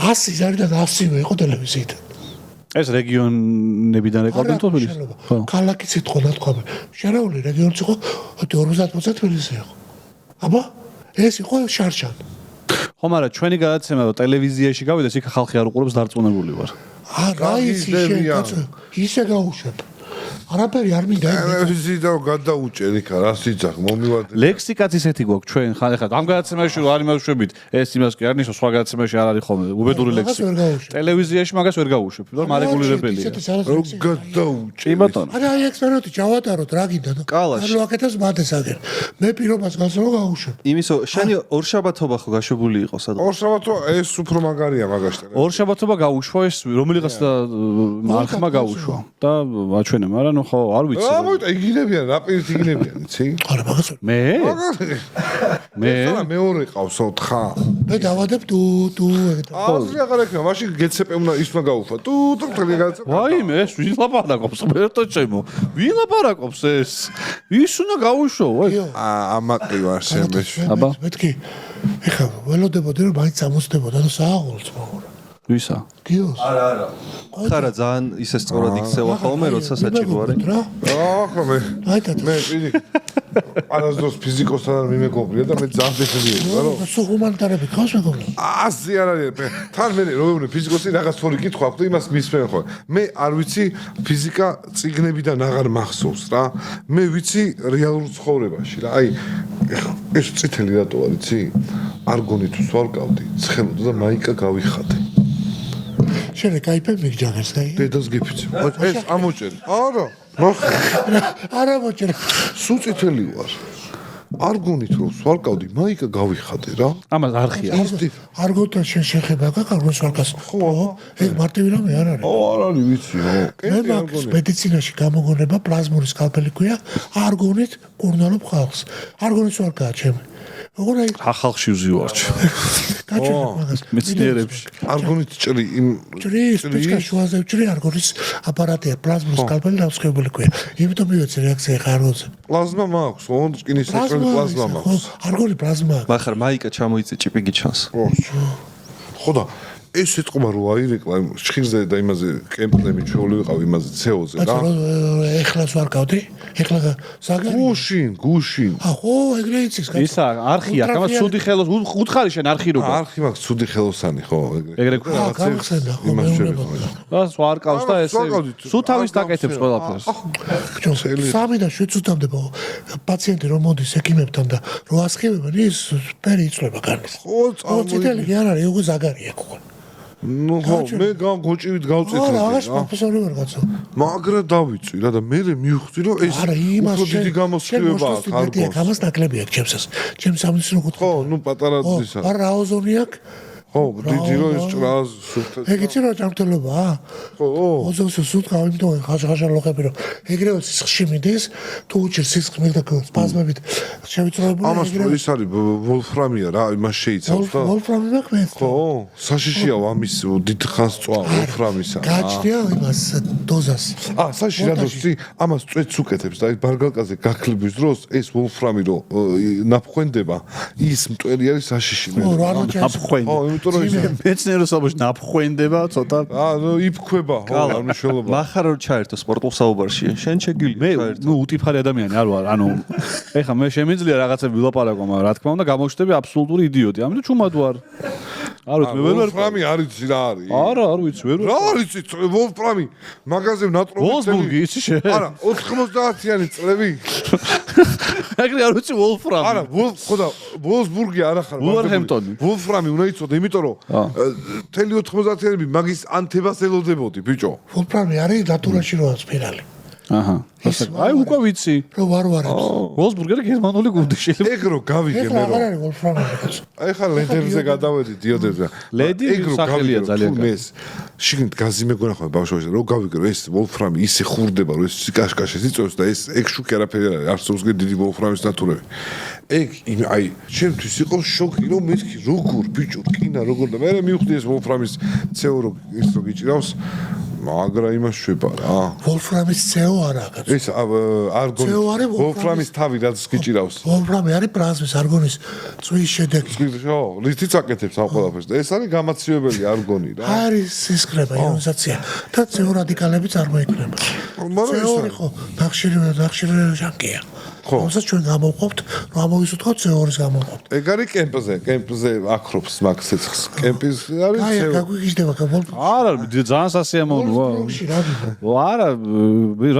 100 ზარიდან 100 იყო ტელევიზიიდან ეს რეგიონებიდან ეკავდნენ თბილისს ხო ქალაქი სიტყვა თქვა შერეული რეგიონიც იყო 50% თბილისი იყო აბა ეს იყო შარშან ხო მაგრამ ჩვენი გადაცემა ტელევიზიაში გავიდეს იქ ხალხი არ უყურებს დარწმუნებული ვარ რა ისე გაუშვებ არაფერი არ მინდა ტელევიზია გადაუჭერ იქა რა სიძახ მომივარდე ლექსიკაც ისეთი გვაქვს ჩვენ ხა ამ გადაცემაში არ იმავშვებით ეს იმას კი არ ნიშნავს სხვა გადაცემაში არ არის ხოლმე უბედური ლექსიკა ტელევიზიაში მაგას ვერ გაუშვებ რომ მარეგულირებელია რო გადაუჭერ კი ბატონო არა აი ექსპერიმენტი ჩავატაროთ რა გინდა და კალაში აკეთებს მათესაგერ მე პირობას გასწრო გაუშვებ იმისო შენი ორშაბათობა ხო გაშვებული იყო სადღაც ორშაბათო ეს უფრო მაგარია მაგაში ორშაბათობა გაუშვა ეს რომელიღაც არხმა გაუშვა და აჩვენე მაგრამ ნუ ხო არ ვიცი რა მოიტა იგინებიან რა პირით იგინებიან იცი არა მაგას მე და მეორე ყავს 4 მე დავადებ თუ აზრი აღარ ექნება მაშინ გეცეპე უნდა ისმა გაუხვა თუ გადაცემა ვაიმე ეს ვინ ლაპარაკობს მერტო ჩემო ვინ ლაპარაკობს ეს ის უნდა გაუშვა ამაყი ვარ შემეშვი აბა მეთქი ეხლა ველოდებოდი რომ მაინც ამოსდებოდა და სააღულს მოგურა ვისა გიოს არა ხარა ძალიან ისე სწორად იქცევა ხოლმე როცა საჭირო არის ახლა მე პირი არასდროს ფიზიკოსთან არ მიმეგობრია და მე ძალიან ფეხებია რა სულ ჰუმანიტარები ხავს მეგობრებო ასე არ არის თან მე რომ ფიზიკოსი რაღაც თორი კითხვა აქვს და იმას მისმენ ხო მე არ ვიცი ფიზიკა წიგნებიდან აღარ მახსოვს რა მე ვიცი რეალურ ცხოვრებაში რა აი ეს წითელი რატო არის იცი არგონი თუ სვარკავდი ცხელოდა და მაიკა გავიხადე შენ კაიფებ მიგჯაგერს გაიგე დედას გიფიცე ეს ამოჭერი არა არა მოჭერი სულ წითელი ვარ არგონით რომ სვარკავდი, მაიკა გავიხადე რა. ამას არხია. არგონთან შეხება გაყაროს ვარკას. ხო, ეგ მარტივი რამე არ არის. არ არის ვიცი, მე მაქვს მედიცინაში გამოგონება პლაზმური სკალპელი ქვია, არგონით კურნალობ ხალხს. არგონის ვარკაა ჩემი. როგორ აი ახალში ვზივარჩ. გაჩვენა მაგას. მეცნიერებში. არგონით ჭრი იმ ჭრის შუაზე ჭრი არგონის აპარატია, პლაზმური სკალპელი დავსხებული ქვია. იმიტომ მივეცე რეაქცია ხარ არგონზე. პლაზმა მაქვს, ოღონდ რკინის საჭრელი პლაზმა მაქვს. არგონი პლაზმა. მახარ მაიკა ჩამოიწე ჭიპი გიჩანს. ხო და ეს ეთყობა რომ აირეკლა შხირზე და იმაზე კემპზე მიჩვეული ვიყავ იმაზე CO-ზე რა. ეხლას ვარკავდი? ეხლა საგარი. გუშინ. ხო, ეგრე იცის კაცო. ისა არხია, გამას ცუდი ხელოს უთხარი შენ არხი როგორ. არხი მაქვს ცუდი ხელოსანი ხო ეგრე გამხსენდა ხო მეუბნება. და სვარკავს და ესე სულ თავის დაკეთებს ყველაფერს. სამი და 7 წუთამდე პაციენტი რომ მოდის ექიმებთან და რო ასხივებენ ის პერი იწლება განეს. ხო, წითელი კი არ არის, უკვე ზაგარია ხო. ნუ ხო, მე გოჭივით გავწიხდი. არა, აღარ პროფესორი ვარ კაცო. მაგრა დავიწვი რა და მე მივხვდი რომ ეს არა, იმას უფრო დიდი გამოსხივება აქვს არგონს. ამას ნაკლები აქვს ჩემსას. ჩემს სამნისრო კუთხე. ხო, ნუ პატარა ძისა. არა, რაოზონი აქვს. ხო, დიდი რო ის ჭრას სუფთად. ეგ იცი რა ჯანმრთელობაა? ხო. ოზოს სუთქავ იმიტომ ხაშხაშა ლოხები რომ ეგრევე სისხლში მიდის, თუ უჭირს სისხლს და სპაზმებით შევიწროებული ამას ის არის ვოლფრამია რა, იმას შეიცავს და ვოლფრამი მაქვს? ხო, საშიშია ამის დიდ ხანს წვა ვოლფრამისა. გაჩნია იმას დოზას. საშიში რა დოზი? ამას წვეთს უკეთებს და ბარგალკაზე გაქლების დროს ეს ვოლფრამი რო ნაფხვენდება, ის მტვერი არის საშიში მე. ხო, რა ნაფხვენდება. მეცნიეროსობაში ნაფხვენდება ცოტა. ნუ იფქვება ხო, არ მნიშვნელობა. მახარ რომ ჩაერთო სპორტულ საუბარში, შენ შეგვიძლია მე ნუ უტიფარი ადამიანი არ ვარ, ანუ ეხა მე შემიძლია რაღაცები ვილაპარაკო, მაგრამ რა თქმა უნდა გამოჩნდები აბსოლუტური იდიოტი. ამიტომ ჩუმად ვარ. არ ვიცი, მე ვერ ვოლფრამი არის რა არის? არა, არ ვიცი, ვერ რა არის იცი ვოლფრამი? მაგაზე ნატრობი ვოლსბურგი იცი შენ? არა, 90-იანი წლები. ეგრე არ ვიცი ვოლფრამი. არა, ხო და ვოლსბურგი არ ახარ. ვულვერჰემპტონი. ვოლფრამი უნდა იცოდე, იმიტომ რომ მთელი 90-იანები მაგის ანთებას ელოდებოდი, ბიჭო. ვოლფრამი არის ნატურაში როა სპირალი. აჰა. აი უკვე ვიცი. რო ვარვარებს. ვოლსბურგი გერმანული გუნდი შეიძლება. ეგ რო გავიგე ეხლა მე აღარ რომ. არის ვოლფრამი კაცო. ეხლა ლედერზე გადავედი დიოდებზე. ლედი სახელია ძალიან კარგი. ეს შიგნით გაზი მეგონა ხო ბავშვობაში რო გავიგე რომ ეს ვოლფრამი ისე ხურდება რომ ეს სიკაშკაშეს იწევს და ეს ეგ შუქი არაფერი არ არის. არსებობს დიდი ვოლფრამის ნატურები. ეგ აი ჩემთვის იყო შოკი რომ მეთქი როგორ ბიჭო რკინა როგორ და მე მივხვდი ეს ვოლფრამის CO რო ის რო გიჭირავს მაგრა იმას შვება რა. ვოლფრამის CO არა კაცო. ეს არგონი ვოლფრამის თავი რაც გიჭირავს. ვოლფრამი არის პლაზმის არგონის წვის შედეგი. ხო, რითიც აკეთებს ამ ყველაფერს და ეს არის გამაციებელი არგონი რა. არის სისქრება იონიზაცია და CO რადიკალები წარმოიქმნება. CO ხო, ნახშირი ჟანკია. ხო, რასაც ჩვენ გამოვყოფთ, რომ ამოვისუთქოთ CO-ს გამოვყოფთ. ეგ არის კემპზე აკროფს მაგ სიცხს. კემპის არის CO. აი, გაგვიგიჟდება ვოლფრამი. არა, ძალიან სასიამოვნოა. არა,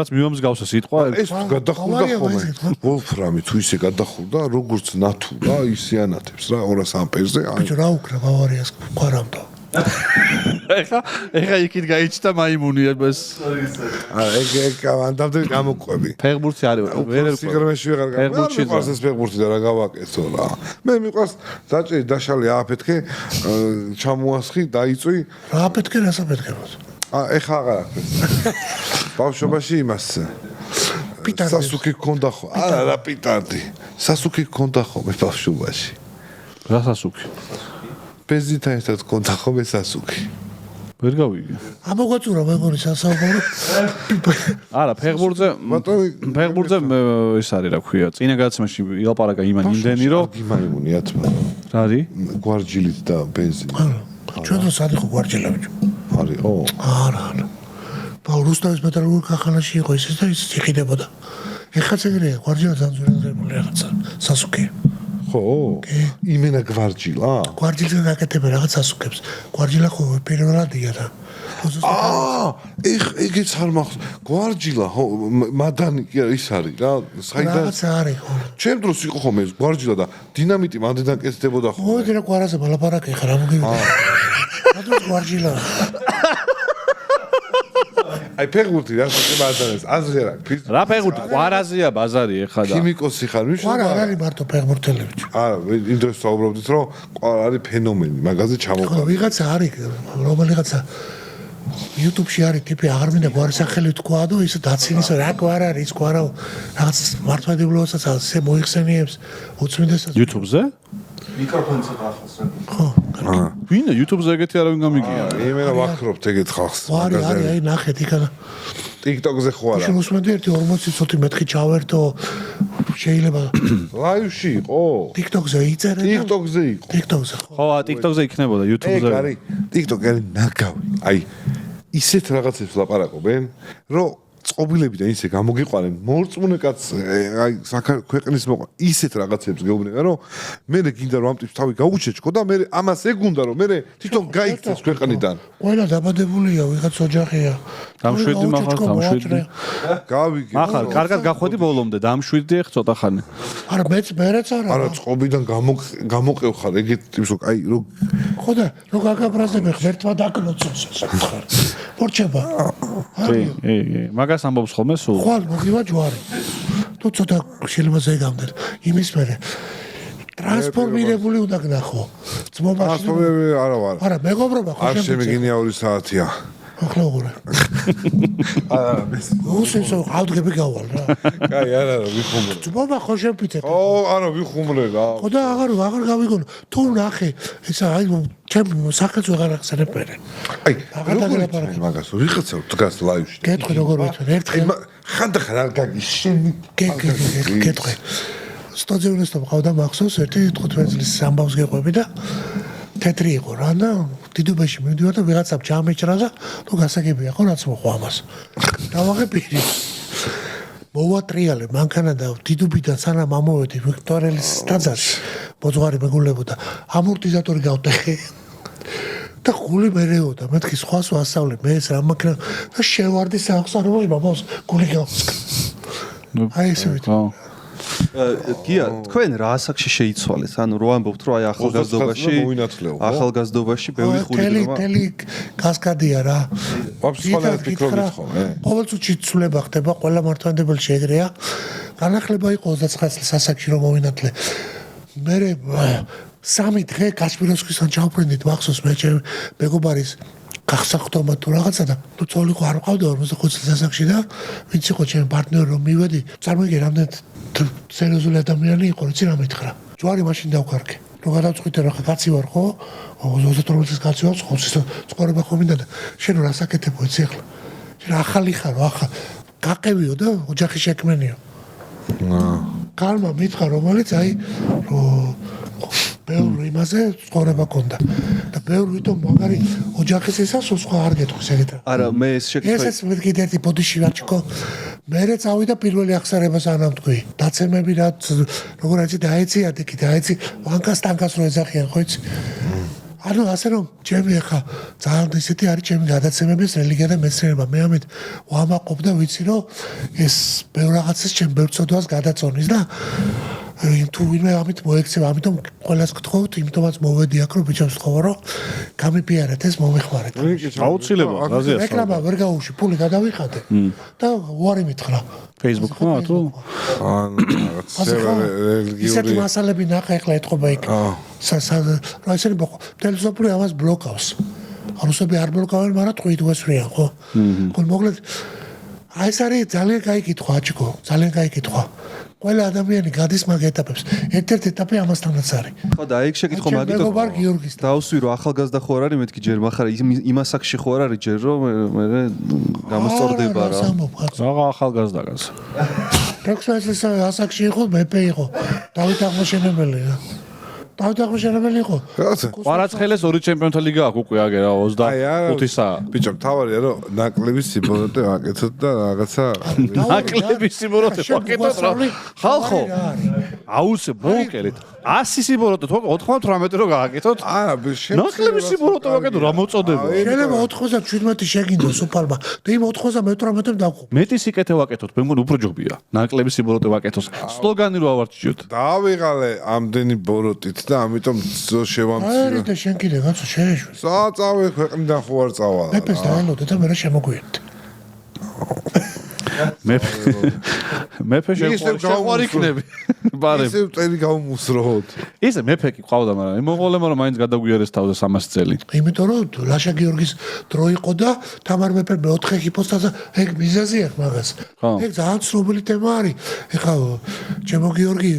რაც მიომსგავსა სიტყვა. ეს თუ გადახურდა ხოლმე. ვოლფრამი თუ ისე გადახურდა, როგორც ნათურა, ისე ანათებს რა 200 ამპერზე. ბიჭო, რა უკრა ბავარიას ყარამდო. ეხა იქით გაიჩნდა მაიმუნი ეს. ეგ ანდამდე გამოყვები. ფეხბურთი არის. ვერ სიგრმეში ვეღარ ფეხბურთში მიყვარს ეს ფეხბურთი და რა გავაკეთო რა. მე მიყვარს დაჭერი დაშალი ააფეთქე, ჩამოასხი, დაიწვი. რა აფეთქე, რას აფეთქებოდ? ეხა აღარ აქვს. ბავშვობაში იმას სასუკი გქონდა ხო? არა, რა პიტარდი. სასუკი გქონდა ხო მე ბავშვობაში? რა სასუკი? ბენზინთან ერთად გქონდა ხო მე სასუკი? ვერ გავიგე. ამოგვაწურა მეგონი სასაუბრო. არა, ფეხბურთზე ეს არის რა ქვია. წინა გადაცემაში ილაპარაკა იმან იმდენი რომ იმაიმუნია თმა. რა არის? გვარჯილით და ბენზინით. ჩვენ და სადი ხო გვარჯილა ბიჭო. არისო? არა. რუსთავის მეტალურგ ქარხანაში იყო ის და ის იყიდებოდა. ეხაც ეგრეა, გვარჯილა ძანძურებული რაღაცა, სასუკე. ხო? იმენა გვარჯილა? გვარჯილზე გაკეთებენ რაღაც სასუკებს. გვარჯილა ხო პირველადია და ეგეც არ მახსოვს. გვარჯილა ხო, მადანი კი ის არის რა, საიდან? რაღაცა არის ხო. ჩემ დროს იყო ხომ ეს გვარჯილა და დინამიტი მანდიდან კეთდებოდა ხო? მოდი რა გვარაზე მალაპარაკე ხარ, რა მოგივიდა. რა გვარჯილა? აი ფეხბურთი რა ბაზარს აზრი რა ფის რა ფეხბურთი ყვარაზია ბაზარი ეხა და ქიმიკოსი ხარ მიშ არა არ არის მარტო ფეხბურთელები არა იმ დროს საუბრობდით რომ არის ფენომენი მაგაზე ხო ჩამოყვა ვიღაცა არის რომელიღაცა YouTube-ში არის ტიპი აღარ მინდა გვარსახელი თქვა და ის დაცინის რა გვარ არის გვარა რაღაც მართლმადიდებლობასაც ასე მოიხსენიებს უცმინდესაც YouTube-ზე? მიკროფონიც ახლოს რა. ხო ვინ YouTube-ზე ეგეთი არავინ გამიგია? იმენა ვაქრობთ ეგეთ ხალხს არის აი ნახეთ იქა TikTok-ზე ხო არა შემოსმენდი ერთი 40 წუთი მეთქი ჩავერთო შეიძლება ლაივში იყო TikTok-ზე იწერე და TikTok-ზე იყო TikTok-ზე ხო ხო, TikTok-ზე იქნებოდა, ეგ YouTube-ზე. არის TikTok-ი არის ნაგავი აი ისეთ რაღაცებს ლაპარაკობენ რომ წყობილები და ისე გამოგიყვანენ მორწმუნე კაც აი ქვეყნის მოყვა ისეთ რაღაცებს გეუბნება რომ მე გინდა რომ ამ ტიპს თავი გაუჩეჩკო და მე ამას ეგ უნდა რომ მე თვითონ გაიქცეს ქვეყნიდან ყველა დაბადებულია ვიღაც ოჯახია დამშვიდი მახარ დამშვიდი გავიგე მახარ კარგად გახვედი ბოლომდე დამშვიდი ხ ცოტა ხანი არა მეც არა არა წყობიდან გამოყევხარ ეგეთ ტიპს აი რომ ხო და რო გაგაბრაზები ღერთმა დაკნოცოს საკითხარ პორჩება მაგას ამბობს ხოლმე სულ ხვალ მოგივა ჯვარი თუ ცოტა შეიძლება ზეგამდე იმის მერე ტრანსფორმირებული უნდა გნახო ძმობაში არა არა მეგობრობა ხო არ შემიგინია 2 საათია ახლა უყურე არა მე უსენსო ავდგები გავალ რა კაი არა ვიხუმრე ძმობა ხო შეფიცე ო არა ვიხუმრე რა ხო და აღარ გავიგონო თუ ნახე ესა აი ჩემ სახელს ვეღარ ახსენებ მე აი როგორ მაგას ვიღაცა დგას ლაივში კეთხვი როგორ ვეთქვი ერთხელ ხანდახან არ გაგის შენი კეთხვი სტოდიონის და მყავდა მახსოვს ერთი 15 წლის ამბავს გეყვები და თეთრი იყო რა და დიდუბეში მივდივარ და ვიღაცამ ჩამეჭრა და თუ გასაგებია ხო რაც მოხვა ამას დავაღებინე მოვატრიალე მანქანა და დიდუბიდან სანამ ამოვედი ვიქტორელის ტაძარში ბოძღვარი მეგულებოდა ამორტიზატორი გავტეხე და გული მერეოდა მეთქი სხვას ვასწავლე მე ეს რა მაქნა და შევარდი საახსარებაში ბაბავს გული გავსკა აი ესე ვიტყვი გია თქვენ რა ასაკში შეიცვალეთ ანუ რო ამბობთ რომ აი ახალგაზრდობაში ბევრი ხურიდობა თელი კასკადია რა ვაფშე ფიქრობთ ხოლმე ყოველ წუთში ცვლილება ხდება ყველა მართლმადიდებელი შეეგრეა განახლება იყო 29 წლის ასაკში რომ მოვინათლე მე 3 დღე კასპიროვსკისთან ჩავფრინდით მახსოვს მე მეგობარის გახსახტომა თუ რაღაცა და თუ წოლი ყო არ ყავდა 45 წლის ასაკში და ვინც იყო ჩემი პარტნიორი რომ მივედი წარმოიდგინე რამდენი სერიოზული ადამიანი იყო რიცი რა მითხრა ჯვარი მაშინ დავკარგე რომ გადავწყვიტე რა კაცი ვარ ხო 38 წლის კაცი ვარ ხო ცხოვრება ხო მინდა და შენ რა საკეთებო იცი ახლა შენ ახალი ხარო ახლა გაყევიო და ოჯახი შექმნენიო კალმა მითხრა რომელიც აი ბევრი იმაზე ცხოვრება კონდა და ბევრი ვითომ მაგარი ოჯახის ისასო სხვა არ გეტყვის ეგეთა არა მე ეს შეკითხვა ესეც მეთქი ერთი ბოდიში ვაჭკო მერე წავიდა პირველი ახსარებას ანამტყვი დაცემები რა როგორ არის დაეცი ადიკი დაეცი ვანკას ტანკას რო ეძახიან ხო იცი ანუ ასე რომ ჩემი ახლა ძალიან ისეთი არის ჩემი გადაცემების რელიგია და მეცნიერება მე ამით ვამაყობ და ვიცი რომ ეს ბევრ რაღაცას ჩემ ბევრ ცოდვას გადაწონის და თუ ვინმე ამით მოექცევა ამიტომ ყველას გთხოვთ იმიტომაც მოვედი აქ რომ ბიჭებს ვთხოვო რომ გამიფიარეთ ეს მომეხმარეთ აუცილებლად რაზეა რეკლამა ვერ გაუში ფული გადავიხადე და უარი მითხრა Facebook ხო თუ ისეთი მასალები ნახა ახლა ეთყობა იქ რა ისინი ბოხო ტელევიზორი ამას ბლოკავს რუსები არ ბლოკავენ მაგრამ თქვით უესვრიან ხო ხო მოკლედ აი ეს არის ძალიან კაი კითხვა აჭკო ძალიან კაი კითხვა ყველა ადამიანი გადის მაგ ეტაპებს. ერთ-ერთი ეტაპი ამასთანაც არის. ხო და ეგ შეკითხვა მაგითო. დავსვი რომ ახალგაზრდა ხო არ არის მეთქი ჯერ מחარ იმ ასაკში ხო არ არის ჯერ რომ მე გამოსწორდება რა. რაღა ახალგაზრდა გას. 16 წლის ასაკში იყო მეფე იყო. დავით აღმაშენებელი რა. დავით აღმაშენებელი იყო. ყვარაცხელეს 2 ჩემპიონთა ლიგა აქვს უკვე აგე რა 25 საა. ბიჭო თავარია რომ ნაკლების სიბოროტე ვაკეთოთ და რაღაცა ნაკლების სიბოროტე ვაკეთოთ რა. ხალხო აუცე ბოლკერით 100 სიბოროტე 98 რო გააკეთოთ? არა ნაკლების სიბოროტე ვაკეთოთ რა მოწოდება? შეიძლება 97 შეგინდოს უფალმა და იმ 98-მ დავყო. მეტი სიკეთე ვაკეთოთ, მე მგონი უფრო ჯობია. ნაკლების სიბოროტე ვაკეთოს. სლოგანი რო ავარჩიოთ. დავიღალე ამდენი ბოროტით და ამიტომ შევამციო. არა და შენ კიდე კაცო შეეშვი. წავე ქვეყნიდან ხო არ წავალ. მეფეს დაელოდე და მე რა შემოგვიერთე. მეფე შეყვარი იქნები. ბარემ. ისევ წელი გავმუსროთ. ისე მეფე კი ყავდა, მაგრამ იმოყოლებმა რომ მაინც გადაგვიარეს თავზე 300 წელი. იმიტომ რომ ლაშა გიორგის დრო იყო და თამარ მეფე მეოთხე ჰიპოსტაზა ეგ მიზეზი აქვს მაგას. ეგ ძალიან ცნობილი თემა არის. ეხლა ჩემო გიორგი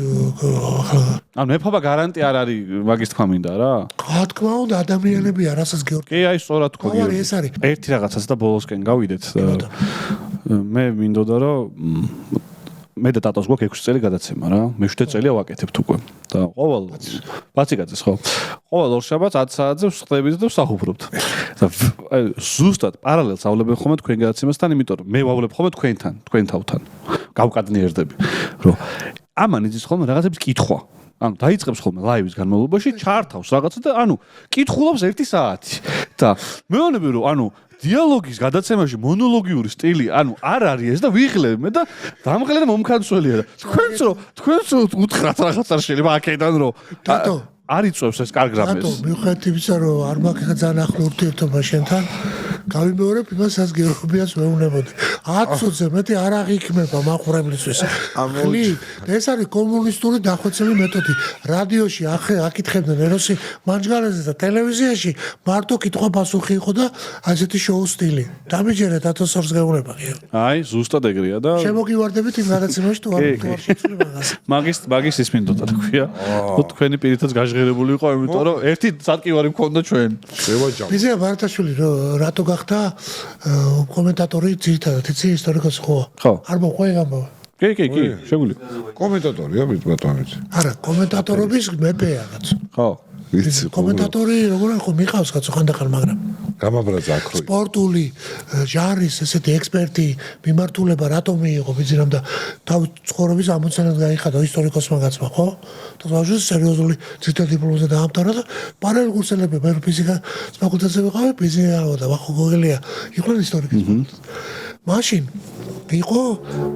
ანუ მეფობა გარანტი არ არის მაგის თქვა მინდა რა. რა თქმა უნდა ადამიანებია რასაც გიორგი. კი აი სწორად თქვა გიორგი. ეს არის. ერთი რაღაცას და ბოლოსკენ გავიდეთ. მე მინდოდა რომ მე და ტატოს გვაქვს 6 წელი გადაცემა რა. მე 7 წელია ვაკეთებთ უკვე. და ყოველ ბაციკაძეს ხო. ყოველ ორშაბათს 10 საათზე ვხდებით და ვსახუბრობთ. და ზუსტად პარალელს ავლებენ ხოლმე თქვენ გადაცემასთან, იმიტომ რომ მე ვავლებ ხოლმე თქვენთან, თქვენ თავთან. გავკადნიერდები. რომ ამან იცის ხოლმე რაღაცების კითხვა. ანუ დაიწყებს ხოლმე ლაივის განმავლობაში, ჩართავს რაღაცა და ანუ კითხულობს 1 საათი. და მეუბნები რომ ანუ დიალოგის გადაცემაში მონოლოგიური სტილი, ანუ არ არის ეს და ვიღლებ მე და დამღლე და მომხანცველია და თქვენც უთხრათ რაღაცა შეიძლება აქედან რომ არ იწევს ეს კარგ რამეს. რატო მიუხედავად იმისა რომ არ მაქვს ძალიან ახლო ურთიერთობა შენთან გავიმეორებ იმას რაც გეორგიას ვეუბნებოდი 10-ზე მეტი არ აღიქმება მაყურებლისთვის. ხლი ეს არის კომუნისტური დახვეწილი მეთოდი. რადიოში აკითხებდნენ ეროსი მანჯგალაძე და ტელევიზიაში მარტო კითხვა-პასუხი იყო და ასეთი შოუ სტილი. დამიჯერეთ 1000-ს გეუბნება. აი ზუსტად ეგრეა და შემოგივარდებით იმ გადაცემაში თუ არ შეცვლი მაგას. მაგის ის მინდოდა რა ქვია. თქვენი პირითაც გაჟღერებული იყო, იმიტომ რომ ერთი სატკივარი მქონდა ჩვენ. ბიზია ბარტაშვილი რატო გახდა კომენტატორი ძირითადად იცი ისტორიკოსი ხო? არ მოყვე ამბავი. კი, შეგვიძლია. კომენტატორია ბატონო. არა, კომენტატორობის მეფეა კაცო. ხო. ვიცი. კომენტატორი როგორ ხო მიყავს კაცო ხანდახან, მაგრამ გამაბრაზა აქროი. სპორტული ჟანრის ესეთი ექსპერტი მიმართულება რატო მიიღო ბიზნამ და თავის ცხოვრების ამოცანად გაიხადა ისტორიკოსმა კაცმა, ხო? და ბავშვი სერიოზული ციტატ დიპლომზე დაამთავრა და პარალელ კურსელები მე ფიზიკა ფაკულტეტზე ვიყავი, ფიზიკა და ვახო გოგელია იყვნენ ისტორიკოსი. მაშინ იყო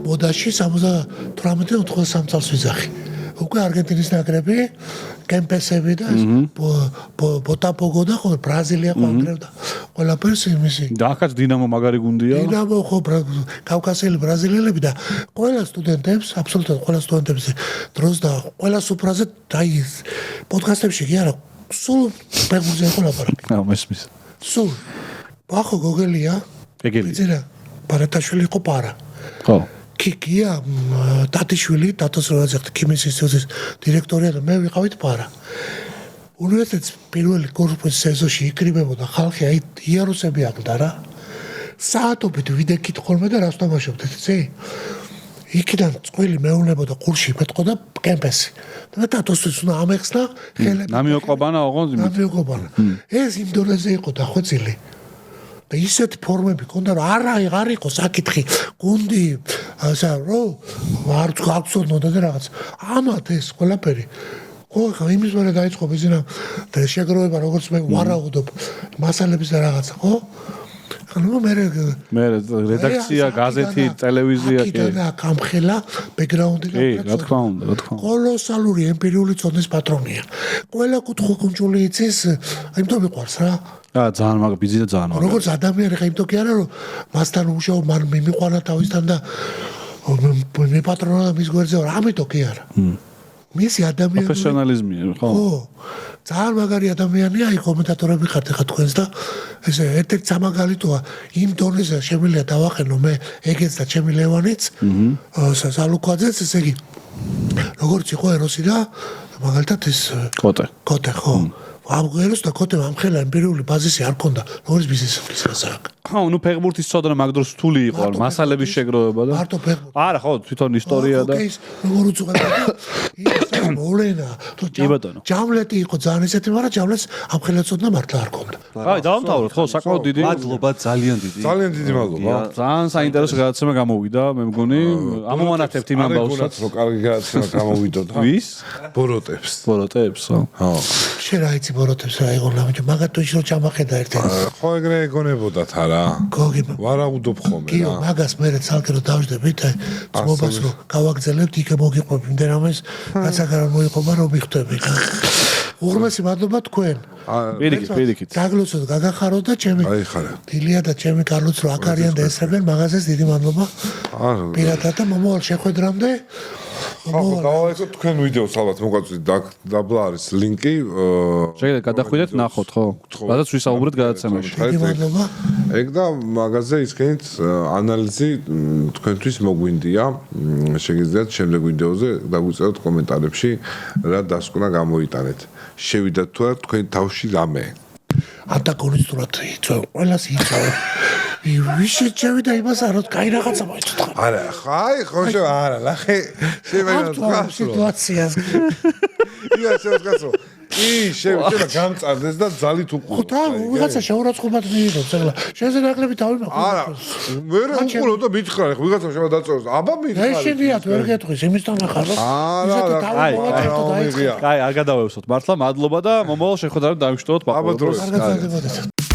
მოდაში 78-83 წელს ვიძახი. უკვე არგენტინის ნაკრები, კემპესები და ბოტაპოგო და ხო ბრაზილია ყავდა. ყველაფერს იმისი. და ახაც დინამო მაგარი გუნდია. დინამო ხო კავკასიელი ბრაზილიელები და ყველა სტუდენტებს, აბსოლუტურად ყველა სტუდენტებს დროს და ყველა სუფრაზე დაი პოდკასტებში კი არა, სულ ფეხბურთზე იყო ლაპარაკი. მესმის. სულ. ვახო გოგელია. ეგელია. ბარათაშვილი იყო პარა. ხო. კიკია ტატიშვილი ტატოსროაზეთ ქიმიის ინსტიტუტის დირექტორია და მე ვიყავით პარა. უნივერსიტეტის პირველი კურსის სეზონში იკრიბებოდა ხალხი, აი იარუსები აკლდა რა. საათობით ვიდექით ხოლმე და რას თამაშობთ, იცი? იქიდან წყვილი მეუნებოდა კურსში მეტყოდა კემპესი. და ტატოსთვის უნდა ამეხსნა ხელები. ნამიოყობანა ოღონდ. ნამიოყობანა. ეს იმ დონეზე იყო დახვეწილი. და ისეთი ფორმები ქონდა რომ არ იყო საკითხი გუნდი ასა რომ არ გაგწოდნოდა და რაღაც ამათ ეს ყველაფერი ხო ხა იმის მერე დაიწყო ბიზნესა და შეგროვება როგორც მე ვარაუდობ მასალების და რაღაცა ხო ანუ მე რედაქცია გაზეთი ტელევიზია კი და გამხელა ბექგრაუნდი და რა თქმა უნდა კოლოსალური ემპირიული წოდნის პატრონია ყველა კუთხე-კუნჭული იცის იმიტომ მიყვარს რა ძალიან მაგ ბიზნესა ძალიან მაგ როგორც ადამიანი ხა იმიტომ კი არა რომ მასთან უშაო მან მიმიყვანა თავისთან და მე პატრონა მის გვერდზე ვარ ამიტომ კი არა მისი ადამიანი პროფესიონალიზმია ხო ძალიან მაგარი ადამიანია აი კომენტატორები ხართ ხა თქვენს და ესე ერთ-ერთი სამაგალითოა იმ დონეზე შემიძლია დავაყენო მე ეგეც და ჩემი ლევანიც ზალუკვაძეც ესე იგი როგორც იყო ეროსი და მაგალითად ეს კოტე ხო ამგვაროს და კოტე ამხელა ემპირიული ბაზისი არ ქონდა როგორც ბიზნესის გასაგ. ხო, ნუ ფეხბურთის წოდნა მაგ დროს რთული იყო, მასალების შეგროვება და მარტო ფეხბურთი. არა, ხო, თვითონ ისტორია და ის როგორ უწუხებდა. ის მოლენა, თუ ჯამლეტი იყო ძალიან ისეთი, მაგრამ ჯამლეტს ამხელა წოდნა მართლა არ ქონდა. აი, დავამთავროთ, ხო, საკმაოდ დიდი. მადლობა, ძალიან დიდი. ძალიან დიდი მადლობა. ძალიან საინტერესო გადაცემა გამოვიდა, მე მგონი, ამოვანათებთ იმ ამბავსაც, რომ კარგი გადაცემა გამოვიდოთ. ვის? ბოროტებს, ხო. ხო. შენ რა იცი ბოროტებს რა იღონა, მაგრამ მაგათო ის რო ჩამახედა ერთ-ერთი. ხო, ეგრე ეგონებოდათ არა. გოგი ვარაუდობ ხოლმე რა. კი, მაგას მე ცალკე რო დავждებით, აი, ძმობას რო გავაგზელებთ, იქ მოგიყვები მდერამეს, რაც აღარ მოიყვება, რომ მიხვდები. უღრმესი მადლობა თქვენ. პირიქით. დაგლოცოთ, გაგახაროთ და ჩემი აიხარა. დილია და ჩემი კარლოც რო აქ არიან და ესრებენ მაღაზიას დიდი მადლობა. პირადად და მომავალ შეხვედრამდე ხო, დავაეცოთ თქვენ ვიდეოს ალბათ მოგვაწვით დაბლა არის ლინკი. შეგიძლიათ გადახვიდეთ ნახოთ, ხო? რადგან ვისაუბრეთ გადაცემაში. დიდი მადლობა. ეგ და მაგაზე ისქენით ანალიზი თქვენთვის მოგვინდია. შეგიძლიათ შემდეგ ვიდეოზე დაგვიწეროთ კომენტარებში რა დასკვნა გამოიტანეთ. შევიდათ თუ არა თქვენ თავში რამე. ანტაგონისტურად იწვევ, ყველას იწვევ. ვიში შევიდა იმას არ კაი რაღაცა მოიწვდა. არა, ხაი, ხო არა, ნახე, შემენა თქვა სიტუაციას. ია შევკაცო. შევიდა გამწარდეს და ძალით უყურო. ხო და ვიღაცა შეურაცხყოფად მიიღო წელა. შენზე ნაკლები დავიმახო. არა, მე რა უყურო და მითხრა, ხო ვიღაცა შევა დაწევს. აბა მითხრა. ეს შედიათ ვერ გეტყვის, იმისთან ახარო. კაი, არ გადავევსოთ. მართლა მადლობა და მომავალ შეხვედრამდე დავიმშვიდობოთ. აბა დროს. კარგად.